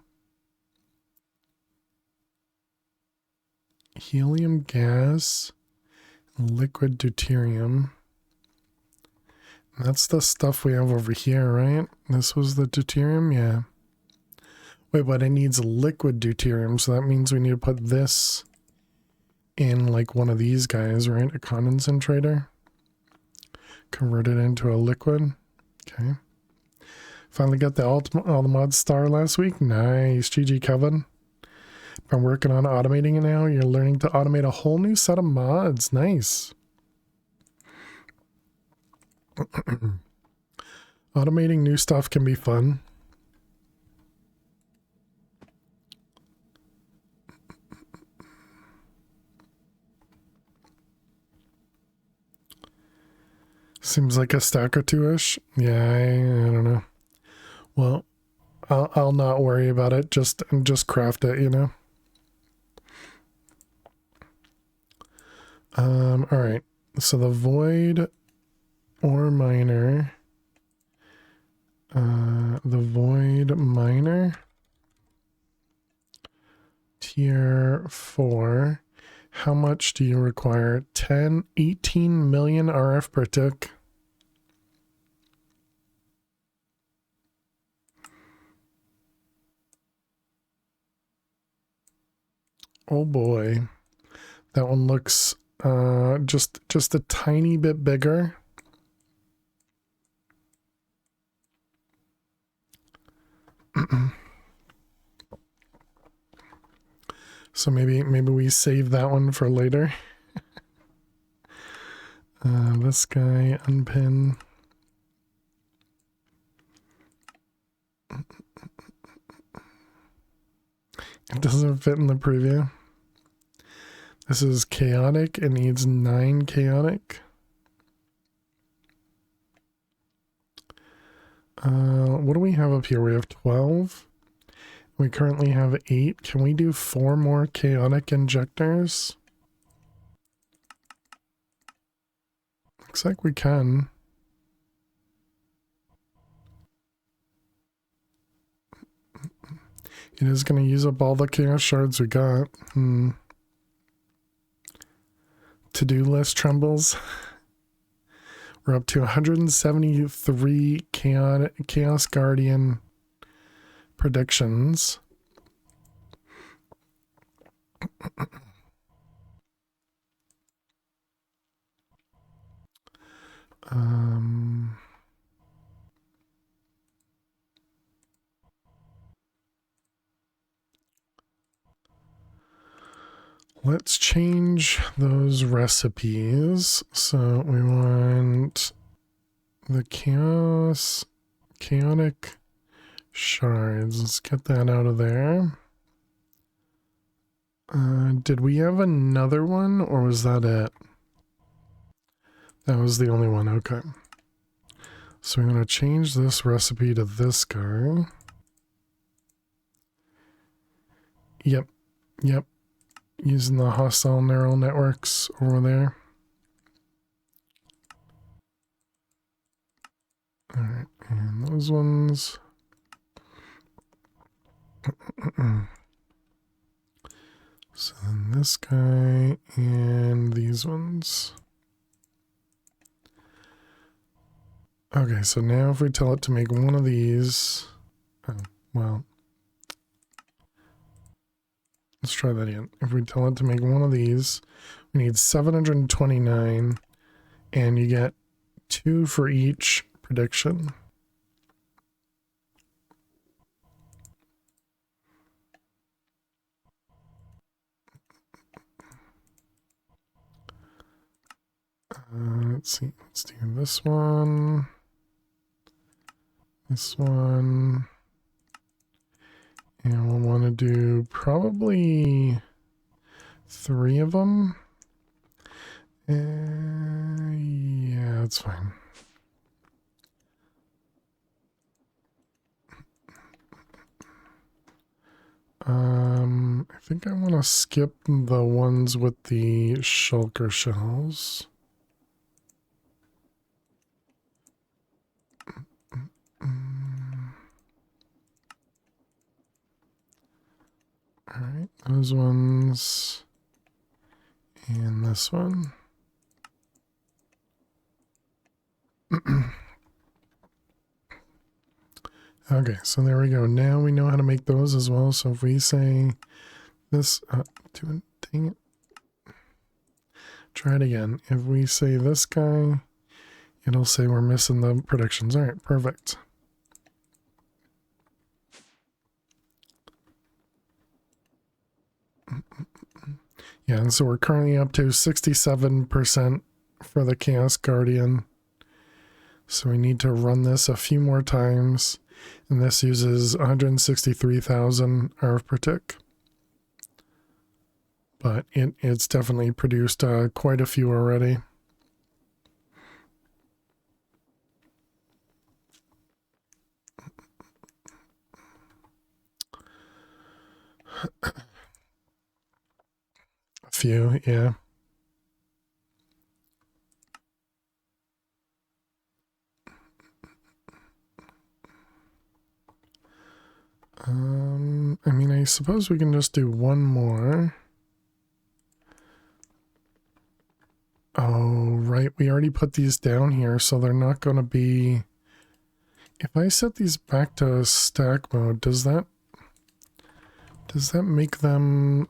Helium gas, liquid deuterium. That's the stuff we have over here, right? This was the deuterium, yeah. Wait, but it needs liquid deuterium, so that means we need to put this in like one of these guys, right? A condensator. Convert it into a liquid. Okay. Finally got the Ultimate star last week. Nice. GG, Kevin. Been working on automating it now. You're learning to automate a whole new set of mods. Nice. Automating new stuff can be fun. Seems like a stack or two-ish. Yeah, I don't know. Well, I'll not worry about it. Just craft it, you know. All right. So the void ore miner, the void miner, tier 4. How much do you require? 18 million RF per tick. Oh boy. That one looks just a tiny bit bigger. So maybe we save that one for later. This guy, unpin. It doesn't fit in the preview. This is chaotic. It needs 9 chaotic. What do we have up here? We have 12. We currently have 8. Can we do 4 more chaotic injectors? Looks like we can. It is going to use up all the chaos shards we got. To-do list trembles. We're up to 173 Chaos Guardian predictions. Let's change those recipes. So we want the chaotic shards. Let's get that out of there. Did we have another one, or was that it? That was the only one. Okay. So we're going to change this recipe to this guy. Yep. Using the hostile neural networks over there. Alright, and those ones. So then this guy and these ones. Okay, so now if we tell it to make one of these, well, let's try that again. If we tell it to make one of these, we need 729, and you get 2 for each prediction. Let's see, let's do this one. This one. And we'll want to do probably 3 of them. Yeah, that's fine. think I want to skip the ones with the shulker shells. Alright, those ones. And this one. Okay, so there we go. Now we know how to make those as well. So if we say this, dang it. Try it again. If we say this guy, it'll say we're missing the predictions. All right, perfect. Yeah, and so we're currently up to 67% for the Chaos Guardian. So we need to run this a few more times. And this uses 163,000 RF per tick. But it's definitely produced quite a few already. A few, yeah. I mean, I suppose we can just do one more. Oh, right. We already put these down here, so they're not going to be... If I set these back to stack mode, does that make them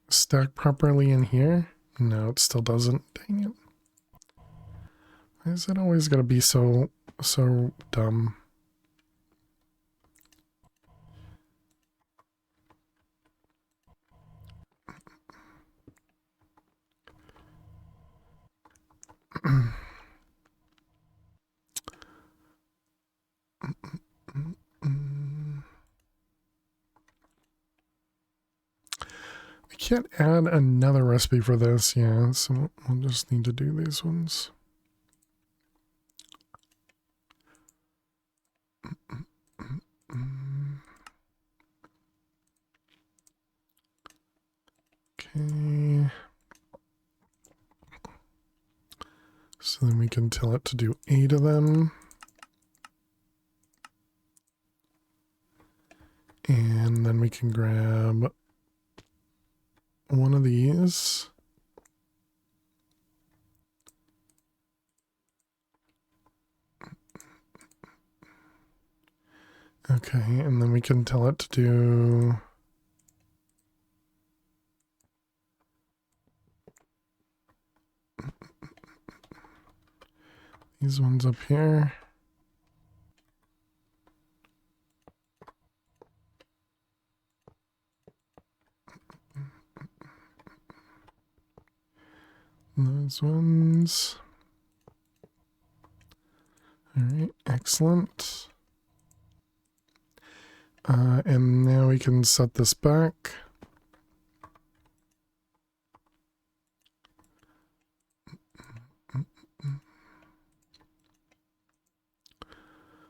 stack properly in here? No, it still doesn't. Dang it. Why is it always going to be so dumb? I can't add another recipe for this, yeah, so we'll just need to do these ones. Okay. So then we can tell it to do 8 of them. And then we can grab one of these. Okay, and then we can tell it to do... these ones up here. Those ones. All right, excellent. And now we can set this back.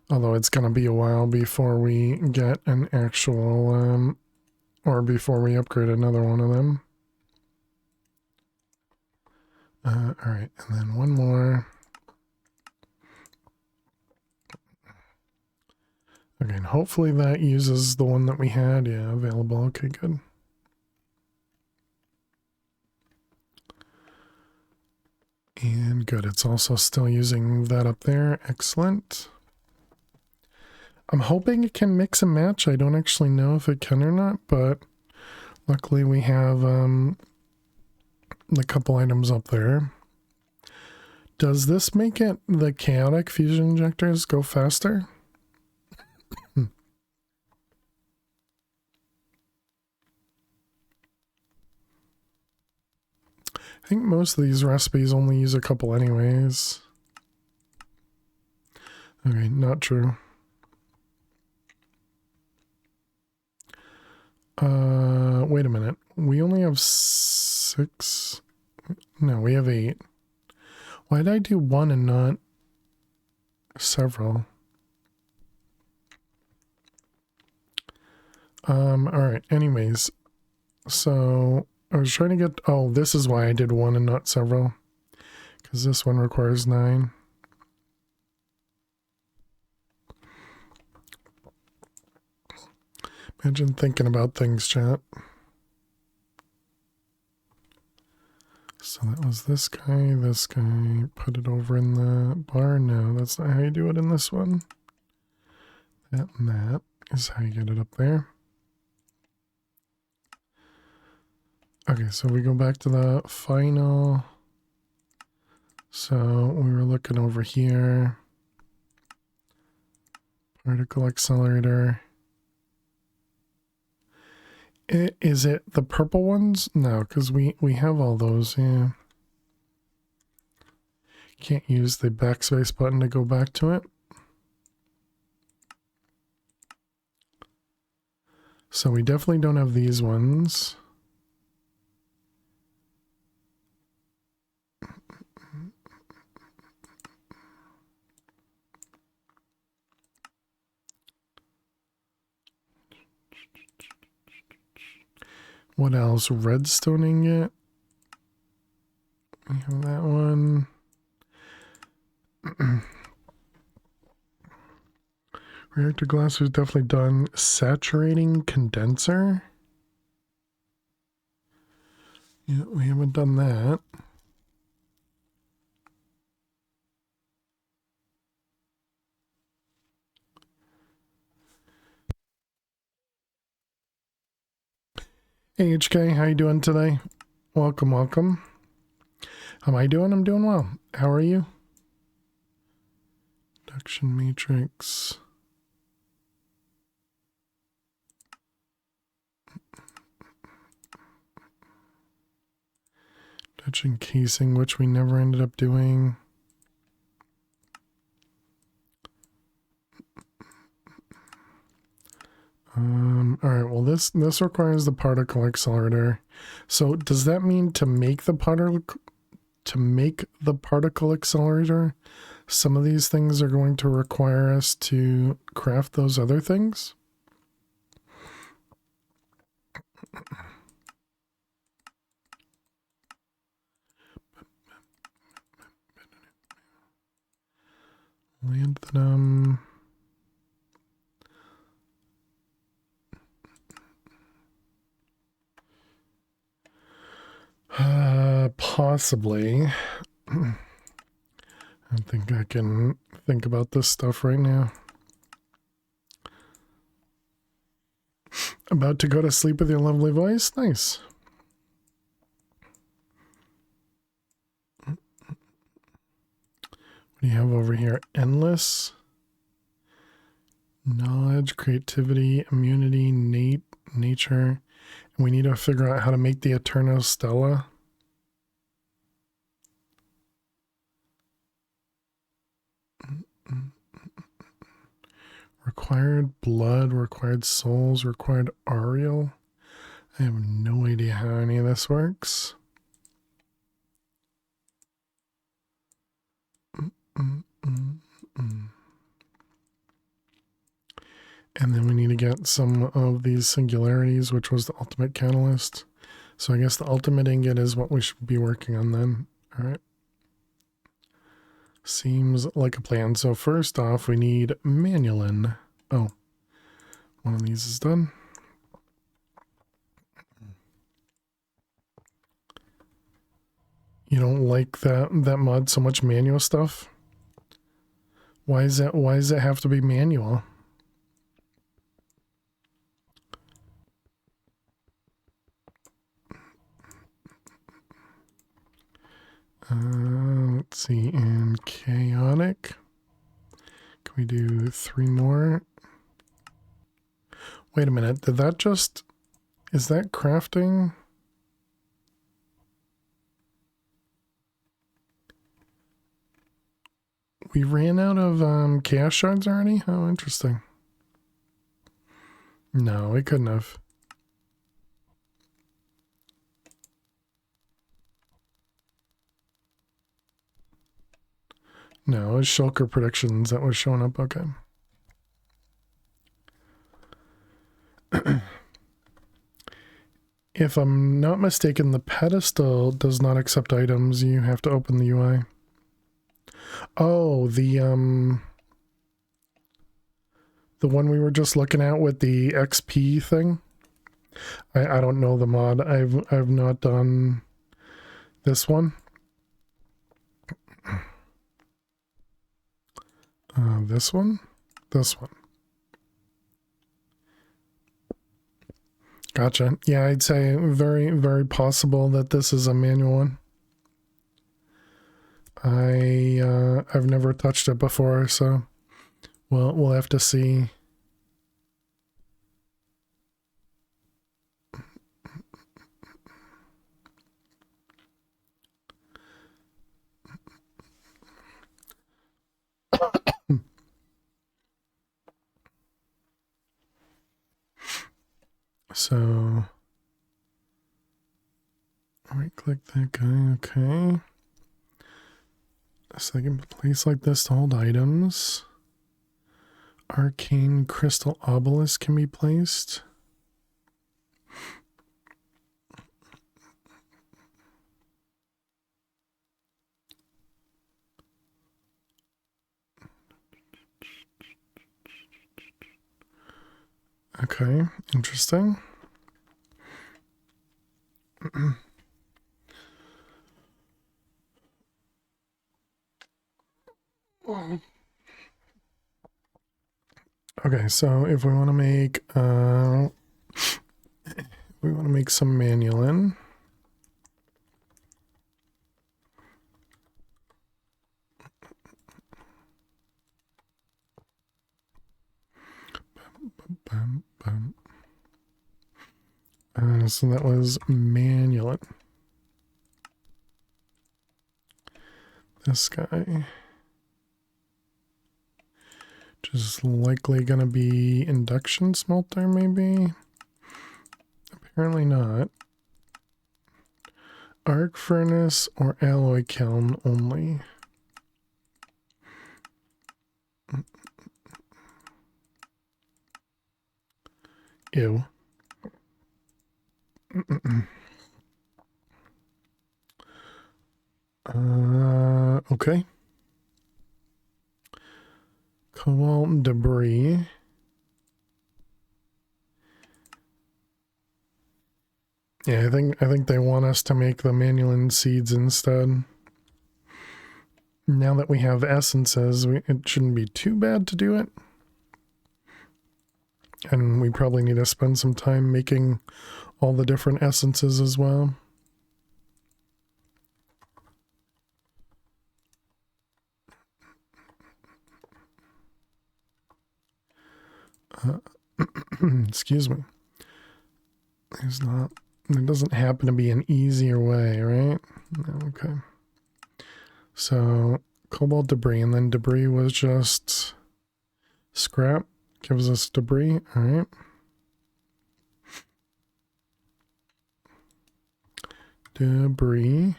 Although it's going to be a while before we get an actual, or before we upgrade another one of them. All right, and then one more. Okay, and hopefully that uses the one that we had. Yeah, available. Okay, good. And good, it's also still using that up there. Excellent. I'm hoping it can mix and match. I don't actually know if it can or not, but luckily we have the couple items up there. Does this make it the chaotic fusion injectors go faster? I think most of these recipes only use a couple anyways. Okay, not true. Wait a minute. We only have 6. No, we have 8. Why did I do 1 and not several? Alright, anyways. So I was trying to get, oh, this is why I did one and not several. Because this one requires 9. Imagine thinking about things, chat. So that was this guy, put it over in the bar. No, that's not how you do it in this one. That and that is how you get it up there. Okay, so we go back to the final. So we were looking over here. Particle accelerator. Is it the purple ones? No, because we have all those, yeah. Can't use the backspace button to go back to it. So we definitely don't have these ones. What else? Redstone ingot. We have that one. Reactor glass was definitely done. Saturating condenser. Yeah, we haven't done that. Hey HK, how you doing today? Welcome, welcome. How am I doing? I'm doing well. How are you? Induction matrix. Touching casing, which we never ended up doing. All right, well this requires the particle accelerator. So does that mean to make the particle accelerator, some of these things are going to require us to craft those other things? Lanthanum. Possibly. I don't think I can think about this stuff right now. About to go to sleep with your lovely voice? Nice. What do you have over here? Endless. Knowledge, creativity, immunity, nature. And we need to figure out how to make the Eterno Stella. Required blood, required souls, required Ariel. I have no idea how any of this works. And then we need to get some of these singularities, which was the ultimate catalyst. So I guess the ultimate ingot is what we should be working on then. All right. Seems like a plan. So first off, we need manulin. Oh, one of these is done. You don't like that mod so much manual stuff? Why does it have to be manual? Let's see, in chaotic, can we do 3 more? Wait a minute, did that just, is that crafting? We ran out of chaos shards already? Oh, interesting. No, we couldn't have. No, it was shulker predictions that was showing up. Okay. if I'm not mistaken, the pedestal does not accept items. You have to open the UI. Oh, the one we were just looking at with the XP thing. I don't know the mod. I've not done this one. This one? This one. Gotcha. Yeah, I'd say very, very possible that this is a manual one. I've never touched it before, so we'll have to see. So, right click that guy, okay. So I can place like this to hold items. Arcane crystal obelisk can be placed. Okay, interesting. Okay, so if we want to make some manulin. So that was manulin. This guy, which is likely going to be induction smelter, maybe. Apparently not. Arc furnace or alloy kiln only. Ew. Okay. Cobalt debris. Yeah, I think they want us to make the manulin seeds instead. Now that we have essences, it shouldn't be too bad to do it. And we probably need to spend some time making all the different essences as well. Excuse me. There doesn't happen to be an easier way, right? Okay. So cobalt debris, and then debris was just scrap. Gives us debris. All right. Debris.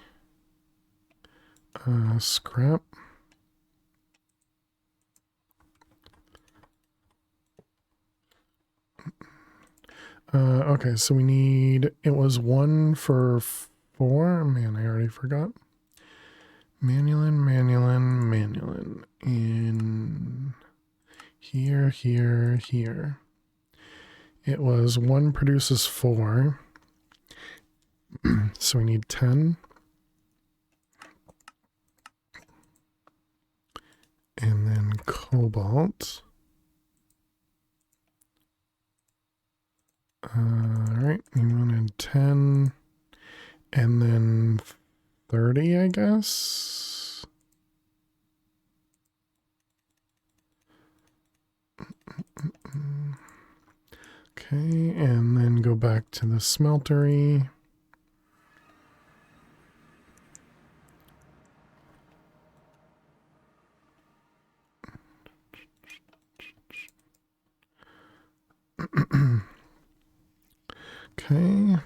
Scrap. Okay, so we need, it was 1 for 4. Man, I already forgot. Manulin. In here. It was 1 produces 4. So we need 10. And then cobalt. Alright, we wanted 10 and then 30, I guess. Okay, and then go back to the smeltery. Okay.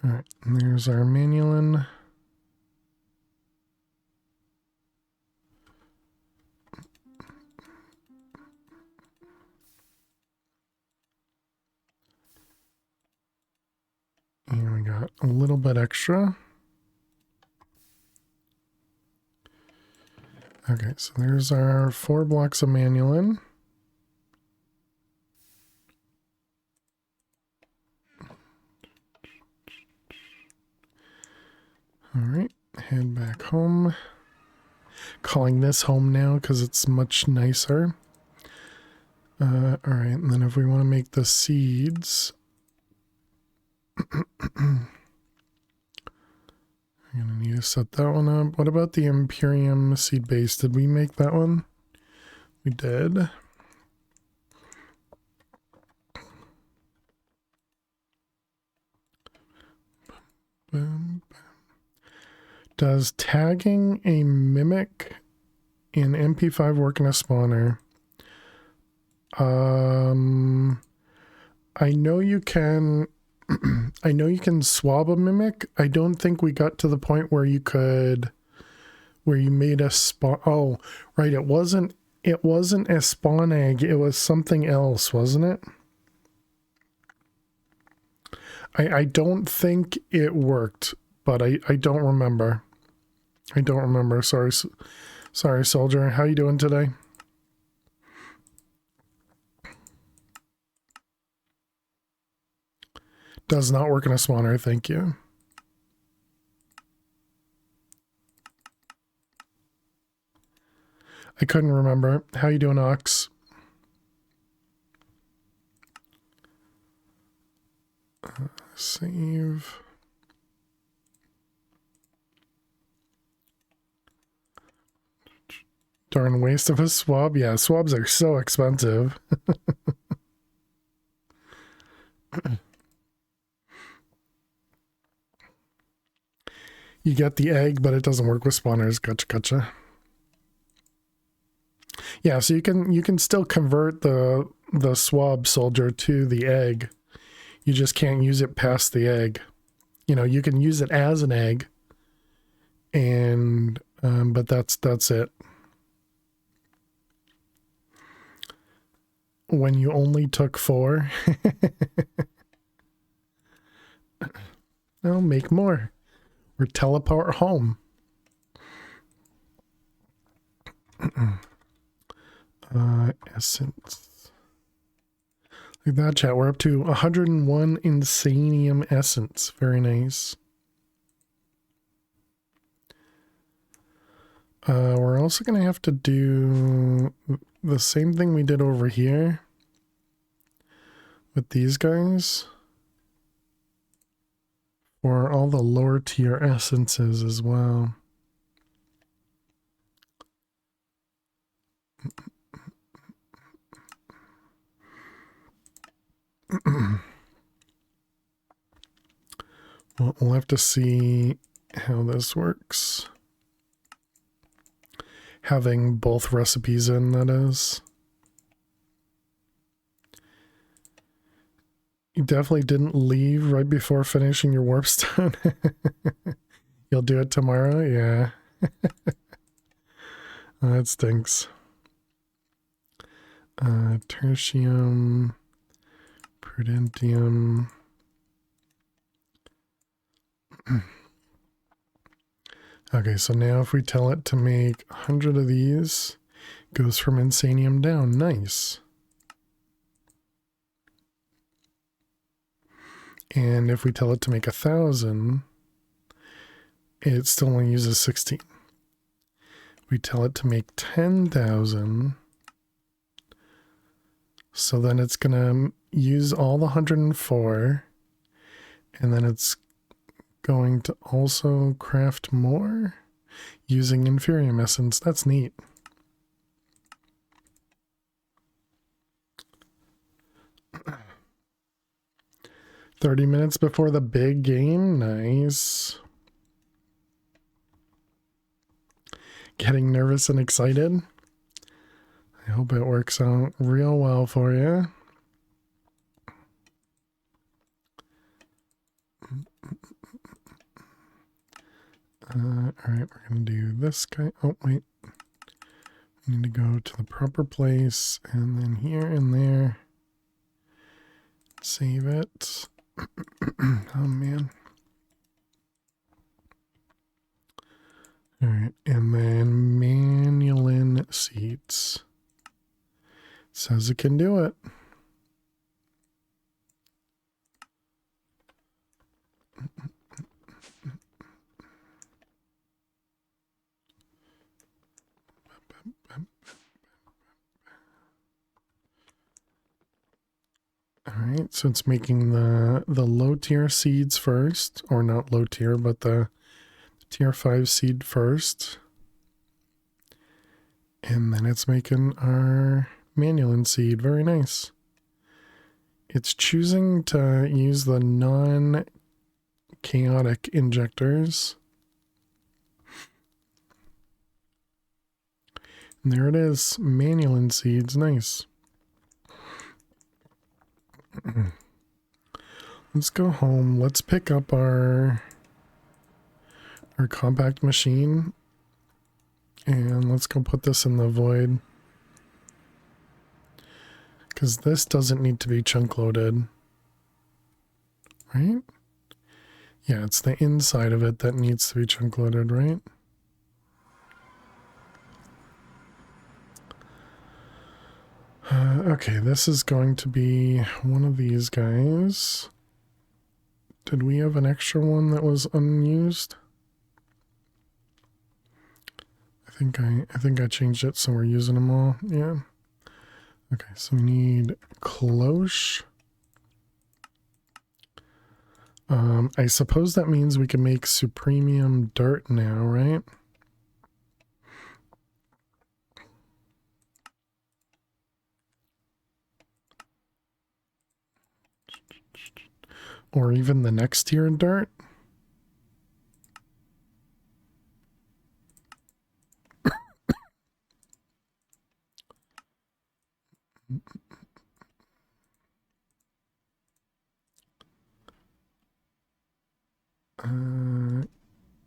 All right, and there's our manulin. got a little bit extra. Okay, so there's our 4 blocks of manulin. All right, head back home. Calling this home now because it's much nicer. All right, and then if we want to make the seeds, I'm gonna need to set that one up. What about the Imperium seed base? Did we make that one? We did. Boom, boom. Does tagging a mimic in MP5 work in a spawner? I know you can. I know you can swab a mimic. I don't think we got to the point where you could, where you made a spawn. Oh, right. It wasn't a spawn egg. It was something else, wasn't it? I don't think it worked, but I don't remember. I don't remember. Sorry, soldier. How you doing today? Does not work in a spawner. Thank you. I couldn't remember. How you doing, Ox? Save. Darn waste of a swab. Yeah, swabs are so expensive. You get the egg, but it doesn't work with spawners. Gotcha, gotcha. Yeah, so you can still convert the swab soldier to the egg. You just can't use it past the egg. You know, you can use it as an egg, and but that's it. When you only took 4, I'll make more. Or teleport home. Essence. Look at that, chat. We're up to 101 Insanium Essence. Very nice. We're also going to have to do the same thing we did over here with these guys for all the lower tier essences as well. Well, we'll have to see how this works. Having both recipes in, that is. You definitely didn't leave right before finishing your warpstone. You'll do it tomorrow? Yeah. That stinks. Tertium, Prudentium. Okay, so now if we tell it to make 100 of these, it goes from Insanium down. Nice. And if we tell it to make 1,000, it still only uses 16. We tell it to make 10,000, so then it's gonna use all the 104, and then it's going to also craft more using Inferium Essence. That's neat. "30 minutes before the big game." Nice. Getting nervous and excited. I hope it works out real well for you. Alright, we're going to do this guy. Oh, wait. We need to go to the proper place, and then here and there. Save it. Oh, man. All right, and then Manulin seeds. Says it can do it. All right, so it's making the low tier seeds first, or not low tier, but the tier 5 seed first. And then it's making our Manulin seed. Very nice. It's choosing to use the non-chaotic injectors. And there it is. Manulin seeds. Nice. Let's go home. Let's pick up our compact machine. And let's go put this in the void. Because this doesn't need to be chunk loaded. Right? Yeah, it's the inside of it that needs to be chunk loaded, right? Okay, this is going to be one of these guys. Did we have an extra one that was unused? I think I changed it so we're using them all. Yeah. Okay, so we need cloche. I suppose that means we can make supremium dirt now, right? Or even the next tier in dirt.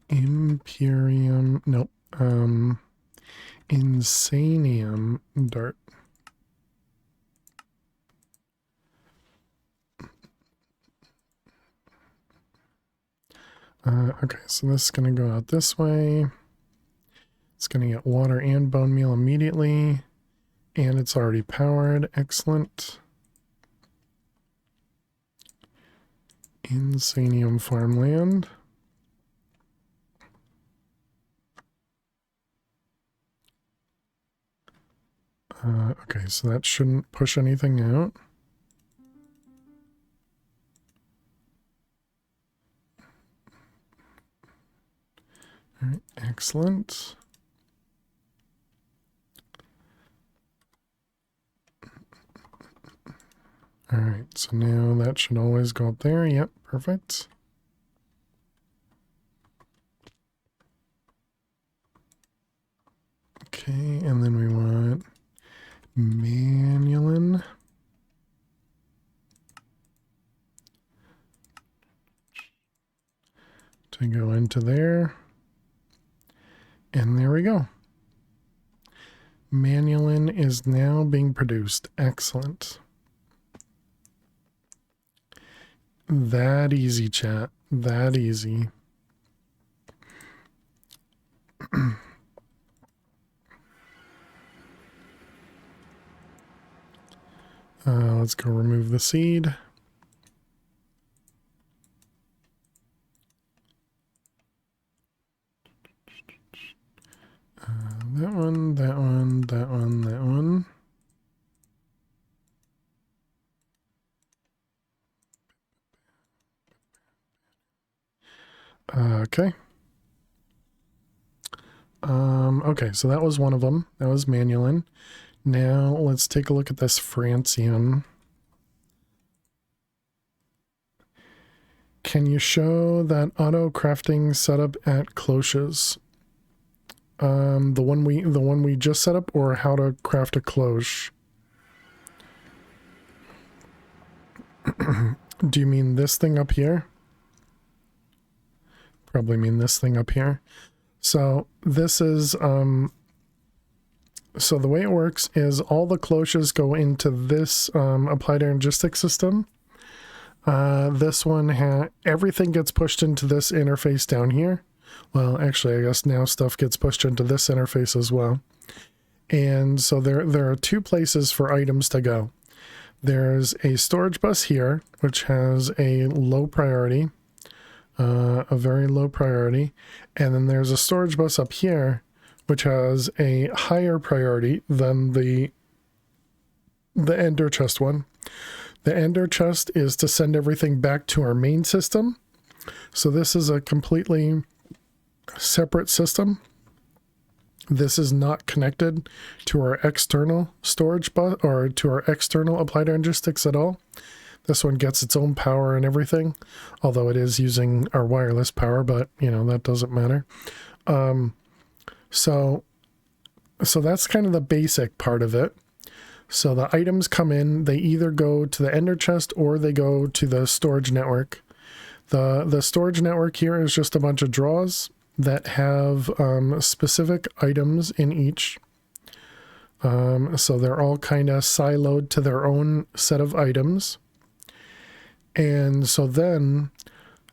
Imperium, nope. Insanium dirt. Okay, so this is going to go out this way. It's going to get water and bone meal immediately. And it's already powered. Excellent. Insanium farmland. Okay, so that shouldn't push anything out. All right, excellent. All right, so now that should always go up there. Yep, perfect. Okay, and then we want Manulin. To go into there. And there we go. Manulin is now being produced. Excellent. That easy, chat. That easy. Let's go remove the seed. That one, that one, that one, that one. Okay. Okay, so that was one of them. That was Manulin. Now let's take a look at this francium. Can you show that auto crafting setup at cloches? The one we just set up, or how to craft a cloche? Do you mean this thing up here? Probably mean this thing up here. So this is so the way it works is all the cloches go into this applied energistic system. This one everything gets pushed into this interface down here. Well, actually, I guess now stuff gets pushed into this interface as well. And so there are two places for items to go. There's a storage bus here, which has a low priority, a very low priority. And then there's a storage bus up here, which has a higher priority than the ender chest one. The ender chest is to send everything back to our main system. So this is a completely separate system. This is not connected to our external storage bus or to our external applied energy sticks at all. This one gets its own power and everything, although it is using our wireless power, but you know, that doesn't matter. So that's kind of the basic part of it. So the items come in, they either go to the ender chest or they go to the storage network. The storage network here is just a bunch of drawers that have specific items in each. So they're all kind of siloed to their own set of items. And so then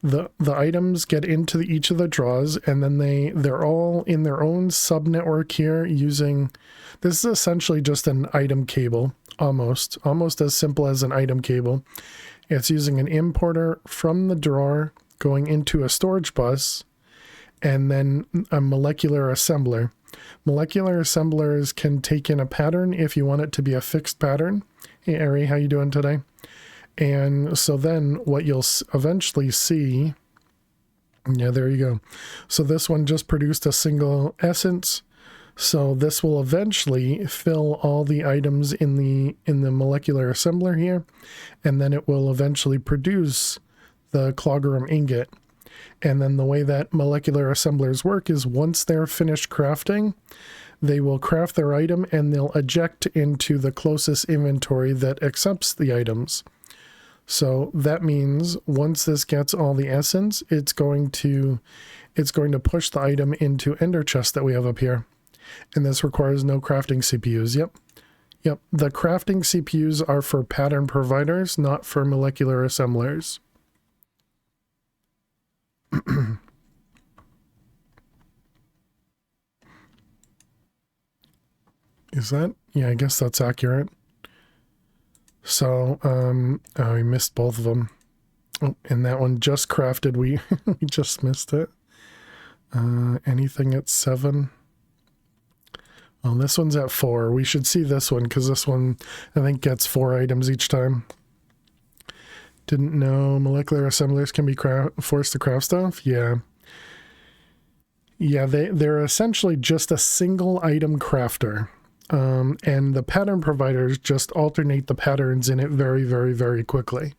the items get into each of the drawers, and then they're all in their own subnetwork here using, this is essentially just an item cable, almost as simple as an item cable. It's using an importer from the drawer going into a storage bus, and then a molecular assembler. Molecular assemblers can take in a pattern if you want it to be a fixed pattern. Hey, Ari, how you doing today? And so then what you'll eventually see, yeah, there you go. So this one just produced a single essence. So this will eventually fill all the items in the molecular assembler here, and then it will eventually produce the clogorum ingot. And then the way that molecular assemblers work is once they're finished crafting, they will craft their item and they'll eject into the closest inventory that accepts the items. So that means once this gets all the essence, it's going to push the item into ender chest that we have up here. And this requires no crafting CPUs. Yep. The crafting CPUs are for pattern providers, not for molecular assemblers. Is that? Yeah, I guess that's accurate. So, oh, we missed both of them. Oh, and that one just crafted. We just missed it. Anything at 7? Well, this one's at 4. We should see this one because this one, I think, gets 4 items each time. Didn't know molecular assemblers can be forced to craft stuff? Yeah. Yeah, they're essentially just a single item crafter. And the pattern providers just alternate the patterns in it very, very, very quickly.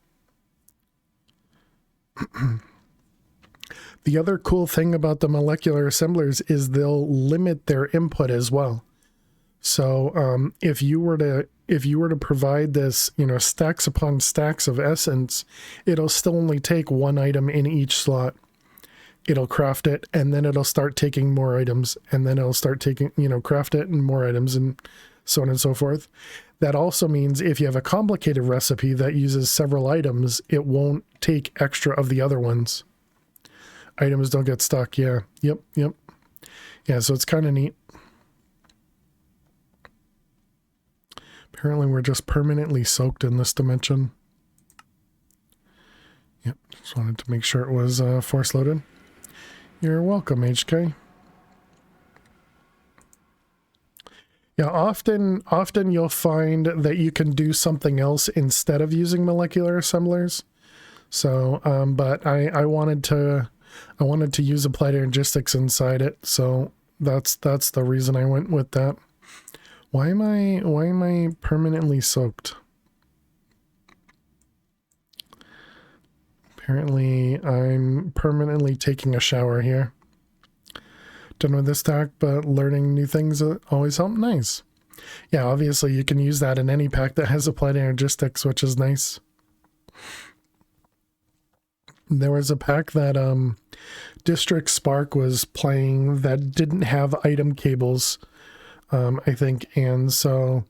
The other cool thing about the molecular assemblers is they'll limit their input as well. So if you were to provide this, you know, stacks upon stacks of essence, it'll still only take 1 item in each slot. It'll craft it, and then it'll start taking more items, and then it'll start taking, you know, craft it and more items, and so on and so forth. That also means if you have a complicated recipe that uses several items, it won't take extra of the other ones. Items don't get stuck. Yeah. Yep. Yeah, so it's kind of neat. Apparently we're just permanently soaked in this dimension. Yep, just wanted to make sure it was force loaded. You're welcome, HK. Yeah, often you'll find that you can do something else instead of using molecular assemblers. So, but I wanted to use applied energistics inside it, so that's the reason I went with that. Why am I permanently soaked? Apparently, I'm permanently taking a shower here. Done with this tack, but learning new things always help. Nice. Yeah, obviously you can use that in any pack that has applied energistics, which is nice. There was a pack that District Spark was playing that didn't have item cables, I think, and so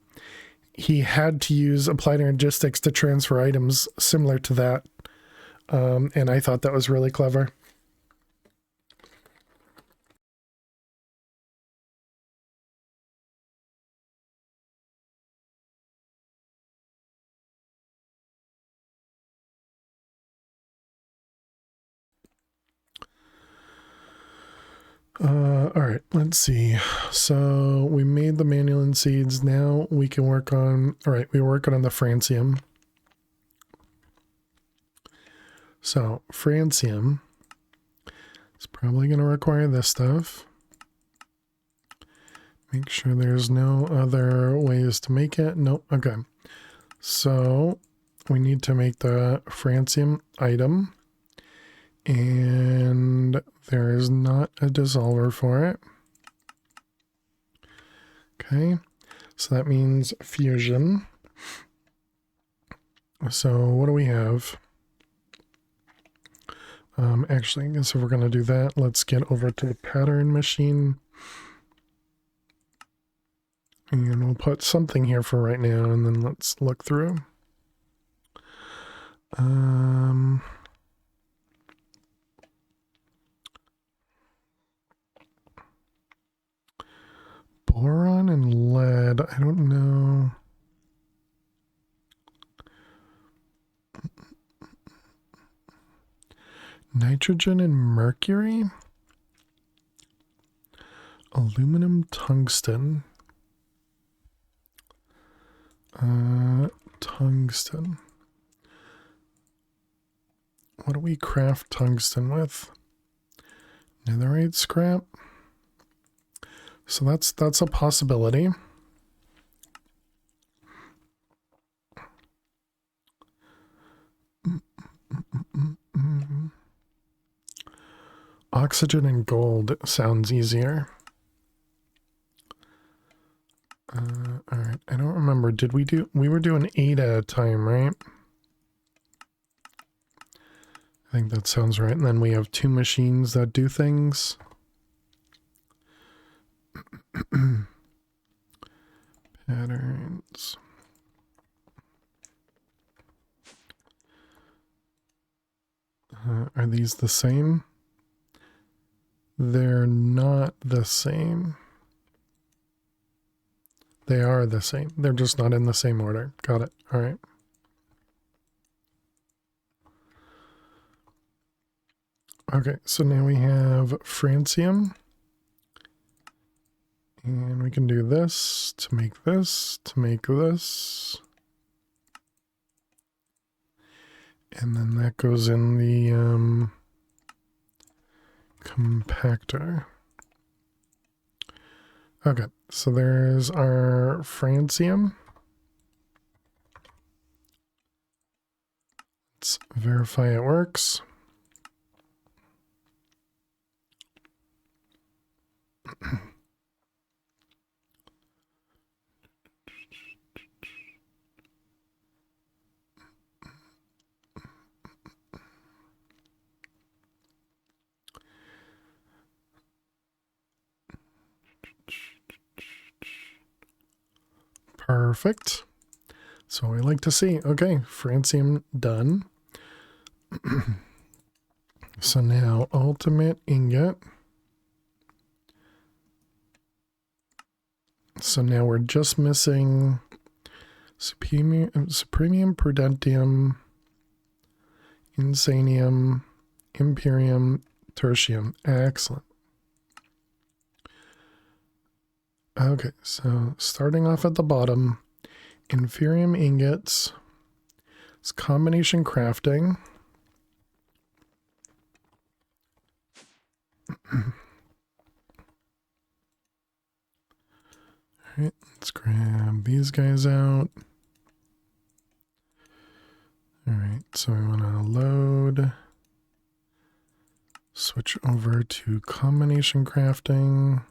he had to use applied energistics to transfer items similar to that. And I thought that was really clever. All right, let's see. So we made the manulin seeds. Now we can work on, all right, we're working on the francium. So francium is probably going to require this stuff. Make sure there's no other ways to make it. Nope. Okay. So we need to make the francium item, and there is not a dissolver for it. Okay. So that means fusion. So what do we have? Actually, I guess if we're going to do that, let's get over to the pattern machine. And we'll put something here for right now, and then let's look through. Boron and lead, I don't know. Nitrogen and mercury? Aluminum, tungsten. Tungsten. What do we craft tungsten with? Netherite scrap. So that's a possibility. Oxygen and gold sounds easier. All right, I don't remember. Did we were doing 8 at a time, right? I think that sounds right. And then we have 2 machines that do things. Patterns. Are these the same? They're not the same. They are the same. They're just not in the same order. Got it. All right. Okay, so now we have francium. And we can do this to make this, to make this. And then that goes in the compactor. Okay, so there's our francium. Let's verify it works. Perfect. So we like to see. Okay, francium done. So now ultimate ingot. So now we're just missing supremium, prudentium, insanium, imperium, tertium. Excellent. Okay, so starting off at the bottom, inferium ingots. It's combination crafting. Alright, let's grab these guys out. Alright, so we want to load. Switch over to combination crafting.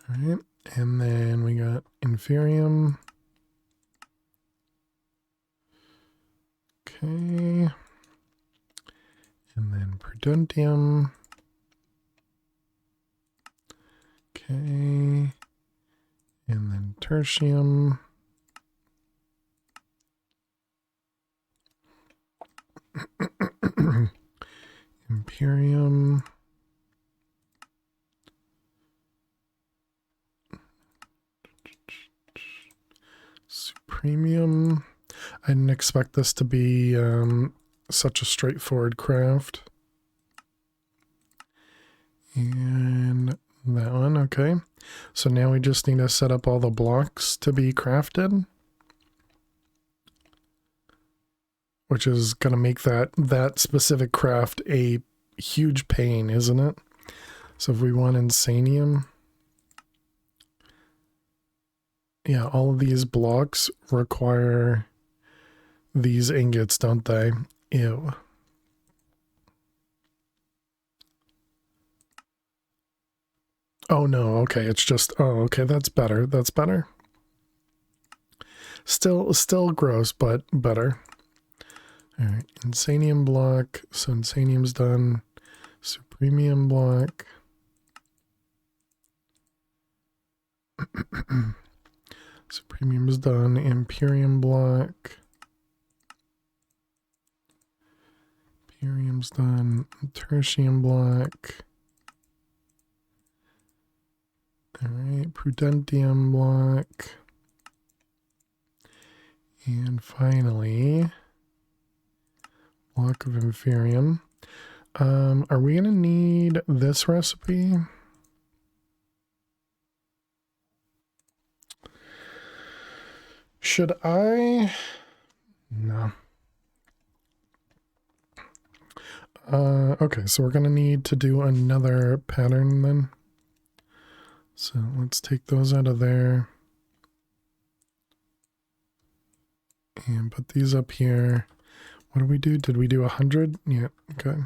Alright, and then we got inferium. Okay. And then prudentium. Okay. And then tertium. Imperium. Supremium. I didn't expect this to be such a straightforward craft. And that one, okay. So now we just need to set up all the blocks to be crafted, which is going to make that specific craft a huge pain, isn't it? So if we want insanium, yeah, all of these blocks require these ingots, don't they? Ew. Oh no, okay, it's just, oh, okay, that's better, that's better. Still gross, but better. Alright, insanium block, so insanium's done. Supremium block. Supremium's done. Imperium block. Imperium's done. Tertium block. Alright, Prudentium block. And finally, block of Inferium. Are we gonna need this recipe? Should I? No. Okay, so we're gonna need to do another pattern then. So let's take those out of there. And put these up here. What did we do? Did we do 100? Yeah, okay.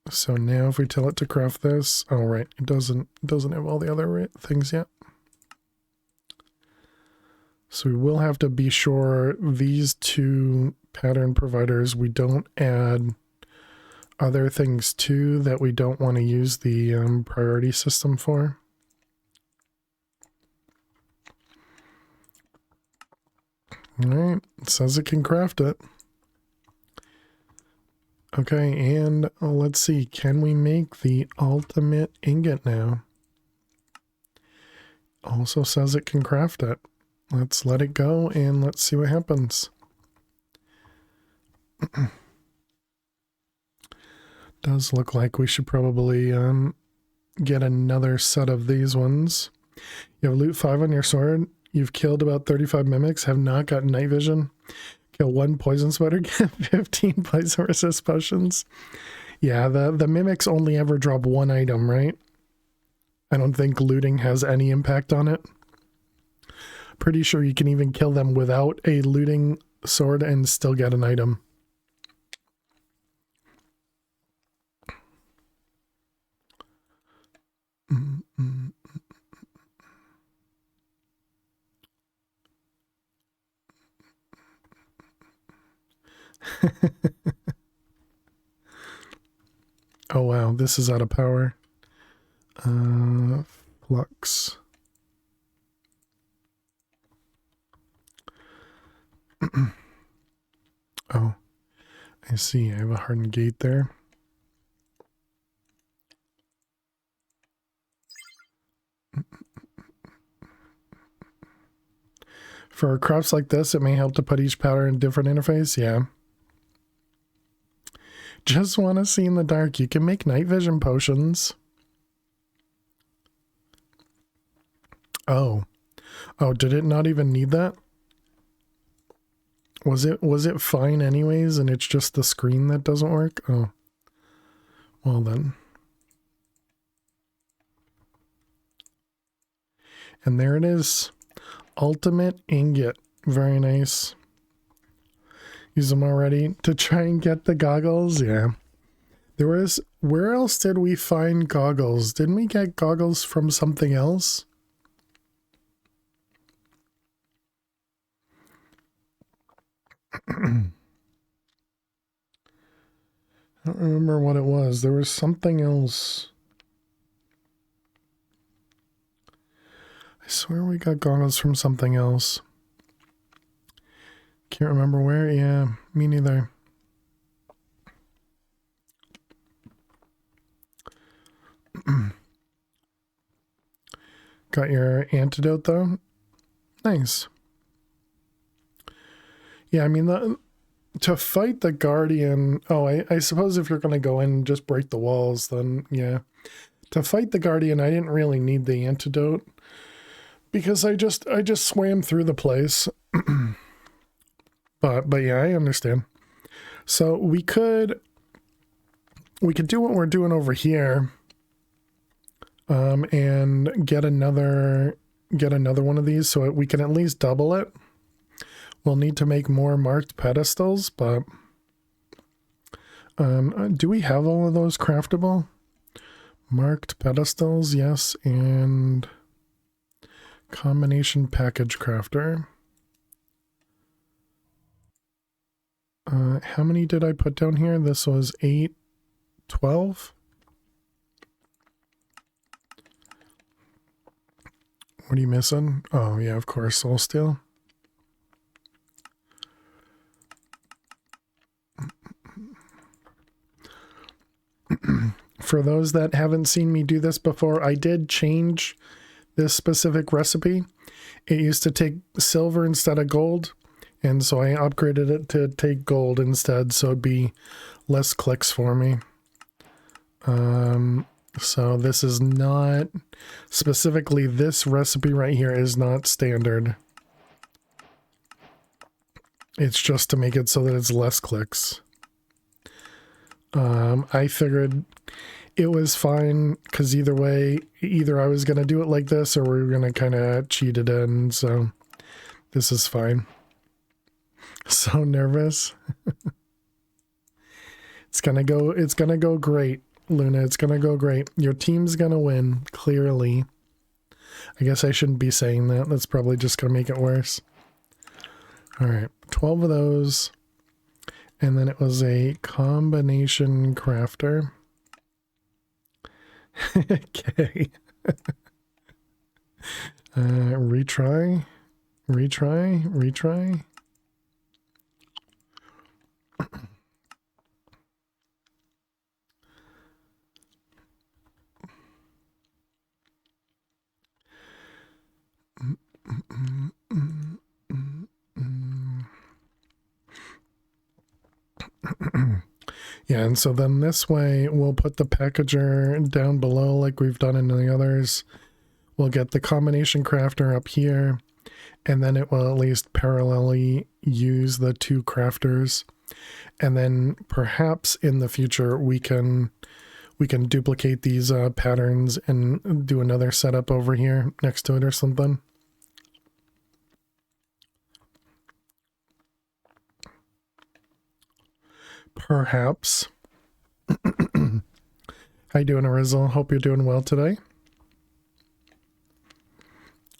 So now if we tell it to craft this, oh right, it doesn't have all the other things yet. So we will have to be sure these two pattern providers, we don't add other things too that we don't want to use the priority system for. All right, it says it can craft it. Okay, and let's see, can we make the ultimate ingot now? Also says it can craft it. Let's let it go and let's see what happens. Does look like we should probably get another set of these ones. You have loot 5 on your sword. You've killed about 35 mimics, have not gotten night vision. Kill 1 poison spider, get 15 poison resist potions. Yeah, the mimics only ever drop 1 item, right? I don't think looting has any impact on it. Pretty sure you can even kill them without a looting sword and still get an item. Oh wow, this is out of power. Flux. Oh, I see. I have a hardened gate there. For crops like this, it may help to put each powder in a different interface. Yeah. Just want to see in the dark. You can make night vision potions. Oh. Oh, did it not even need that? Was it fine anyways, and it's just the screen that doesn't work? Oh. Well then. And there it is. Ultimate ingot. Very nice. Use them already to try and get the goggles. Yeah. There was, where else did we find goggles? Didn't we get goggles from something else? I don't remember what it was. There was something else. I swear we got goggles from something else. Can't remember where. Yeah, me neither. Got your antidote though? Nice. Yeah, I mean to fight the Guardian, oh, I suppose if you're going to go in and just break the walls, then yeah. To fight the Guardian, I didn't really need the antidote because I just swam through the place. But yeah, I understand. So we could do what we're doing over here, and get another one of these so we can at least double it. We'll need to make more marked pedestals, but do we have all of those craftable? Marked pedestals, yes, and combination package crafter. How many did I put down here? This was 8, 12. What are you missing? Oh yeah, of course, soul steel. For those that haven't seen me do this before, I did change this specific recipe. It used to take silver instead of gold, and so I upgraded it to take gold instead, so it'd be less clicks for me. So this is not, specifically this recipe right here is not standard. It's just to make it so that it's less clicks. I figured it was fine because either way, either I was going to do it like this or we were going to kind of cheat it in. So this is fine. So nervous. It's going to go great, Luna. It's going to go great. Your team's going to win, clearly. I guess I shouldn't be saying that. That's probably just going to make it worse. All right, 12 of those. And then it was a combination crafter. Okay. Retry. Yeah, and so then this way we'll put the packager down below like we've done in the others. We'll get the combination crafter up here, and then it will at least parallelly use the two crafters. And then perhaps in the future we can duplicate these patterns and do another setup over here next to it or something. Perhaps. How you doing, Arizel? Hope you're doing well today.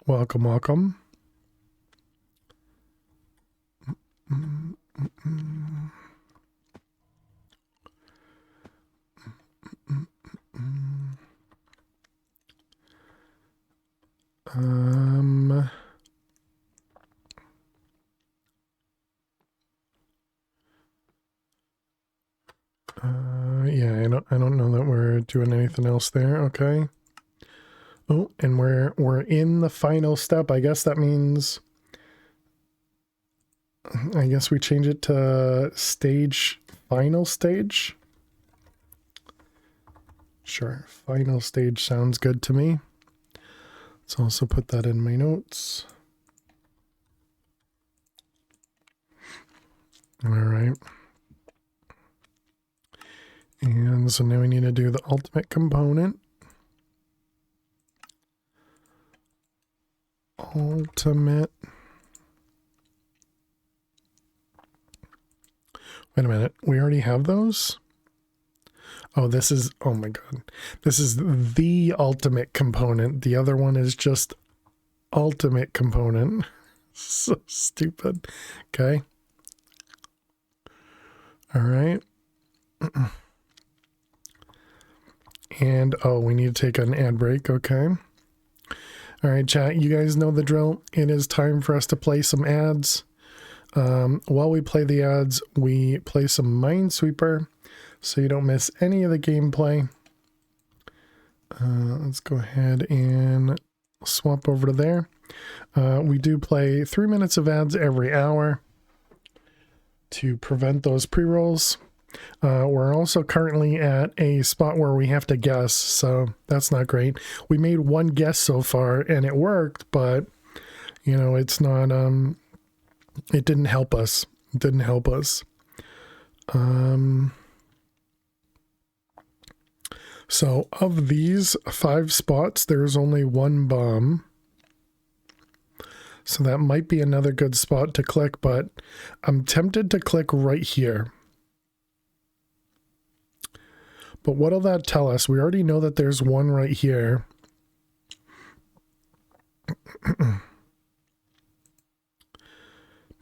Welcome, welcome. Yeah, I don't know that we're doing anything else there. Okay. Oh, and we're in the final step. I guess that means, I guess we change it to final stage. Sure, final stage sounds good to me. Let's also put that in my notes. All right. And so now we need to do the ultimate component. Ultimate. Wait a minute. We already have those? Oh, this is, oh my God. This is the ultimate component. The other one is just ultimate component. So stupid. Okay. All right. And, oh, we need to take an ad break. Okay. All right, chat. You guys know the drill. It is time for us to play some ads. While we play the ads, we play some Minesweeper so you don't miss any of the gameplay. Let's go ahead and swap over to there. We do play 3 minutes of ads every hour. to prevent those pre-rolls. We're also currently at a spot where we have to guess, so that's not great. We made one guess so far and it worked, but you know, it's not, it didn't help us. It didn't help us. So of these 5 spots, there's only 1 bomb. So that might be another good spot to click, but I'm tempted to click right here. But what'll that tell us? We already know that there's one right here.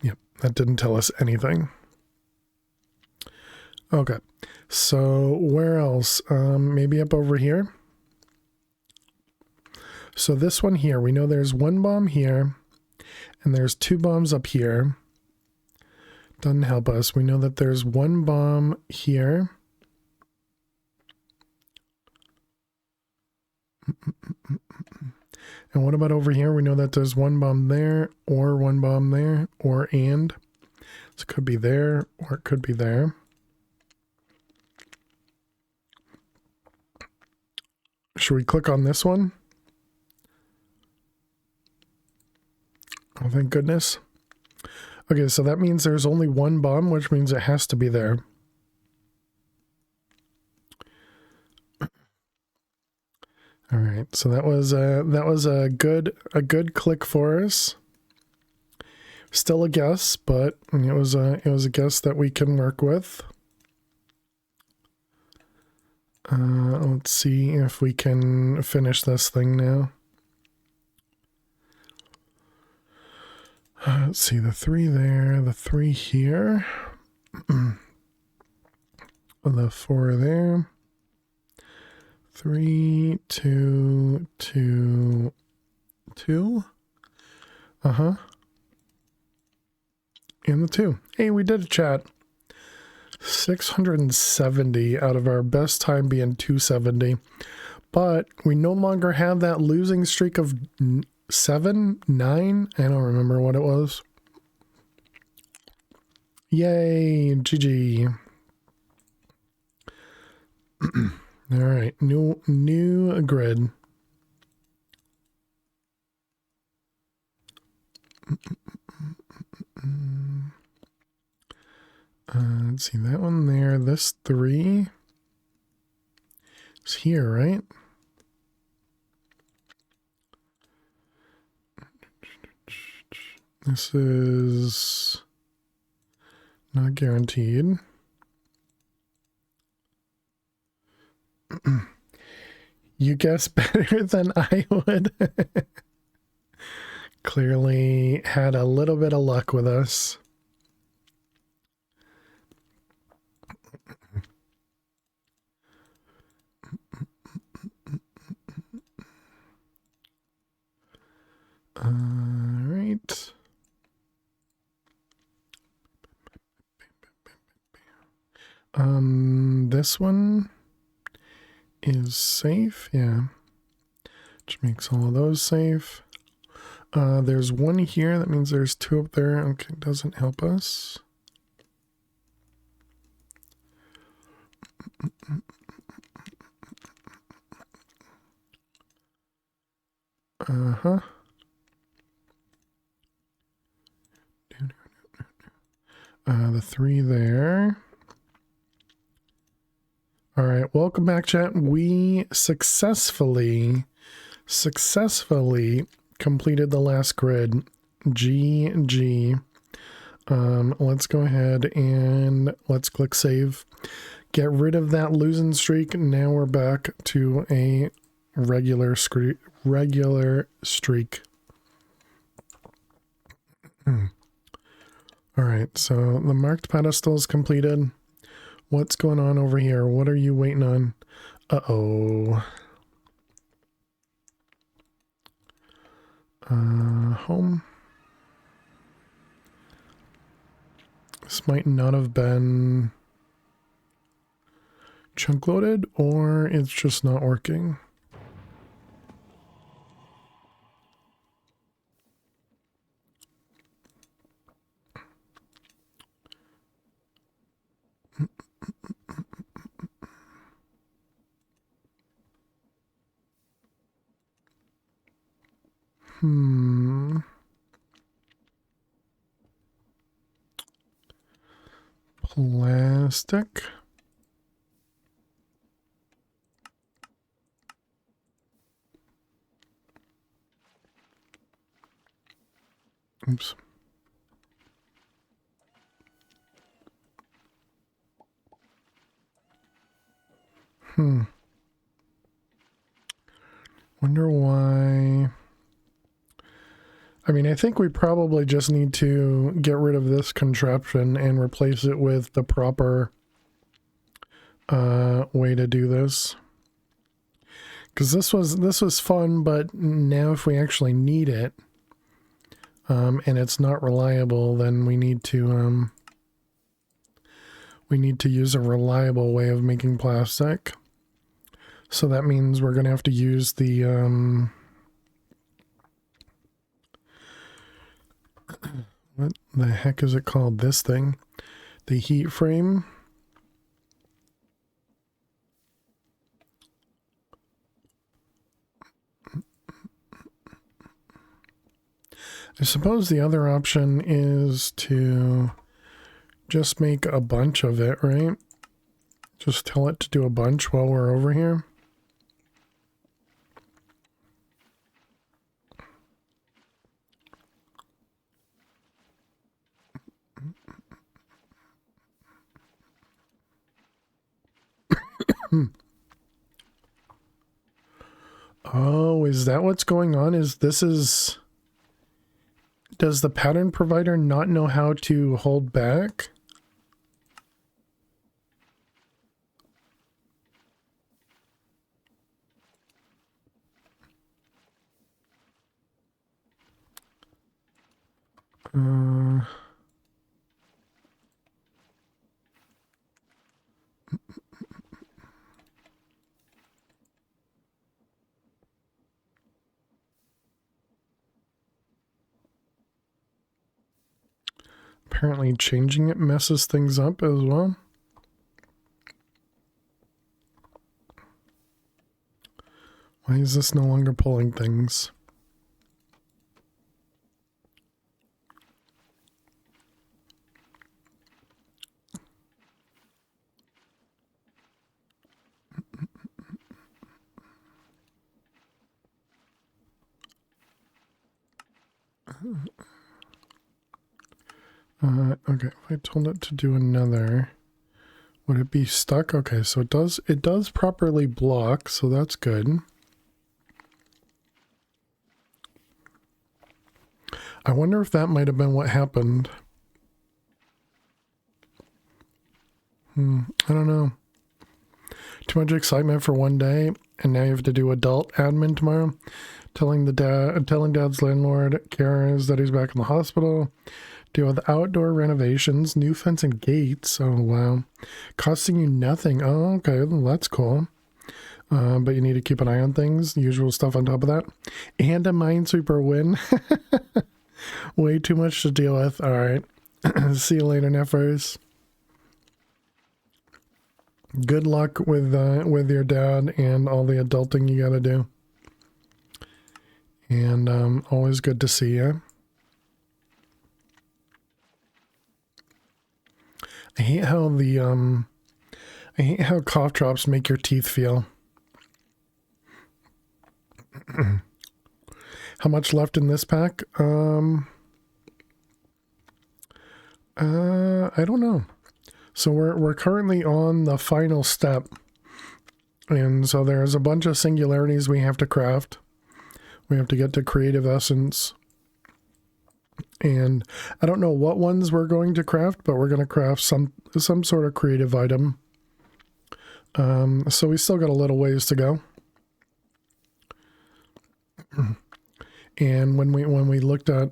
Yep, that didn't tell us anything. Okay, so where else? Maybe up over here. So this one here, we know there's 1 bomb here, and there's 2 bombs up here. Doesn't help us. We know that there's 1 bomb here. And what about over here? We know that there's 1 bomb there, or 1 bomb there, or and. So it could be there, or it could be there. Should we click on this one? Oh, thank goodness. Okay, so that means there's only 1 bomb, which means it has to be there. All right, so that was a good click for us. Still a guess, but it was a guess that we can work with. Let's see if we can finish this thing now. Let's see, the 3 there, the 3 here, the 4 there, 3, 2, 2, 2, and the 2. Hey, we did a chat. 670 out of our best time being 270, but we no longer have that losing streak of 7, 9. I don't remember what it was. Yay, GG. All right, new grid. Let's see, that one there, this 3 is here, right? This is not guaranteed. You guess better than I would. Clearly had a little bit of luck with us. All right. This one is safe, yeah. Which makes all of those safe. There's 1 here, that means there's 2 up there. Okay, doesn't help us. The 3 there. All right, welcome back, chat. We successfully completed the last grid. GG. Let's go ahead and let's click save. Get rid of that losing streak. Now we're back to a regular streak. All right, so the marked pedestal is completed. What's going on over here? What are you waiting on? Uh-oh. Home. This might not have been chunk loaded, or it's just not working. Plastic. Oops. Wonder why. I mean, I think we probably just need to get rid of this contraption and replace it with the proper way to do this. Because this was fun, but now if we actually need it, and it's not reliable, then we need to use a reliable way of making plastic. So that means we're going to have to use the what the heck is it called? This thing, the heat frame. I suppose the other option is to just make a bunch of it, right? Just tell it to do a bunch while we're over here. Oh, is that what's going on? Does the pattern provider not know how to hold back? Apparently changing it messes things up as well. Why is this no longer pulling things? Okay, if I told it to do another, would it be stuck? Okay, so it does properly block, so that's good. I wonder if that might have been what happened. I don't know. Too much excitement for one day, and now you have to do adult admin tomorrow. Telling dad's landlord cares that he's back in the hospital. Deal with outdoor renovations, new fence and gates. Oh wow, costing you nothing. Oh okay, well, that's cool. But you need to keep an eye on things. Usual stuff on top of that, and a Minesweeper win. Way too much to deal with. All right, see you later, Neffers. Good luck with your dad and all the adulting you gotta do. And always good to see you. I hate how cough drops make your teeth feel. How much left in this pack? I don't know. So we're currently on the final step. And so there's a bunch of singularities we have to craft. We have to get to creative essence. And I don't know what ones we're going to craft, but we're going to craft some sort of creative item. So we still got a little ways to go. And when we looked at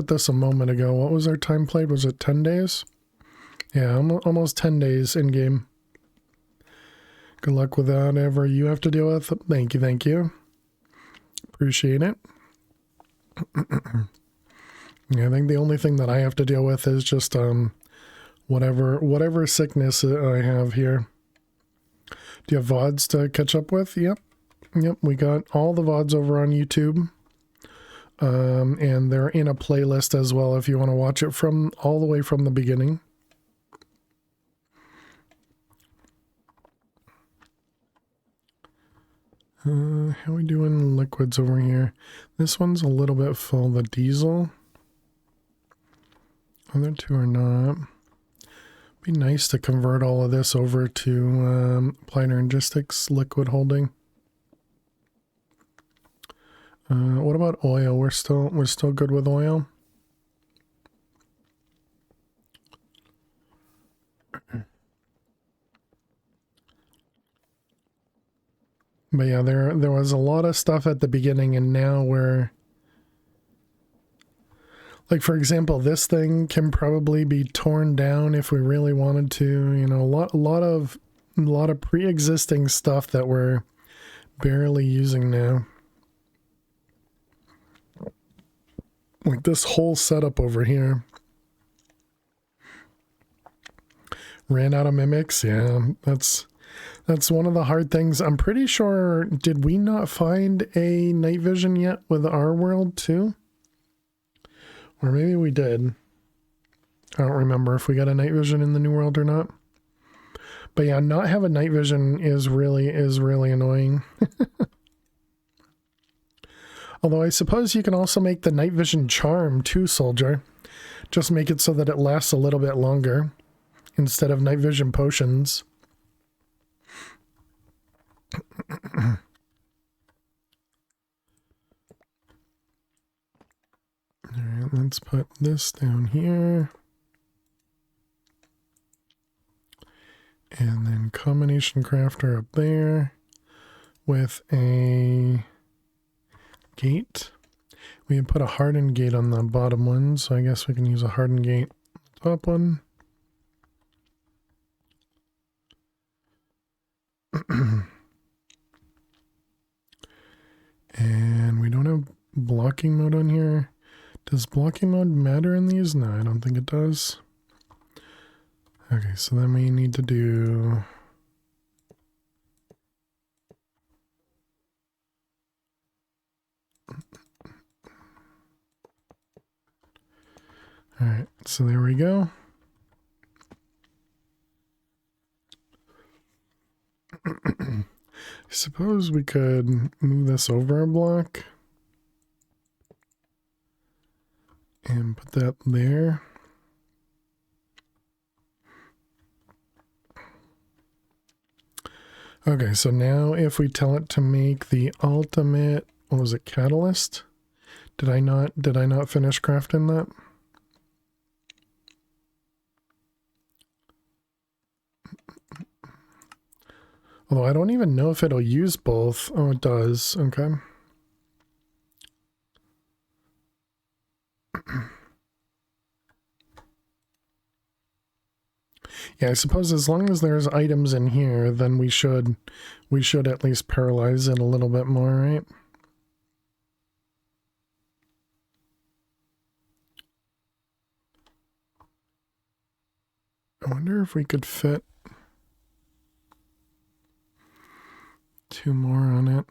this a moment ago, what was our time played? Was it 10 days? Yeah, almost 10 days in game. Good luck with whatever you have to deal with. Thank you. Appreciate it. Yeah, I think the only thing that I have to deal with is just whatever sickness I have here. Do you have VODs to catch up with? Yep, we got all the VODs over on YouTube. And they're in a playlist as well if you want to watch it from all the way from the beginning. How we doing liquids over here? This one's a little bit full, the diesel. Other two are not. Be nice to convert all of this over to Applied Energistics liquid holding. What about oil? We're still good with oil. But yeah, there was a lot of stuff at the beginning, and now we're like, for example, this thing can probably be torn down if we really wanted to. You know, a lot of pre-existing stuff that we're barely using now. Like this whole setup over here. Ran out of mimics. Yeah, that's one of the hard things. I'm pretty sure, did we not find a night vision yet with our world too? Or maybe we did. I don't remember if we got a night vision in the new world or not. But yeah, not having night vision is really annoying. Although I suppose you can also make the night vision charm too, soldier. Just make it so that it lasts a little bit longer instead of night vision potions. Alright, let's put this down here. And then combination crafter up there with a gate. We can put a hardened gate on the bottom one, so I guess we can use a hardened gate on the top one. And we don't have blocking mode on here. Does blocking mode matter in these? No, I don't think it does. Okay, so then we need to do... Alright, so there we go. I suppose we could move this over a block and put that there. Okay, so now if we tell it to make the ultimate, what was it, catalyst? Did I not finish crafting that? Although I don't even know if it'll use both. Oh, it does. Okay. Yeah, I suppose as long as there's items in here, then we should at least paralyze it a little bit more, right? I wonder if we could fit 2 more on it.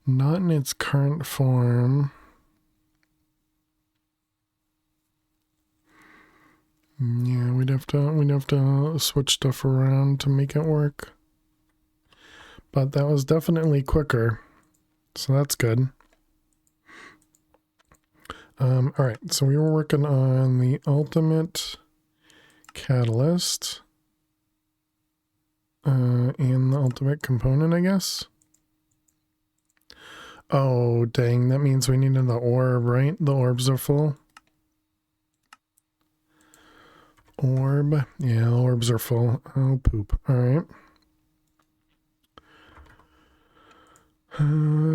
Not in its current form. Yeah, we'd have to switch stuff around to make it work. But that was definitely quicker, so that's good. All right, so we were working on the ultimate catalyst and the ultimate component, I guess. Oh, dang, that means we needed the orb, right? The orbs are full. Orb. Yeah, the orbs are full. Oh, poop. All right.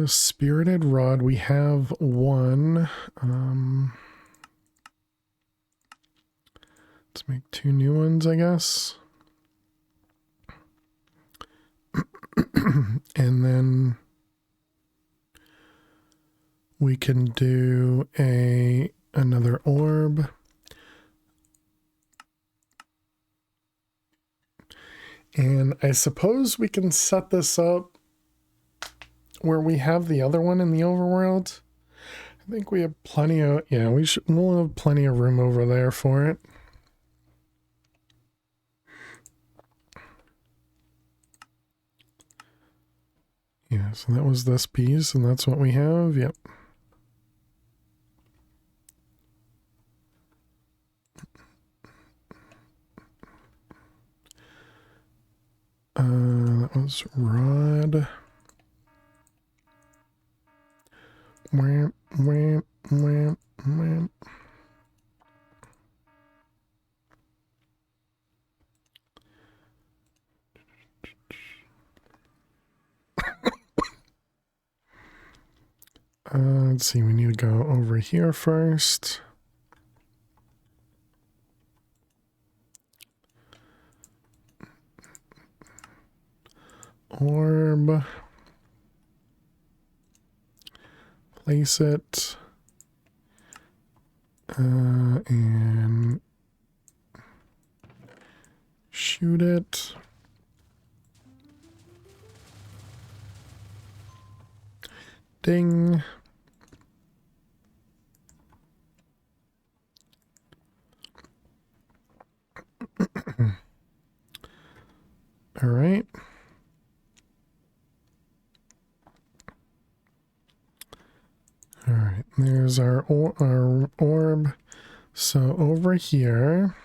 Spirited rod. We have one. Let's make 2 new ones, I guess. And then we can do another orb. And I suppose we can set this up where we have the other one in the overworld. I think we have plenty of, yeah, we'll have plenty of room over there for it. Yeah, so that was this piece, and that's what we have, yep. That was rod. Wham, wham, wham, wham. Let's see, we need to go over here first. Orb. Place it. And shoot it. Ding. All right. All right, there's our orb. So over here,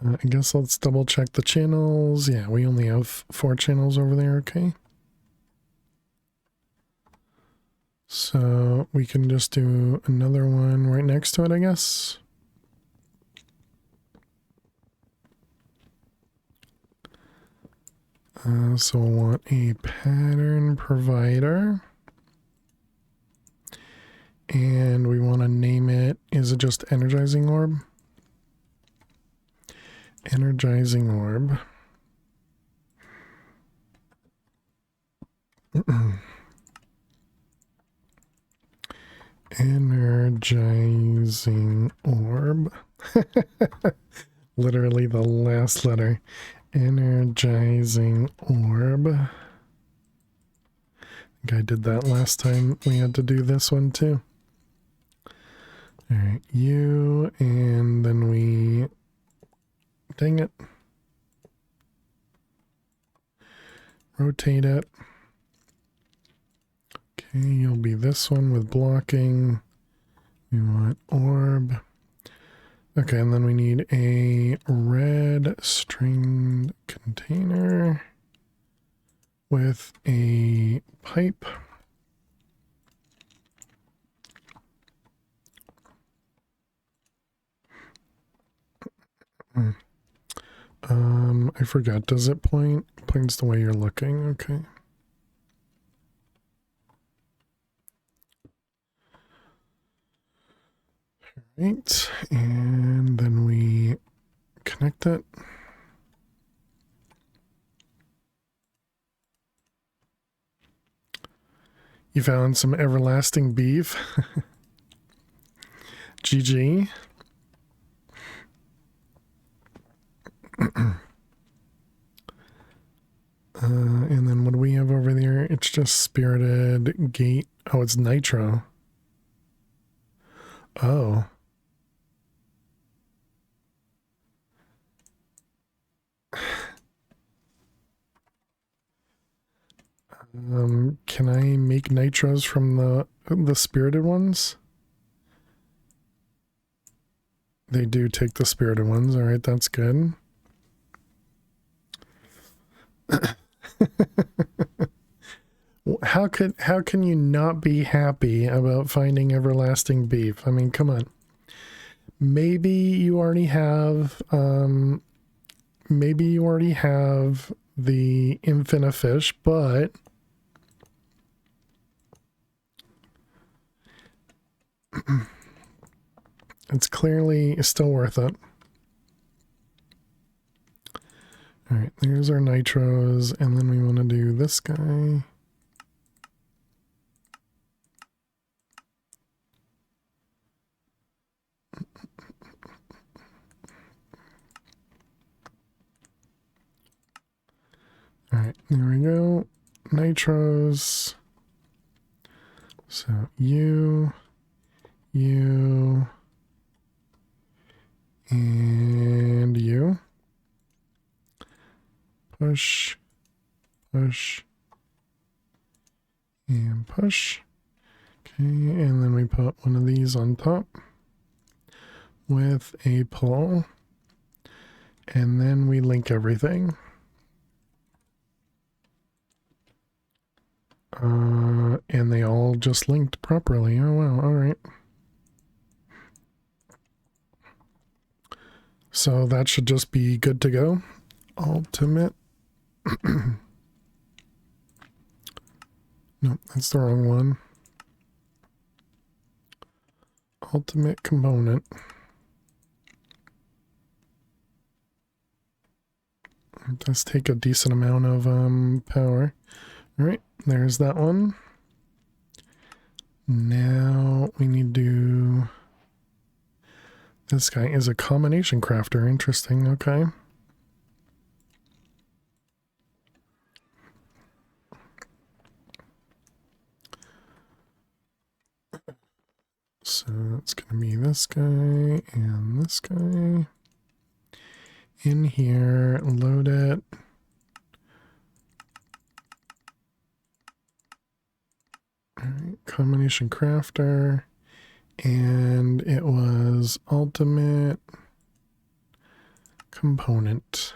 I guess let's double check the channels. Yeah, we only have 4 channels over there, okay. So we can just do another one right next to it, I guess. So we'll want a pattern provider. And we want to name it, is it just energizing orb? Energizing orb. Energizing orb. Literally the last letter. Energizing orb. I think I did that last time we had to do this one too. Alright, you, and then we, dang it, rotate it. Okay, you'll be this one with blocking. We want orb. Okay, and then we need a red stringed container with a pipe. I forgot. Does it point? Points the way you're looking. Okay. Right, and then we connect it. You found some everlasting beef. GG. And then what do we have over there? It's just spirited gate. Oh, it's nitro. Oh. Can I make nitros from the spirited ones? They do take the spirited ones. All right, that's good. How can you not be happy about finding everlasting beef? I mean, come on. Maybe you already have the infinite fish, but it's clearly still worth it. All right, there's our nitros, and then we want to do this guy. All right, there we go. Nitros. So you, you, and you. Push, push, and push. Okay, and then we put one of these on top with a pull, and then we link everything. And they all just linked properly. Oh wow, all right. So that should just be good to go. Ultimate. Nope, that's the wrong one. Ultimate component. It does take a decent amount of power. All right, there's that one. Now we need to... This guy is a combination crafter. Interesting, okay. So it's going to be this guy and this guy. In here, load it. All right, combination crafter. And it was ultimate component.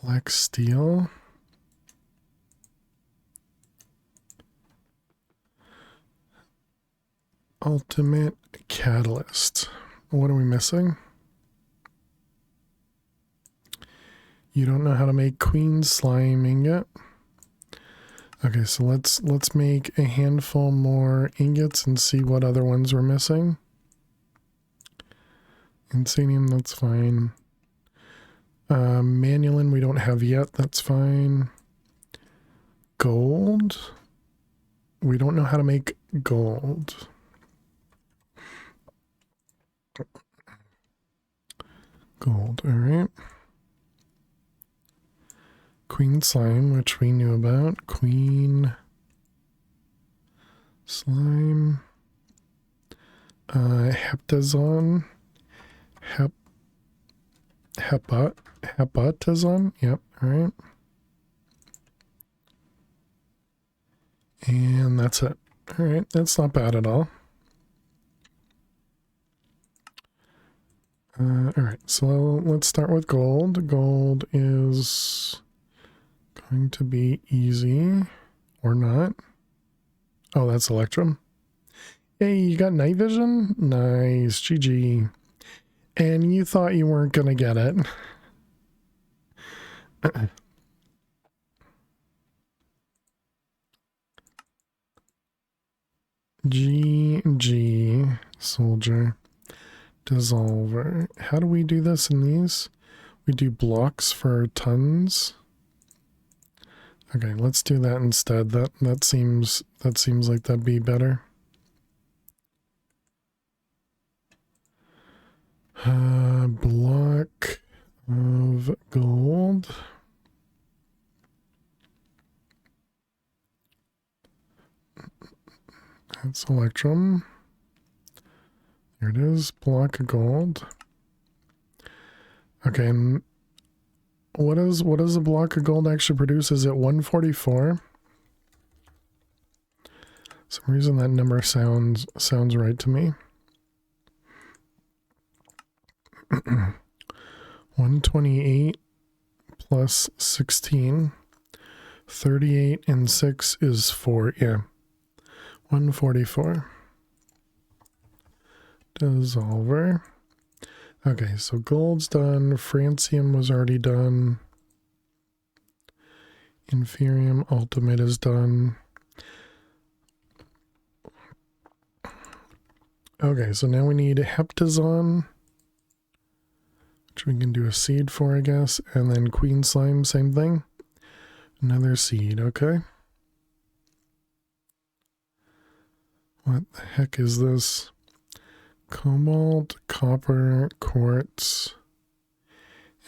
Black steel. Ultimate catalyst. What are we missing? You don't know how to make queen slime ingot. Okay, so let's make a handful more ingots and see what other ones we're missing. Insanium, that's fine. Manulin we don't have yet, that's fine. Gold. We don't know how to make gold. Gold, alright. Queen slime, which we knew about. Queen slime. Heptazon. Hepatazon. Yep, alright. And that's it. Alright, that's not bad at all. Alright, so let's start with gold. Gold is going to be easy. Or not. Oh, that's Electrum. Hey, you got night vision? Nice, GG. And you thought you weren't gonna get it. GG, soldier. Dissolver. How do we do this in these? We do blocks for tons. Okay, let's do that instead. That seems like that'd be better. Block of gold. That's Electrum. There it is, block of gold. Okay, and what does a block of gold actually produce? Is it 144? For some reason that number sounds right to me. 128 plus 16. 38 and 6 is 4. Yeah. 144. Dissolver. Okay, so gold's done. Francium was already done. Inferium ultimate is done. Okay, so now we need Heptazon, which we can do a seed for, I guess. And then Queen Slime, same thing. Another seed, okay. What the heck is this? Cobalt, copper, quartz,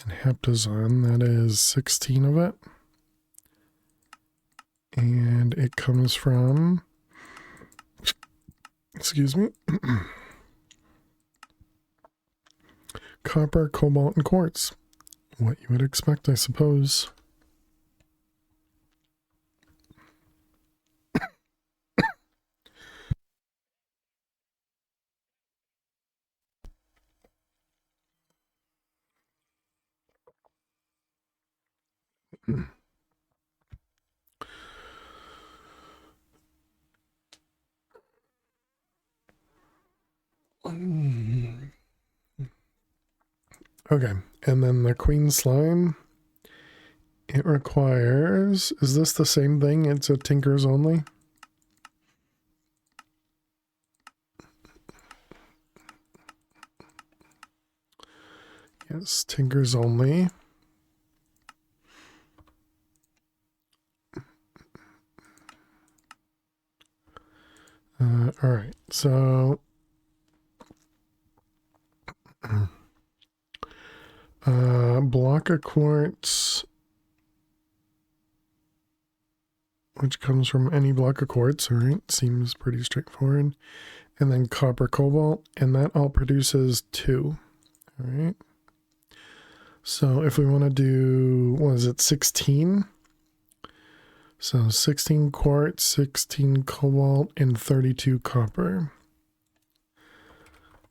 and Heptazon. That is 16 of it. And it comes from Excuse me. Copper, cobalt, and quartz. What you would expect, I suppose. Okay, and then the queen slime, it requires, is this the same thing? It's a Tinker's only? Yes, Tinker's only. All right, so block of quartz, which comes from any block of quartz, all right, seems pretty straightforward. And then copper, cobalt, and that all produces 2, all right. So if we want to do, what is it, 16? So 16 quartz, 16 cobalt, and 32 copper.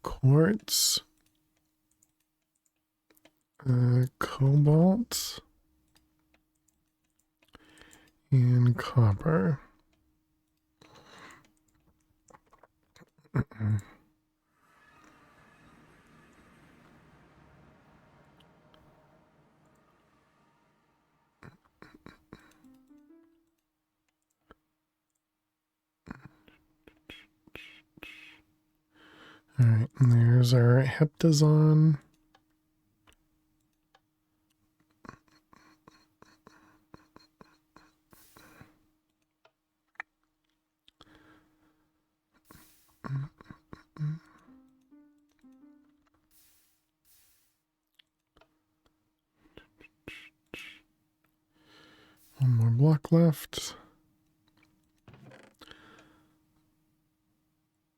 Quartz, cobalt, and copper. All right, and there's our heptazone. One more block left.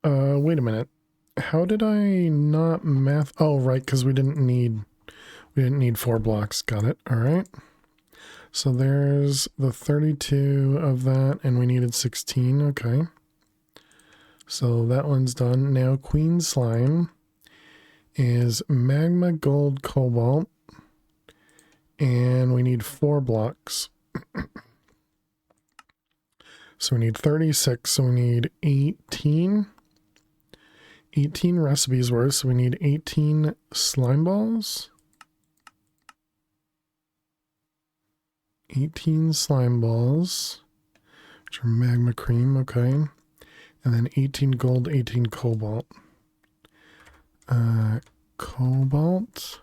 Wait a minute. How did I not math? Oh, right, because we didn't need 4 blocks. Got it. All right. So there's the 32 of that, and we needed 16. Okay. So that one's done. Now queen slime is magma, gold, cobalt, and we need 4 blocks. So we need 36, so we need 18. 18 recipes worth, so we need 18 slime balls. 18 slime balls, which are magma cream, okay. And then 18 gold, 18 cobalt. Cobalt,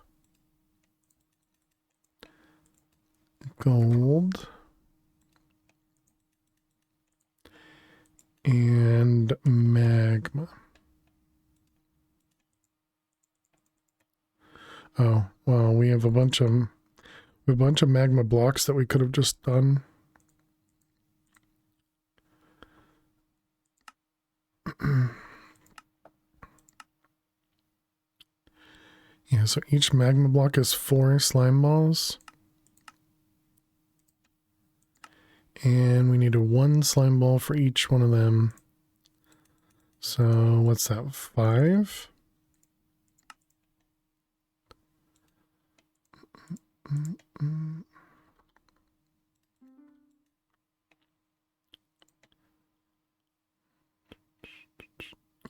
gold, and magma. Oh, well, we have a bunch of magma blocks that we could have just done. Yeah, so each magma block is 4 slime balls. And we need a 1 slime ball for each one of them. So what's that, 5?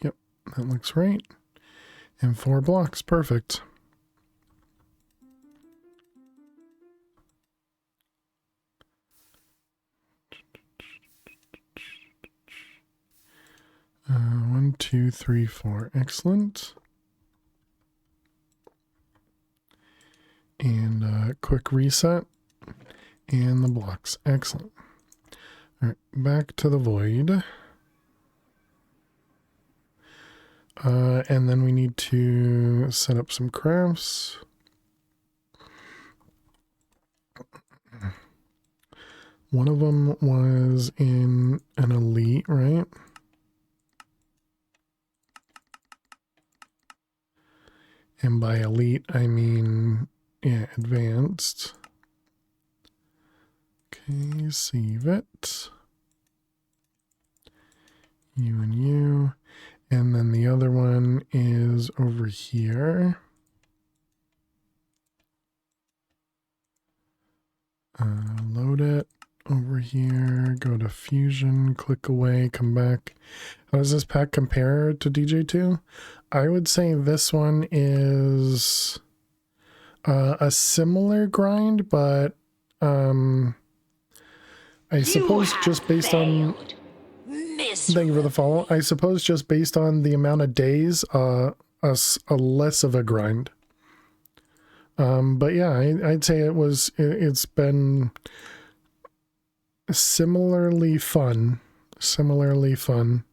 Yep, that looks right. And 4 blocks, perfect. One, 2, 3, 4. Excellent. And quick reset. And the blocks. Excellent. All right, back to the void. And then we need to set up some crafts. One of them was in an elite, right? And by elite, I mean, yeah, advanced. Okay, save it. You and you. And then the other one is over here. Load it over here, go to Fusion, click away, come back. How does this pack compare to DJ2? I would say this one is a similar grind, but I suppose just based on... Thank you for the follow. I suppose just based on the amount of days, a less of a grind. But yeah, I'd say it's been similarly fun. Similarly fun.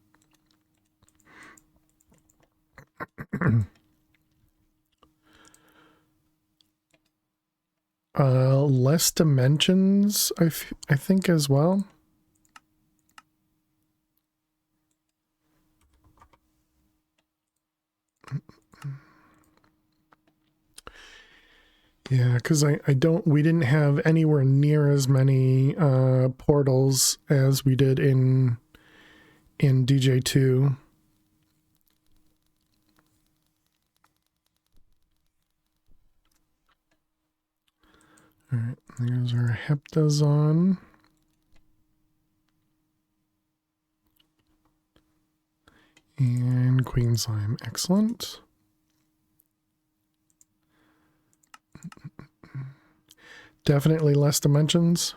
Less dimensions, I think as well. Yeah, because we didn't have anywhere near as many portals as we did in DJ2. All right, there's our Heptazon. And Queen Slime, excellent. Definitely less dimensions.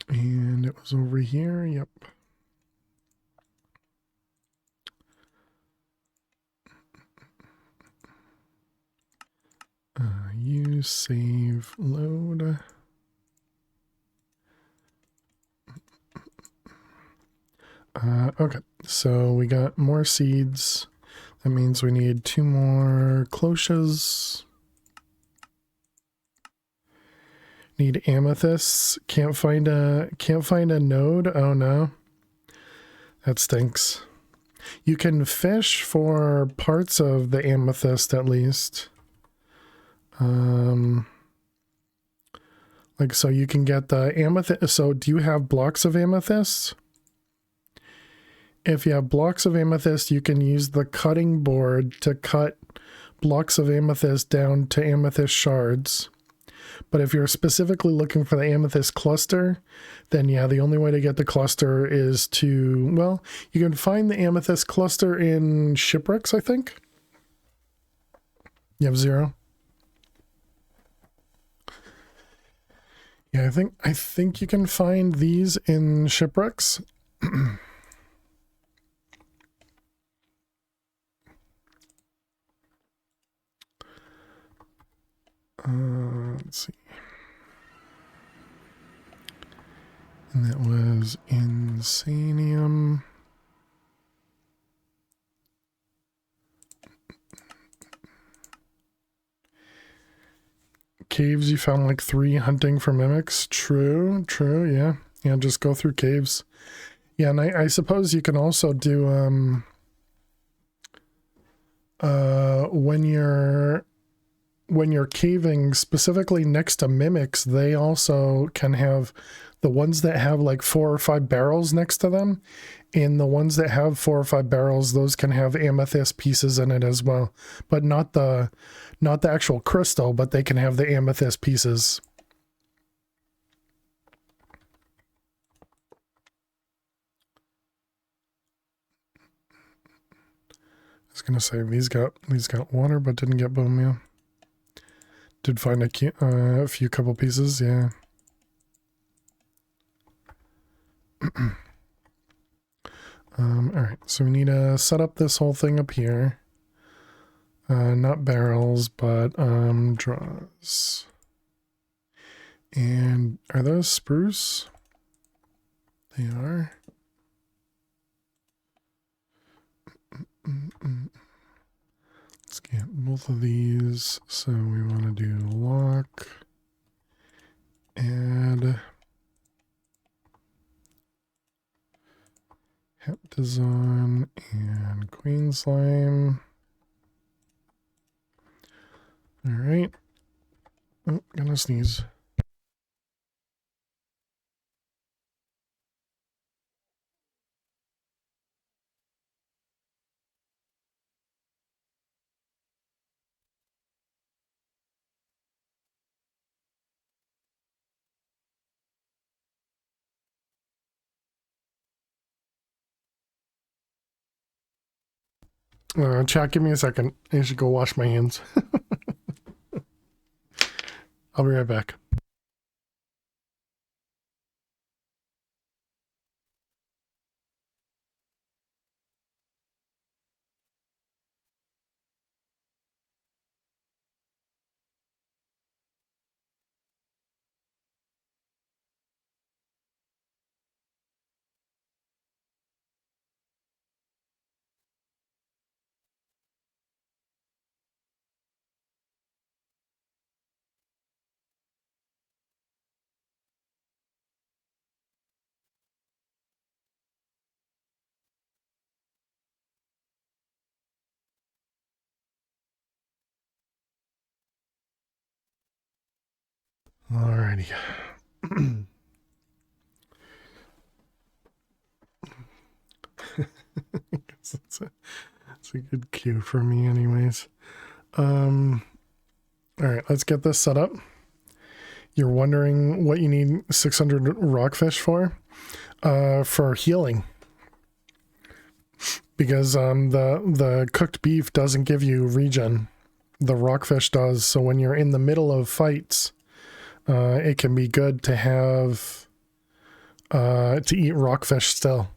And it was over here, yep. Use, save, load. Okay, so we got more seeds. That means we need 2 more cloches. Need amethysts. Can't find a node. Oh no. That stinks. You can fish for parts of the amethyst at least. Like, so you can get the amethyst. So do you have blocks of amethyst? If you have blocks of amethyst, you can use the cutting board to cut blocks of amethyst down to amethyst shards. But if you're specifically looking for the amethyst cluster, then yeah, the only way to get the cluster is to, well, you can find the amethyst cluster in shipwrecks, I think. You have 0. Yeah, I think you can find these in shipwrecks. Let's see. And that was Insanium. Caves, you found like 3 hunting for mimics. True, yeah. Yeah, just go through caves. Yeah, and I suppose you can also do when you're caving specifically next to mimics, they also can have the ones that have like 4 or 5 barrels next to them. And the ones that have 4 or 5 barrels, those can have amethyst pieces in it as well. But not the actual crystal, but they can have the amethyst pieces. I was gonna say these got water, but didn't get bone meal. Did find a few couple pieces, yeah. Alright, so we need to set up this whole thing up here. Not barrels, but draws. And are those spruce? They are. Let's get both of these. So we want to do lock, add, hep design, and queen slime. All right. Oh, gonna sneeze. Chat, give me a second. I should go wash my hands. I'll be right back. Alrighty. It's a good cue for me anyways. All right, let's get this set up. You're wondering what you need 600 rockfish for? For healing. Because the cooked beef doesn't give you regen. The rockfish does, so when you're in the middle of fights, it can be good to have to eat rockfish still,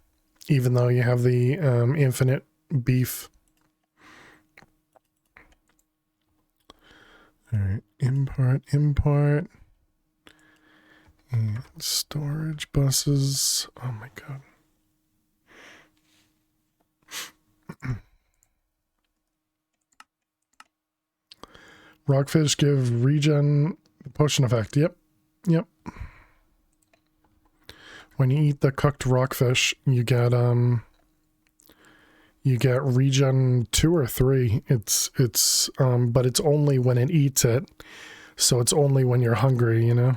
even though you have the infinite beef. All right, import, and storage buses. Oh my god. Rockfish give regen potion effect. Yep. When you eat the cooked rockfish, you get regen 2 or 3. It's but it's only when it eats it. So it's only when you're hungry, you know.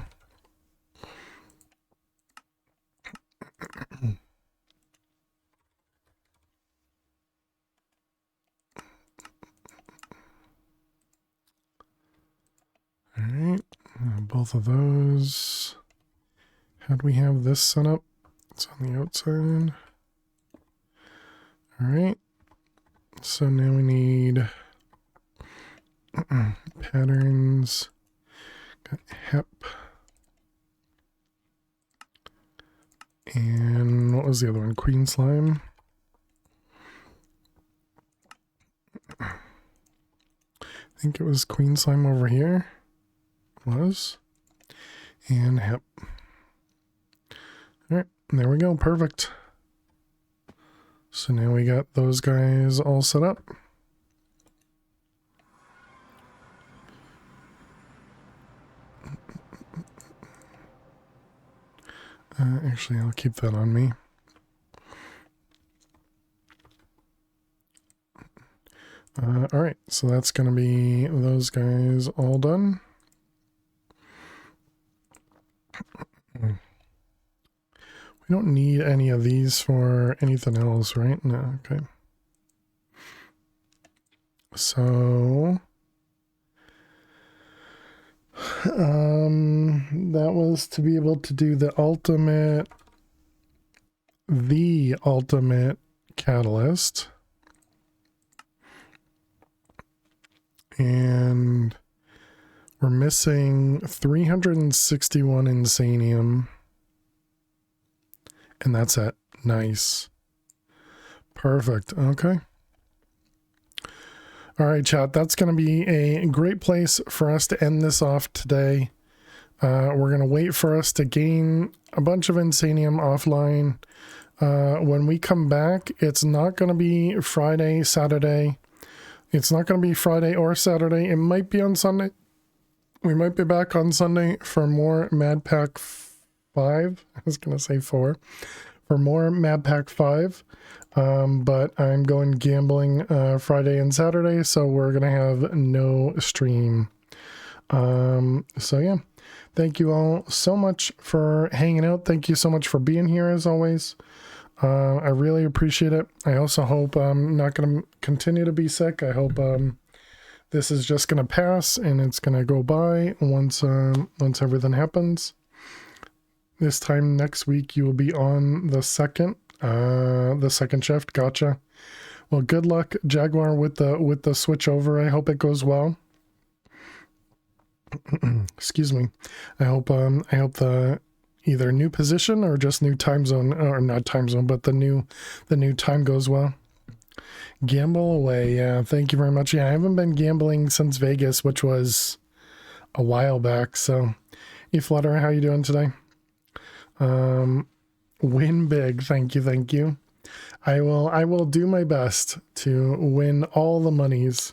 All right, both of those. How do we have this set up? It's on the outside. All right. So now we need patterns. Got hep. And what was the other one? Queen slime. I think it was queen slime over here. Was. And hep. All right, there we go. Perfect. So now we got those guys all set up. Actually, I'll keep that on me. All right, so that's going to be those guys all done. We don't need any of these for anything else, right? No, okay. So that was to be able to do the ultimate catalyst. And we're missing 361 insanium. And that's it. Nice. Perfect. Okay. All right, chat. That's going to be a great place for us to end this off today. We're going to wait for us to gain a bunch of insanium offline. When we come back, it's not going to be Friday, Saturday. it's not going to be Friday or Saturday. It might be on Sunday. We might be back on Sunday for more Mad Pack 5. I was going to say 4. For more Mad Pack 5. But I'm going gambling Friday and Saturday, so we're going to have no stream. So yeah, thank you all so much for hanging out. Thank you so much for being here as always. I really appreciate it. I also hope I'm not going to continue to be sick. I hope this is just going to pass and it's going to go by once everything happens. This time next week you will be on the second shift. Gotcha. Well, good luck, Jaguar, with the switch over. I hope it goes well. Excuse me. I hope the either new position or just new time zone, or not time zone, but the new time goes well. Gamble away. Yeah, thank you very much. Yeah, I haven't been gambling since Vegas, which was a while back. So, Flutter, how you doing today? Win big. Thank you. I will do my best to win all the monies.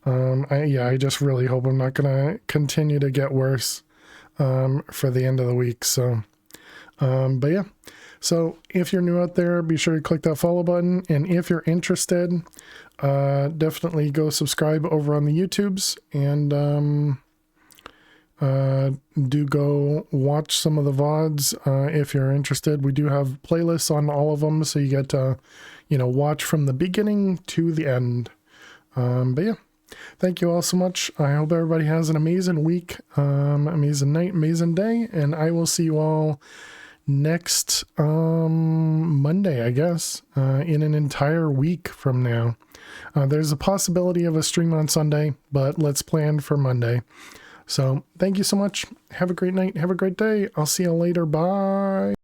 I just really hope I'm not gonna continue to get worse for the end of the week. So but yeah, so if you're new out there, be sure to click that follow button, and if you're interested, definitely go subscribe over on the YouTubes, and do go watch some of the VODs if you're interested. We do have playlists on all of them, so you get to watch from the beginning to the end. But yeah, thank you all so much. I hope everybody has an amazing week, amazing night, amazing day, and I will see you all next Monday, I guess, in an entire week from now. There's a possibility of a stream on Sunday, but let's plan for Monday. So thank you so much. Have a great night. Have a great day. I'll see you later. Bye.